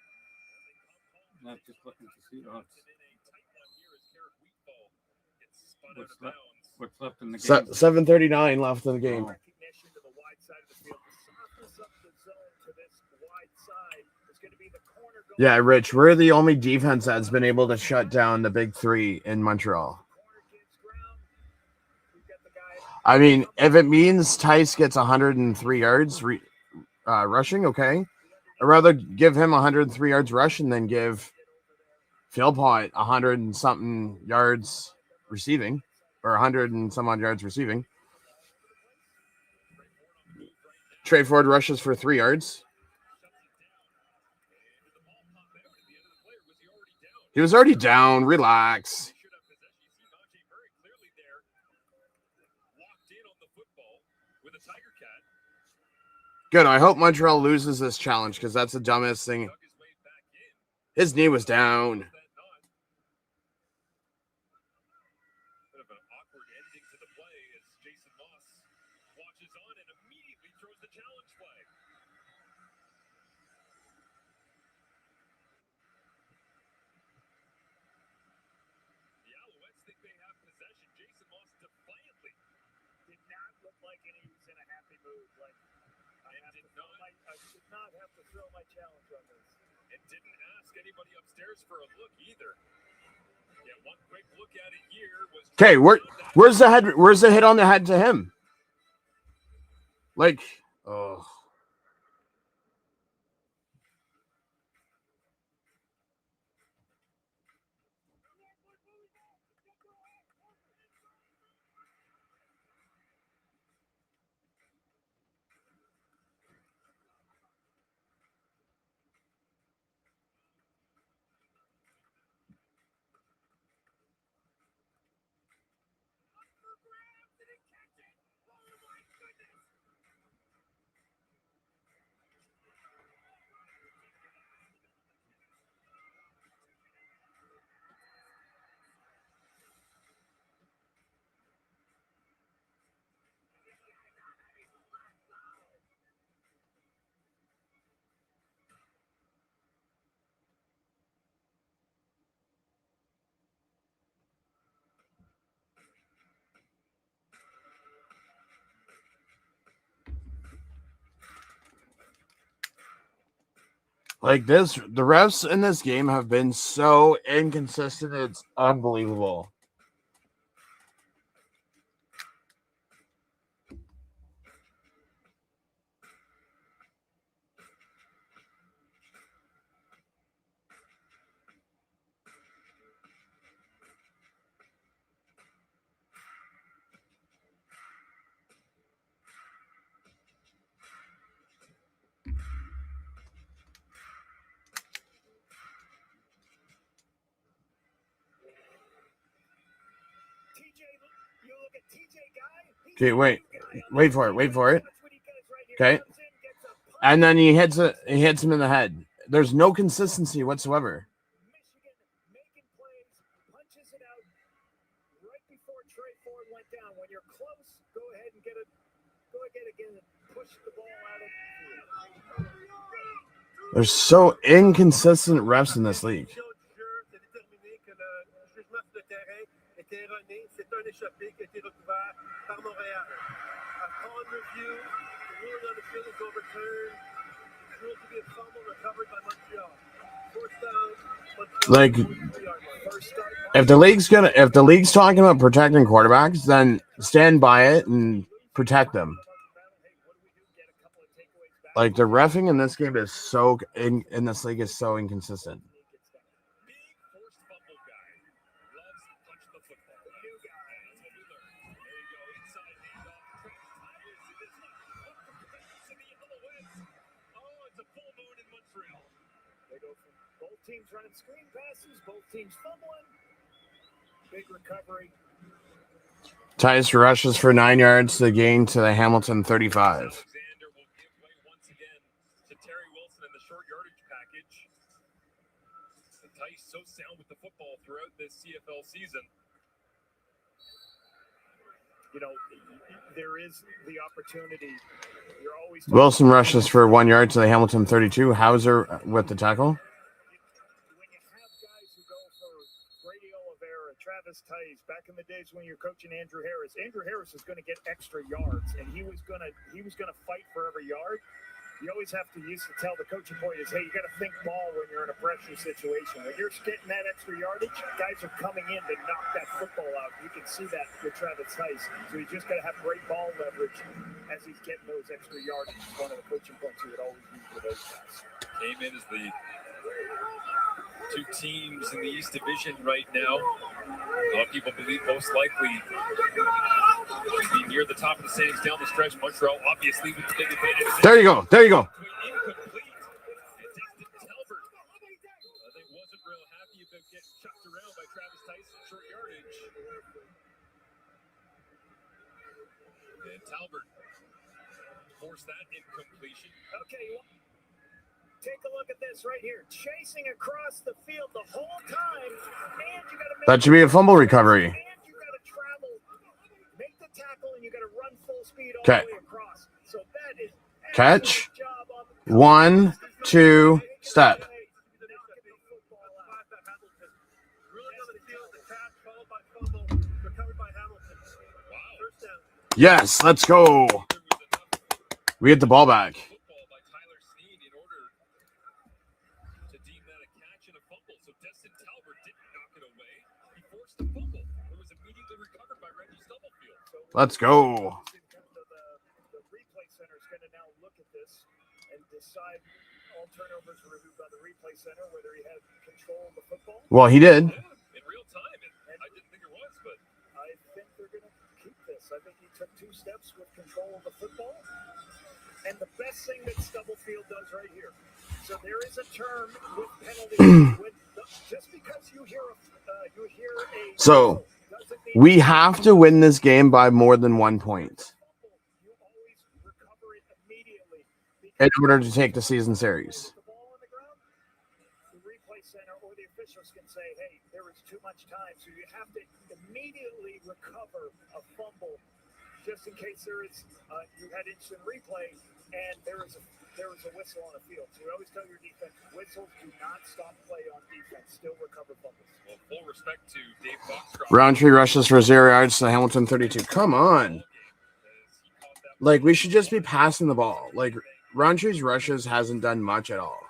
S3: Not just looking to see what's left in the game.
S1: 7:39 left in the game.
S5: Recognition to the wide side of the field. The softness of the zone to this wide side is going to be the corner going.
S1: Yeah, Rich, we're the only defense that's been able to shut down the big three in Montreal. I mean, if it means Tice gets 103 yards rushing, okay. I'd rather give him 103 yards rushing than give Philpott 100 and something yards receiving, or 100 and some odd yards receiving. Trey Ford rushes for 3 yards. He was already down. Relax. Good. I hope Montreal loses this challenge because that's the dumbest thing. His knee was down.
S4: Bit of an awkward ending to the play as Jason Moss watches on and immediately throws the challenge flag. The Alouettes think they have possession. Jason Moss defiantly
S5: Did not look like he was in a happy mood. Like I did not have to throw my challenge on this.
S4: and didn't ask anybody upstairs for a look either. Yeah, one quick look at it here was.
S1: Okay, where's the head? Where's the hit on the head to him? Like, oh. Like this, the refs in this game have been so inconsistent. It's unbelievable. Okay, wait for it. Okay, and then he hits him in the head. There's no consistency whatsoever.
S5: Michigan making plays, punches it out right before Trey Ford went down. When you're close, go ahead and get it. Go ahead again and push the ball out of the field.
S1: There's so inconsistent refs in this league.
S6: était erroné. C'est un échappé qui a été recouvert par Montréal. À On review, the ruling on the field is overturned. It's ruled to be a fumble recovered by Montreal. Fourth down, Montreal.
S1: Like,
S6: 43-yard line. First start.
S1: if the league's talking about protecting quarterbacks, then stand by it and protect them. Like, the reffing in this game is so in this league is so inconsistent.
S4: Big forced fumble guy. Loves to punch the football. New guy. That's what we learned. There you go. Inside handoff. Travis Tyler to this one. To the Alouettes. Oh, it's a full moon in Montreal.
S5: They go from both teams running screen passes, both teams fumbling. Big recovery.
S1: Tice rushes for 9 yards to gain to the Hamilton 35.
S4: Alexander will give way once again to Terry Wilson in the short yardage package. The Tice so sound with the football throughout this CFL season.
S5: You know, there is the opportunity. You're always
S1: Wilson rushes for 1 yard to the Hamilton 32. Hauser with the tackle.
S5: when you have guys who go for Brady Oliveira, Travis Tice, back in the days when you're coaching Andrew Harris is going to get extra yards, and he was going to fight for every yard. You always have to used to tell the coaching point is, hey, you got to think ball when you're in a pressure situation. When you're getting that extra yardage, guys are coming in to knock that football out. You can see that with Travis Tice. So you just got to have great ball leverage as he's getting those extra yards. One of the coaching points he would always use for those guys.
S4: Came in as the two teams in the East Division right now. A lot of people believe most likely to be near the top of the standings down the stretch. Montreal obviously with the big advantage.
S1: There you go. There you go.
S4: Incomplete. It's Dustin Talbert. They wasn't real happy about getting chucked around by Travis Tice in short yardage. And Talbert forced that incompletion.
S5: Okay, take a look at this right here. Chasing across the field the whole time, and you got to
S1: That should be a fumble recovery.
S5: and you got to travel, make the tackle, and you got to run full speed all
S1: Okay.
S5: the way across. So that is
S1: Catch.
S5: excellent job on the
S1: 1, 2, step.
S6: Ruling on the field, the catch followed by fumble recovered by Hamilton. First down.
S1: Yes, let's go.
S4: There was enough
S1: We get the ball back.
S4: football by Tyler Sneed in order to deem that a catch and a fumble. So Dustin Talbert didn't knock it away. He forced the fumble. It was immediately recovered by Reggie Stubblefield.
S1: Let's go.
S5: The replay center is going to now look at this and decide all turnovers are reviewed by the replay center, whether he had control of the football.
S1: Well, he did.
S4: In real time, and I didn't think it was, but
S5: I think they're going to keep this. I think he took 2 steps with control of the football. And the best thing that Stubblefield does right here. So there is a term with penalties. Just because you hear a
S1: So
S5: doesn't mean
S1: we have to win this game by more than 1 point
S5: you always recover it immediately.
S1: in order to take the season series.
S5: The ball on the ground, the replay center or the officials can say, hey, there was too much time. So you have to immediately recover a fumble just in case you had instant replay and there is a whistle on the field. So we always tell your defense, whistles do not stop play on defense. Still recover fumbles.
S4: well, full respect to Dave Foxcroft.
S1: Roundtree rushes for 0 yards to Hamilton 32. Come on. Like, we should just be passing the ball. Like, Roundtree's rushes hasn't done much at all.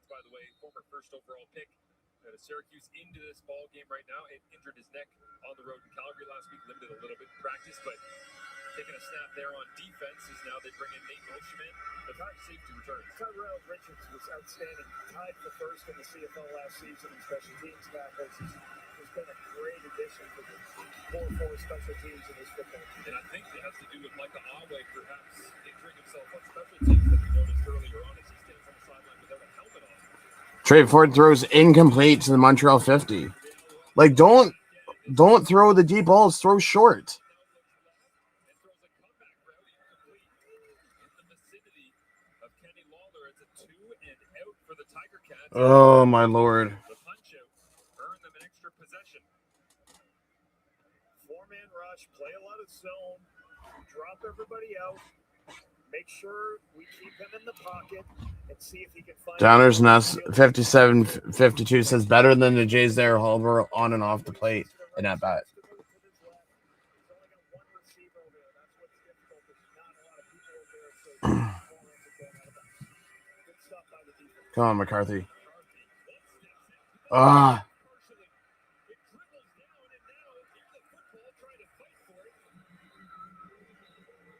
S4: By the way, former first overall pick out of Syracuse into this ball game right now. It injured his neck on the road in Calgary last week, limited a little bit in practice, but taking a snap there on defense is now they bring in Nate Moshman, the safety returns.
S5: Tyrell Richards was outstanding, tied for first in the CFL last season in special teams tackles. He's been a great addition to the 4-4 special teams in this football team.
S4: And I think it has to do with Micah Alway perhaps injuring himself on special teams that we noticed earlier on as he stands on the sideline without a helmet on.
S1: Trey Ford throws incomplete to the Montreal 50. Like, don't throw the deep balls, throw short.
S4: And throws a comeback route incomplete in the vicinity of Kenny Lawler. It's a 2 and out for the Tiger Cats.
S1: Oh, my Lord.
S4: The punch out earned them an extra possession.
S5: 4-man rush, play a lot of zone, drop everybody out. make sure we keep him in the pocket and see if he can find.
S1: Downers Nest 57-52 says better than the Jays there, however, on and off the plate and at bat. Come on, McCarthy.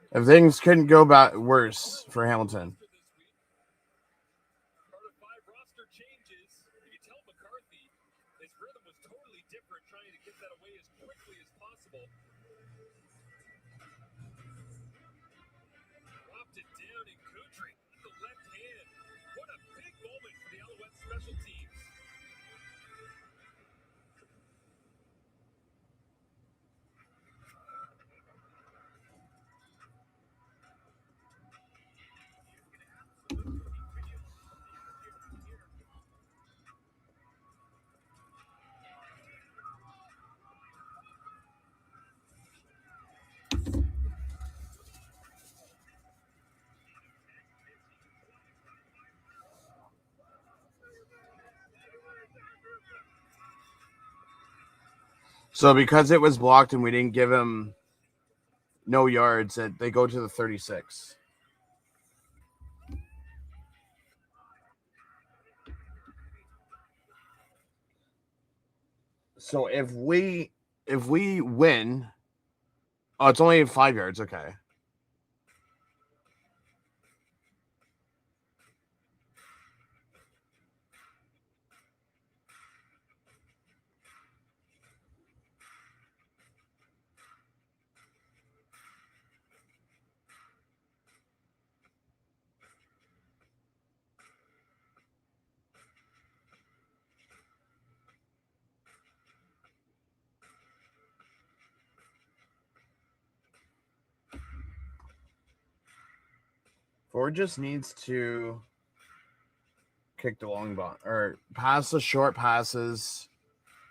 S1: If things couldn't go worse for Hamilton.
S4: Dropped it down in Kutry with the left hand. What a big moment for the Alouettes special teams.
S1: So because it was blocked and we didn't give him no yards, they go to the 36. So if we win, it's only 5 yards. Okay. Ford just needs to kick the long ball or pass the short passes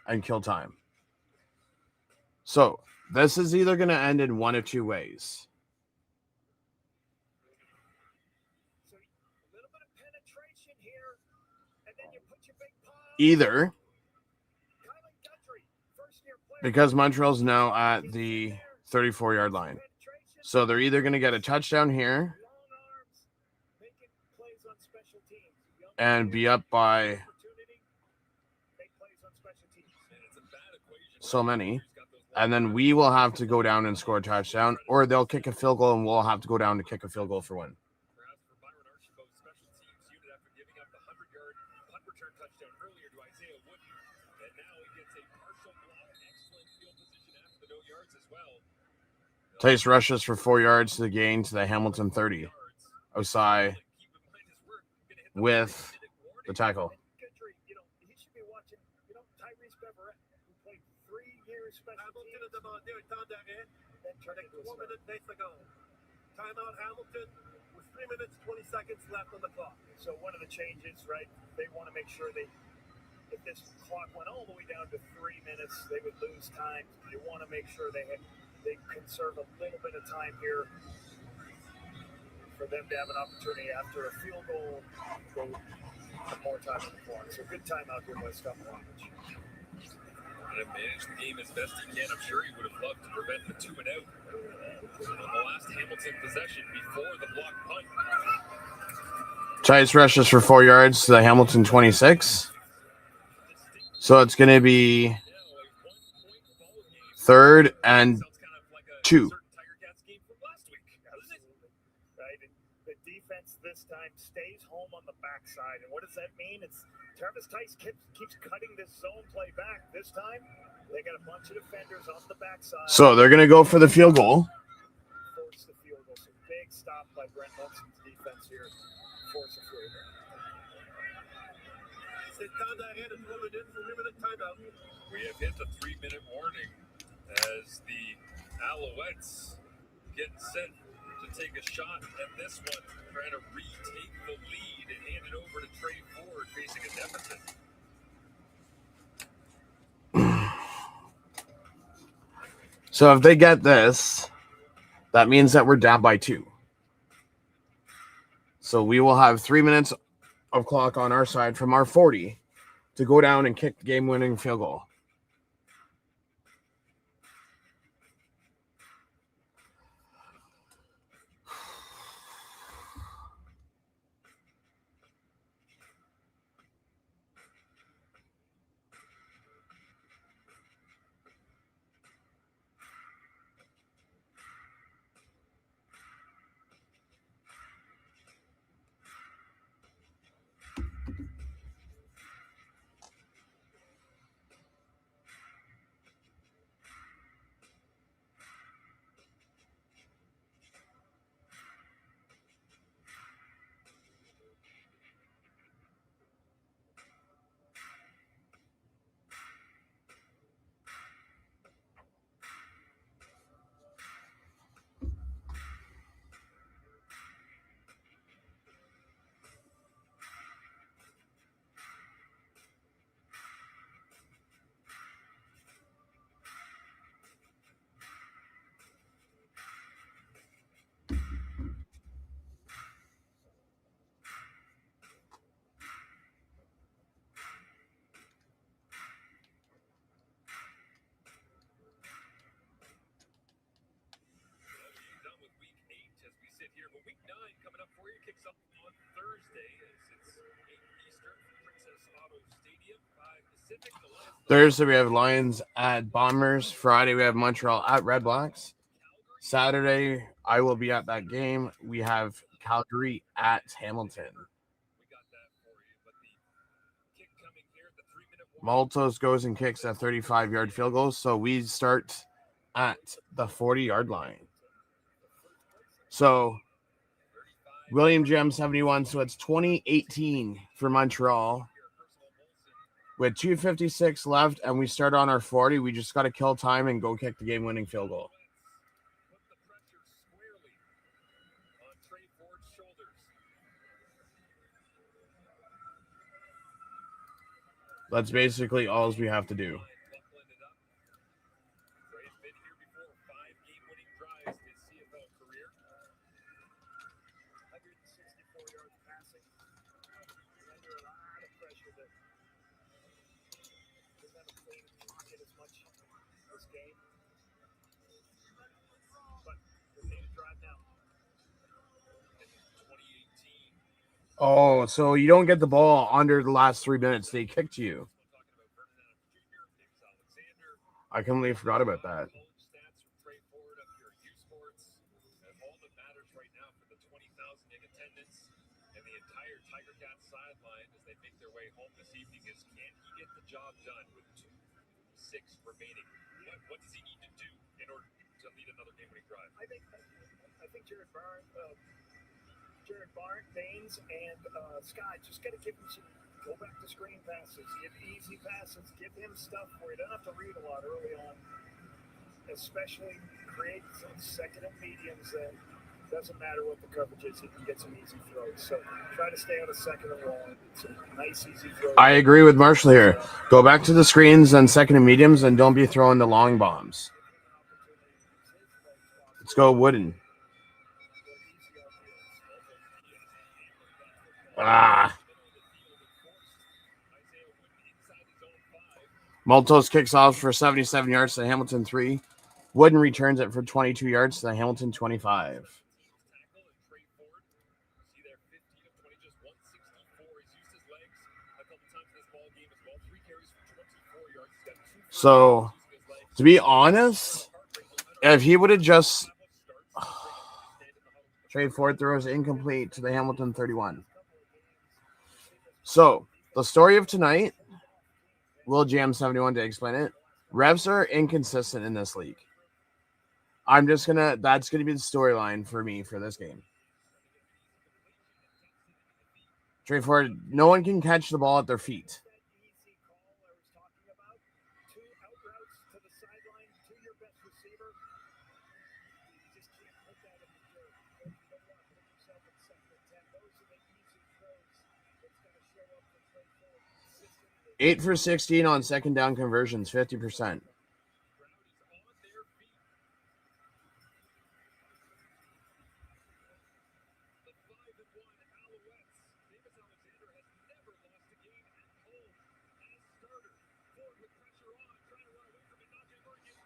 S1: and kill time. So this is either going to end in one of two ways.
S5: So a little bit of penetration here, and then you put your big paw.
S1: Either because Montreal's now at the 34-yard line. So they're either going to get a touchdown here and be up by so many, and then we will have to go down and score a touchdown, or they'll kick a field goal and we'll have to go down to kick a field goal for win. Tice rushes for 4 yards to the gain to the Hamilton 30. Osai with the tackle.
S6: Timeout Hamilton with 3 minutes, 20 seconds left on the clock.
S5: So one of the changes, right? They want to make sure if this clock went all the way down to 3 minutes, they would lose time. They want to make sure they conserve a little bit of time here for them to have an opportunity after a field goal to have more time on the clock. So good timeout here by Scott Milanovic.
S4: To manage the game as best he can. I'm sure he would have loved to prevent the 2 and out on the last Hamilton possession before the block punt.
S1: Tice rushes for 4 yards to the Hamilton 26. So it's going to be 3rd and 2.
S5: Right? The defense this time stays home on the backside. And what does that mean? It's Travis Tice keeps cutting this zone play back. This time, they got a bunch of defenders on the backside.
S1: So they're going to go for the field goal.
S5: Force the field goal. So big stop by Brent Munson's defense here. Force a field goal.
S6: C'est temps d'arrêt de 3 minutes, 3-minute timeout.
S4: We have hit the 3-minute warning as the Alouettes get set to take a shot at this one, trying to retake the lead and hand it over to Trey Ford facing a deficit.
S1: So if they get this, that means that we're down by 2. So we will have 3 minutes of clock on our side from our 40 to go down and kick the game-winning field goal.
S4: Done with week 8 as we sit here, but week 9 coming up for you kicks off on Thursday as it's 8 Eastern, Princess Auto Stadium, 5 Pacific. The Lions
S1: Thursday, we have Lions at Bombers. Friday, we have Montreal at Red Blacks. Saturday, I will be at that game. We have Calgary at Hamilton.
S4: we got that for you, but the kick coming here at the 3-minute warning.
S1: Maltos goes and kicks a 35-yard field goal, so we start at the 40-yard line. So William Gem 71, so it's 2018 for Montreal. With 2:56 left, and we start on our 40. We just got to kill time and go kick the game-winning field goal.
S4: Put the pressure squarely on Trey Ford's shoulders.
S1: That's basically all we have to do.
S4: Buckling it up. Trey's been here before, 5 game-winning drives in his CFL career.
S5: 164 yards passing. Under a lot of pressure there. Doesn't have a clean pocket as much this game. But we need to drive now.
S4: 2018.
S1: Oh, so you don't get the ball under the last 3 minutes. They kicked you.
S4: Talking about Vernon Adams Jr., Ticats Alexander.
S1: I completely forgot about that.
S4: College stats from Trey Ford up here at U Sports. And all that matters right now for the 20,000 in attendance and the entire Tiger Cats sideline as they make their way home this evening is, can he get the job done with 2:06 remaining? What does he need to do in order to lead another game-winning drive?
S5: I think Jared Baines, and Scott just got to give him some go back to screen passes, give easy passes, give him stuff where he doesn't have to read a lot early on, especially create some second and mediums that doesn't matter what the coverage is, he can get some easy throws. So try to stay on a second and long, some nice easy throws.
S1: I agree with Marshall here. Go back to the screens and second and mediums, and don't be throwing the long bombs. Let's go Wooden. Maltos kicks off for 77 yards to the Hamilton 3. Wooden returns it for 22 yards to the Hamilton 25. So, to be honest, if he would have just Trey Ford throws incomplete to the Hamilton 31. So, the story of tonight, Will Jam 71 to explain it. Refs are inconsistent in this league. That's going to be the storyline for me for this game. Trey Ford, no one can catch the ball at their feet. Eight for 16 on second down conversions, 50%.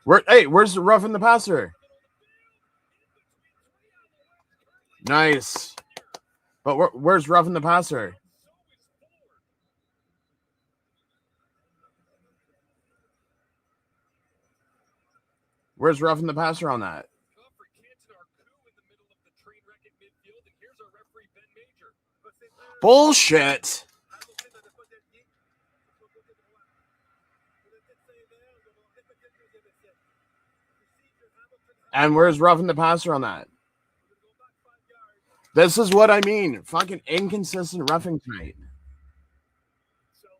S1: Where's the roughing the passer? Nice. But where's roughing the passer? Where's roughing the passer on that? Bullshit. And where's roughing the passer on that? This is what I mean. Fucking inconsistent roughing tonight.
S5: So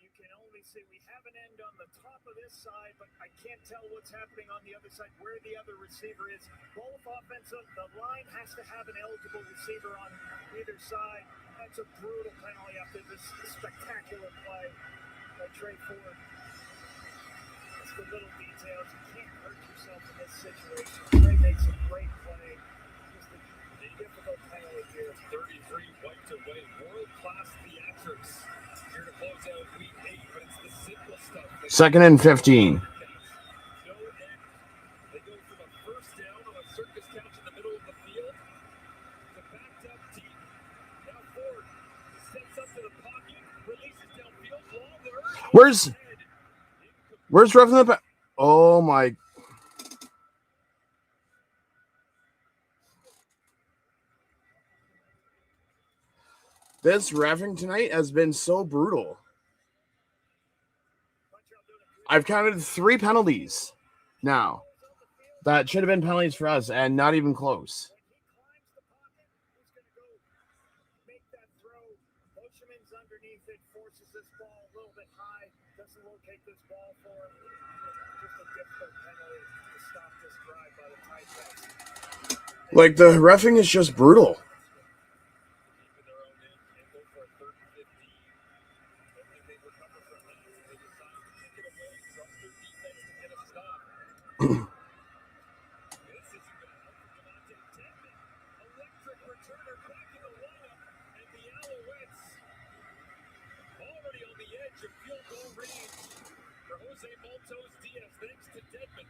S5: you can only see we have an end on the top of this side, but I can't tell what's happening on the other side, where the other receiver is. Both offensive, the line has to have an eligible receiver on either side. That's a brutal penalty after this spectacular play by Trey Ford. It's the little details. You can't hurt yourself in this situation. Trey makes a great play. Just a difficult penalty here.
S4: 33 wiped away. World-class theatrics here to close out week 8, but it's the simple stuff.
S1: 2nd and 15.
S4: No end. They go from a first down on a circus couch in the middle of the field to backed up deep. Now Ford steps up to the pocket, releases downfield.
S1: Where's roughing the passer? Oh my. This reffing tonight has been so brutal. I've counted 3 penalties now that should have been penalties for us, and not even close.
S5: Make that throw. Boschman's underneath it, forces this ball a little bit high, doesn't locate this ball for him. Just a difficult penalty to stop this drive by the Ticats.
S1: Like, the reffing is just brutal.
S4: Electric returner back in the lineup, and the Alouettes already on the edge of field goal range for Jose Maltos Diaz, thanks to Dedmon.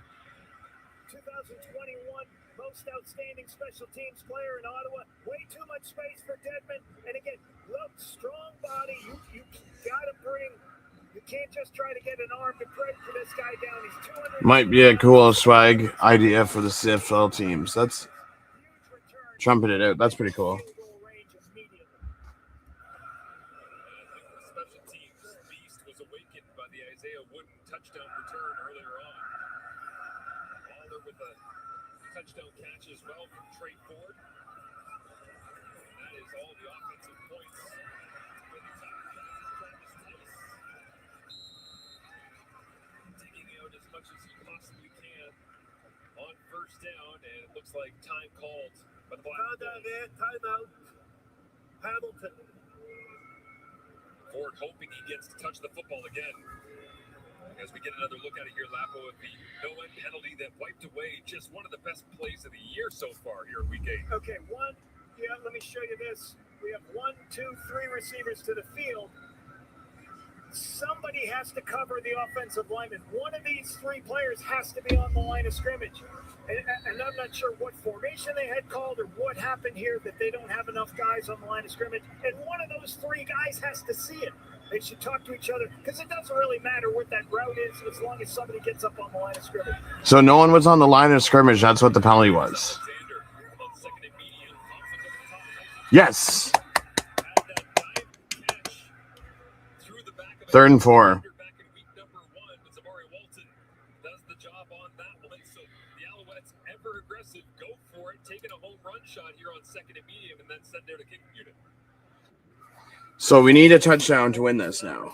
S5: 2021 most outstanding special teams player in Ottawa. Way too much space for Dedmon. And again, look, strong body. You gotta bring. You can't just try to get an arm to break for this guy down. He's 200.
S1: Might be a cool swag idea for the CFL teams. That's trumping it out. That's pretty cool.
S4: Special teams beast was awakened by the Isaiah Wooden touchdown return earlier on. Waller with a touchdown catch as well from Trey Ford. And that is all the offensive points for the Ticats. Digging out as much as he possibly can on first down, and it looks like time called by the Black Bulls.
S6: Timeout. Hamilton.
S4: Ford hoping he gets to touch the football again. As we get another look at it here, Lapo, with the no-end penalty that wiped away just one of the best plays of the year so far here at week 8.
S5: Okay, let me show you this. We have 1, 2, 3 receivers to the field. Somebody has to cover the offensive lineman. One of these 3 players has to be on the line of scrimmage. And I'm not sure what formation they had called or what happened here that they don't have enough guys on the line of scrimmage. And one of those 3 guys has to see it. They should talk to each other because it doesn't really matter what that route is as long as somebody gets up on the line of scrimmage.
S1: So no one was on the line of scrimmage. That's what the penalty was. Yes. 3rd and 4.
S4: Does the job on that one. So the Alouettes, ever aggressive, go for it, taking a home run shot here on 2nd and medium, and then send there to kicking unit.
S1: So we need a touchdown to win this now.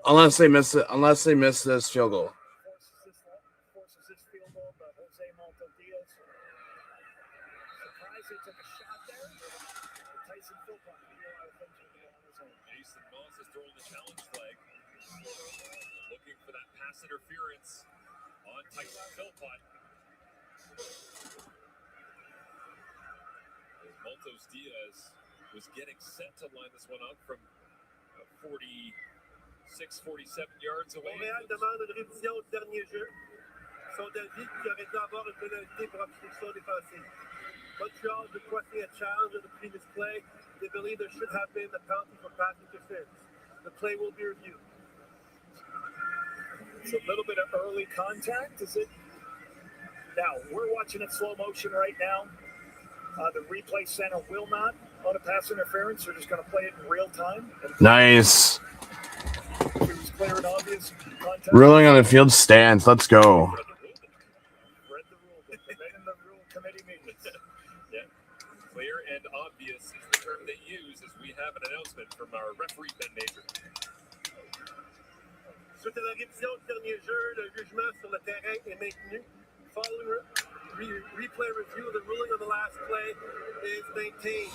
S1: Unless they miss it. Unless they miss this field goal.
S5: Forces this field goal, but Jose Maltos Diaz. Surprised he took a shot there. Tyson Philpott.
S4: Jason Moss is throwing the challenge flag. Looking for that pass interference on Tyson Philpott. Maltos Diaz was getting set to line this one up from 47 647 yards away.
S6: Montréal demande une révision du dernier jeu. Son avis qui aurait dû avoir une pénalité pour obstruction défensive. Montreal requesting a challenge of the previous play. They believe there should have been a penalty for pass interference. The play will be reviewed.
S5: It's a little bit of early contact, is it? Now, we're watching it slow motion right now. The replay center will not on a pass interference. They're just going to play it in real time.
S1: Nice.
S5: If it was clear and obvious contact.
S1: Ruling on the field stands. Let's go.
S5: Read the rule book. Been in the rule committee meetings.
S4: Yeah. Clear and obvious is the term they use as we have an announcement from our referee, Ben Major.
S6: Suite à la révision du dernier jeu, le jugement sur le terrain est maintenu. Following replay review, the ruling on the last play is maintained.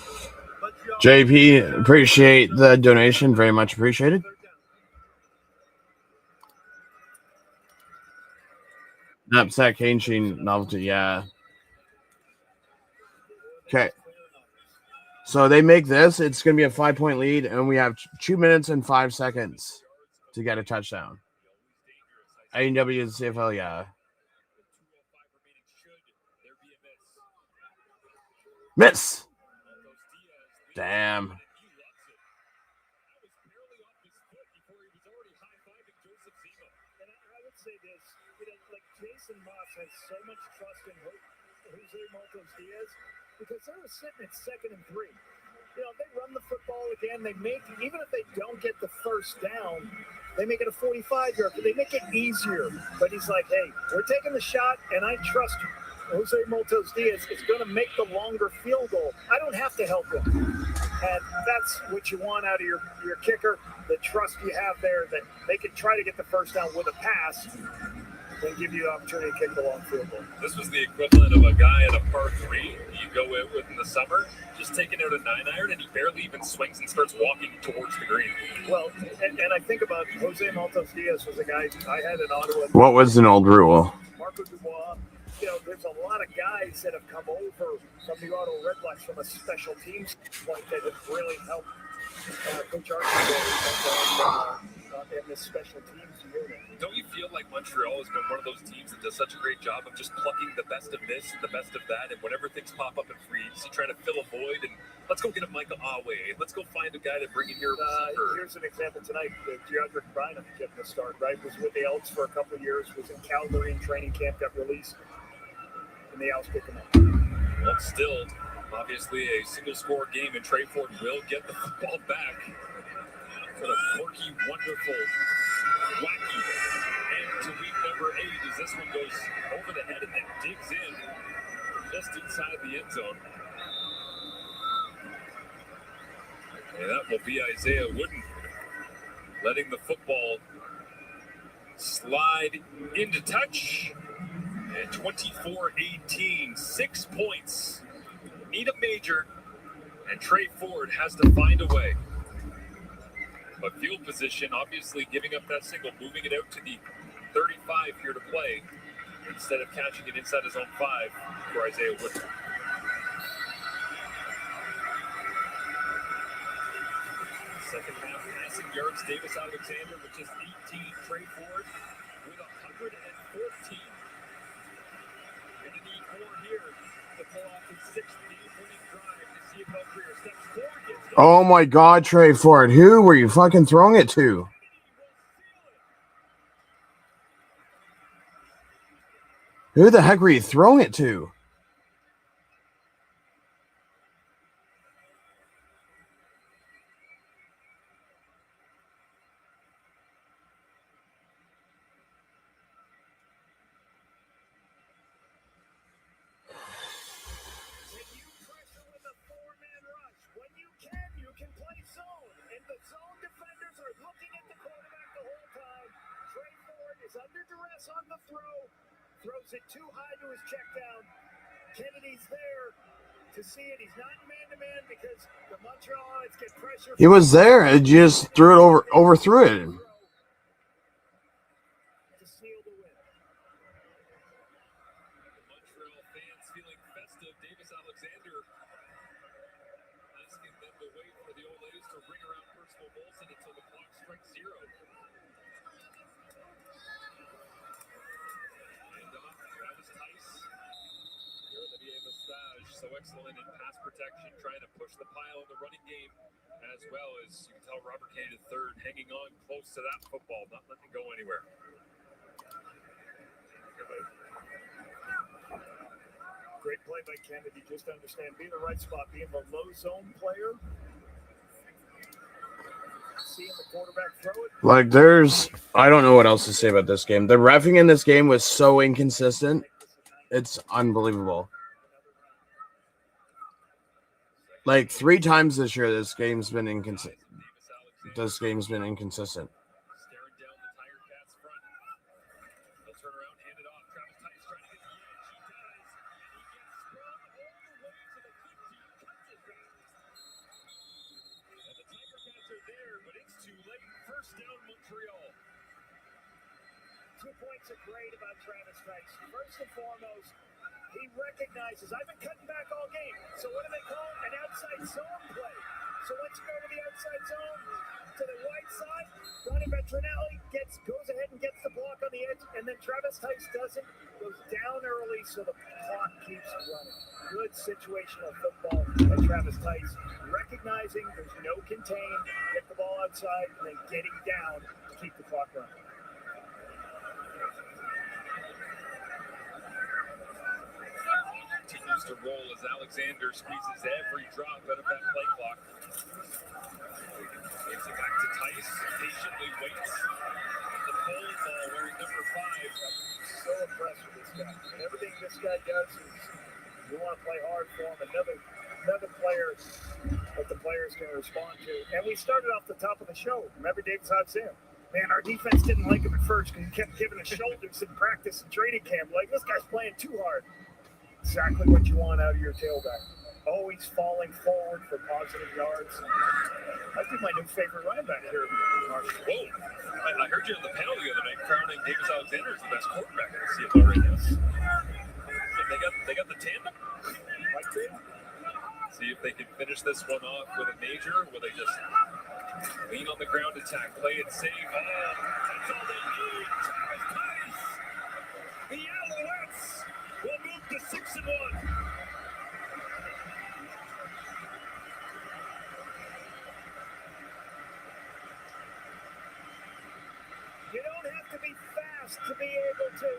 S6: Montreal
S1: JP, appreciate the donation. Very much appreciated. Knapsack Ancient novelty, yeah. Okay. So they make this. It's going to be a 5-point lead, and we have 2 minutes and 5 seconds to get a touchdown. AEW and CFL, yeah. Miss. Damn.
S5: Jason Moss has so much trust in Jose Marcos Diaz because they were sitting at 2nd and 3. You know, they run the football again. They make, even if they don't get the first down, they make it a 45-yard. They make it easier. But he's like, hey, we're taking the shot, and I trust Jose Marcos Diaz is going to make the longer field goal. I don't have to help him. And that's what you want out of your kicker, the trust you have there that they can try to get the first down with a pass and give you the opportunity to kick the long field goal.
S4: This was the equivalent of a guy at a par 3 you go in with in the summer, just taking out a 9-iron, and he barely even swings and starts walking towards the green.
S5: Well, and I think about Jose Marcos Diaz was a guy I had in Ottawa.
S1: What was an old rule?
S5: Marco Dubois. You know, there's a lot of guys that have come over from the Ottawa Redblacks from a special teams point that have really helped Coach Archie in this special teams unit.
S4: Don't you feel like Montreal has been one of those teams that does such a great job of just plucking the best of this and the best of that, and whenever things pop up in free agency, trying to fill a void, and let's go get a Michael Awe, let's go find a guy to bring in here.
S5: Here's an example tonight. DeAndre Bryan getting the start, right? Was with the Elks for a couple of years, was in Calgary in training camp, got released, and the Elks picked him up.
S4: Well, still, obviously, a single-score game, and Trey Ford will get the football back. What a quirky, wonderful, wacky end to week number 8 as this one goes over the head and then digs in just inside the end zone. And that will be Isaiah Wooden letting the football slide into touch. And 24-18, 6 points. Need a major, and Trey Ford has to find a way. But field position, obviously giving up that single, moving it out to the 35 here to play, instead of catching it inside his own 5 for Isaiah Wood. Second half passing yards, Davis Alexander with just 18, Trey Ford with 114. Going to need more here to pull off his 6th game-winning drive to CFL career. Steps forward, gets hit.
S1: Oh my God, Trey Ford. Who were you fucking throwing it to? Who the heck were you throwing it to?
S5: On the throws it too high to his check down. Kennedy's there to see it. He's not man-to-man because the Montreal Alouettes get pressure.
S1: He was there. It just threw it overthrew it.
S5: To seal the win.
S4: Montreal fans feeling festive. Davis Alexander asking them to wait for the Old Ladies to ring around personal Molson until the clock strikes 0. excellent in pass protection, trying to push the pile in the running game, as well as you can tell Robert Kennedy III hanging on close to that football, not letting it go anywhere.
S5: Great play by Kennedy. Just understand, be in the right spot, being the low zone player. Seeing the quarterback throw it.
S1: Like, I don't know what else to say about this game. The reffing in this game was so inconsistent. It's unbelievable. Like 3 times this year, this game's been inconsistent.
S4: Staring down the Ticats front. They'll turn around, hand it off. Travis Tice trying to get the edge. He does. And he gets sprung all the way to the 50. And the Tiger Cats are there, but it's too late. First down, Montreal.
S5: 2 points are great about Travis Tice. First and foremost, he recognizes, I've been cutting back all game. So what do they call it? An outside zone play. So once you go to the outside zone, to the right side, Ronnie Vetrinelli goes ahead and gets the block on the edge, and then Travis Tice doesn't, goes down early so the clock keeps running. Good situational football by Travis Tice, recognizing there's no contain, get the ball outside, and then getting down to keep the clock running.
S4: Continues to roll as Alexander squeezes every drop out of that play clock. Gives it back to Tice, patiently waits. The bowling ball wearing number 5.
S5: So impressed with this guy. And everything this guy does is you want to play hard for him. Another player that the players can respond to. And we started off the top of the show. Remember David Hodson? Man, our defense didn't like him at first because he kept giving us shoulders in practice and training camp. Like, this guy's playing too hard. Exactly what you want out of your tailback. Always falling forward for positive yards. I think my new favorite running back here, Marshall.
S4: Whoa. I heard you on the panel the other night crowning Davis Alexander as the best quarterback in the CFL right now. They got the tandem.
S5: Like that?
S4: See if they can finish this one off with a major, or will they just lean on the ground attack, play it safe? Oh, that's all they need. Travis Tice. The Alouettes will move to 6-1.
S5: You don't have to be fast to be able to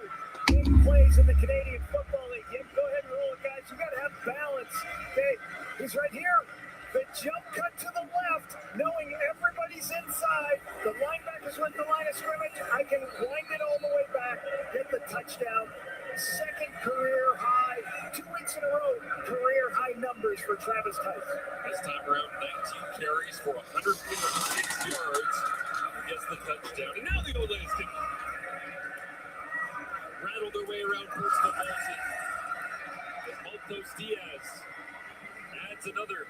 S5: make plays in the Canadian Football League. You go ahead and roll it, guys. You got to have balance. Okay, he's right here. The jump cut to the left, knowing everybody's inside. The linebackers went the line of scrimmage. I can wind it all the way back, get the touchdown. Second career high, 2 weeks in a row, career high numbers for Travis Tice.
S4: This time around, 19 carries for 156 yards. Gets the touchdown. And now the Oilers can rattle their way around personal policy. As Maltos Diaz adds another.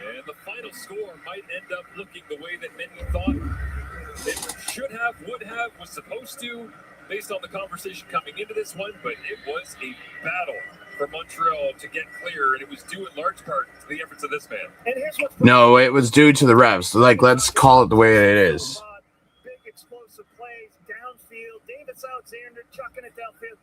S4: And the final score might end up looking the way that many thought it should have, would have, was supposed to, based on the conversation coming into this one, but it was a battle for Montreal to get clear, and it was due in large part to the efforts of this man.
S5: And here's what's
S1: No, it was due to the refs. Like, let's call it the way it is.
S5: Big explosive plays downfield. Davis Alexander chucking it downfield.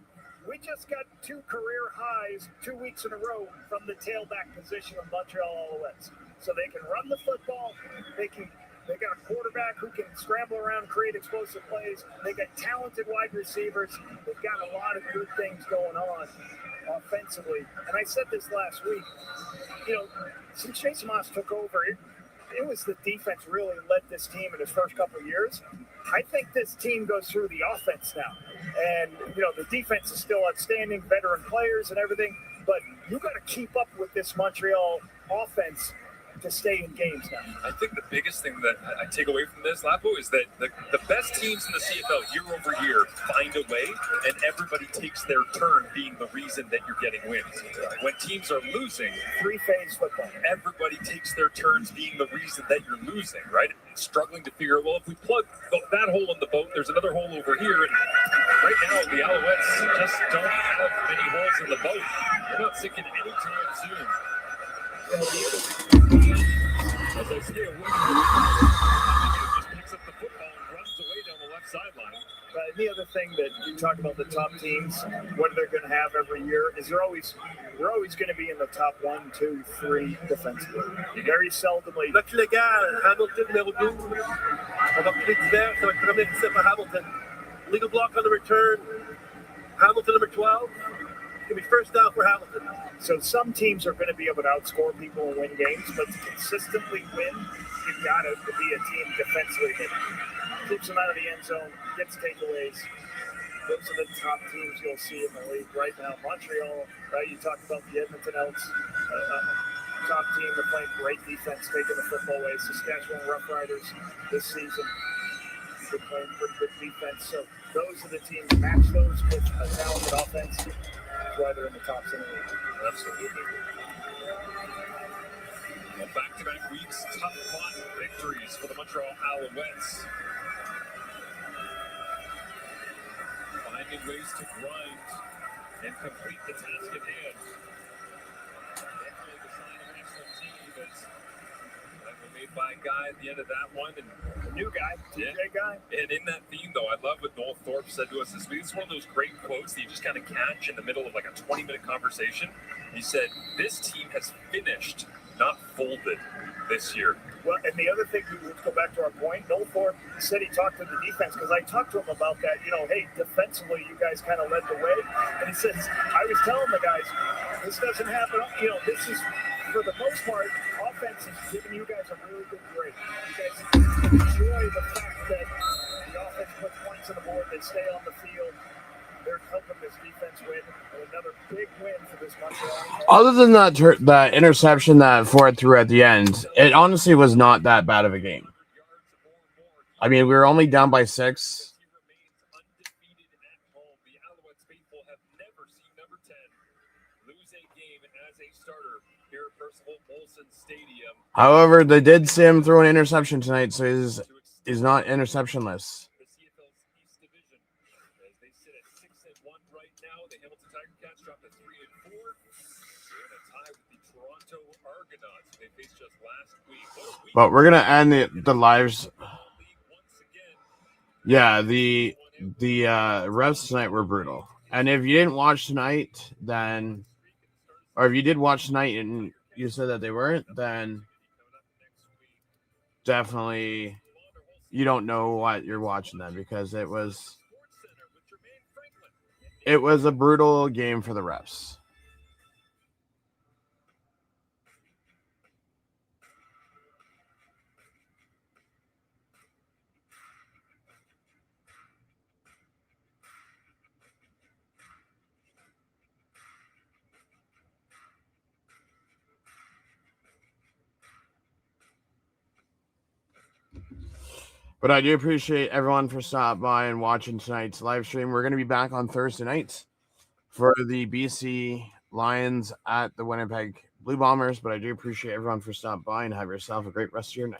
S5: We just got 2 career highs 2 weeks in a row from the tailback position of Montreal Alouettes. So they can run the football. They got a quarterback who can scramble around, create explosive plays. They got talented wide receivers. They've got a lot of good things going on offensively. And I said this last week, since Jason Moss took over, it was the defense really led this team in his first couple of years. I think this team goes through the offense now. And, the defense is still outstanding, veteran players and everything, but you got to keep up with this Montreal offense to stay in games now.
S4: I think the biggest thing that I take away from this, Lapo, is that the best teams in the CFL year over year find a way, and everybody takes their turn being the reason that you're getting wins. When teams are losing,
S5: 3-phase football.
S4: Everybody takes their turns being the reason that you're losing, right? Struggling to figure out, well, if we plug that hole in the boat, there's another hole over here. And right now, the Alouettes just don't have many holes in the boat. They're not sinking anytime soon. As I say, just picks up the football and runs away down the left sideline.
S5: The other thing that you talk about the top teams, what they're going to have every year, is we're always going to be in the top 1, 2, 3 defensively. Very seldomly.
S6: Match légal, Hamilton numéro 12. On va reculer d'hiver, ça va être premier essai pour Hamilton. Legal block on the return. Hamilton number 12. It's going to be first down for Hamilton.
S5: So some teams are going to be able to outscore people and win games, but to consistently win, you've got to be a team defensively that keeps them out of the end zone, gets takeaways. Those are the top teams you'll see in the league right now. Montreal, right? You talked about the Edmonton Alouettes, top team. They're playing great defense, taking the football away. Saskatchewan Roughriders this season, they're playing pretty good defense. So those are the teams. Match those with a talented offense. That's why they're in the tops in the league.
S4: Absolutely. Well, back-to-back weeks, tough-fought victories for the Montreal Alouettes. Finding ways to grind and complete the task at hand. Definitely the sign of an excellent team as that was made by a guy at the end of that one. And
S5: The new guy, TJ guy.
S4: And in that theme, though, I love what Noel Thorpe said to us this week. It's one of those great quotes that you just kind of catch in the middle of like a 20-minute conversation. He said, this team has finished, not folded this year.
S5: Well, and the other thing, let's go back to our point. Noel Thorpe said he talked to the defense because I talked to him about that. You know, hey, defensively, you guys kind of led the way. And he says, I was telling the guys, this doesn't happen. You know, this is, for the most part, offense is giving you guys a really good grade. You guys enjoy the fact that the offense puts points on the board, they stay on the field. They're helping this defense win. And another big win for this Montreal.
S1: Other than that interception that Ford threw at the end, it honestly was not that bad of a game. I mean, we were only down by 6. However, they did see him throw an interception tonight, so he's not interceptionless.
S4: The CFL's East Division, as they sit at 6-1 right now. The Hamilton Ticats dropped to 3-4. They're in a tie with the Toronto Argonauts. They faced just last week.
S1: But we're gonna end the lives. Yeah, the refs tonight were brutal. And if you didn't watch tonight, then, or if you did watch tonight and you said that they weren't, then definitely you don't know what you're watching then, because it was a brutal game for the refs. But I do appreciate everyone for stopping by and watching tonight's live stream. We're going to be back on Thursday nights for the BC Lions at the Winnipeg Blue Bombers. But I do appreciate everyone for stopping by, and have yourself a great rest of your night.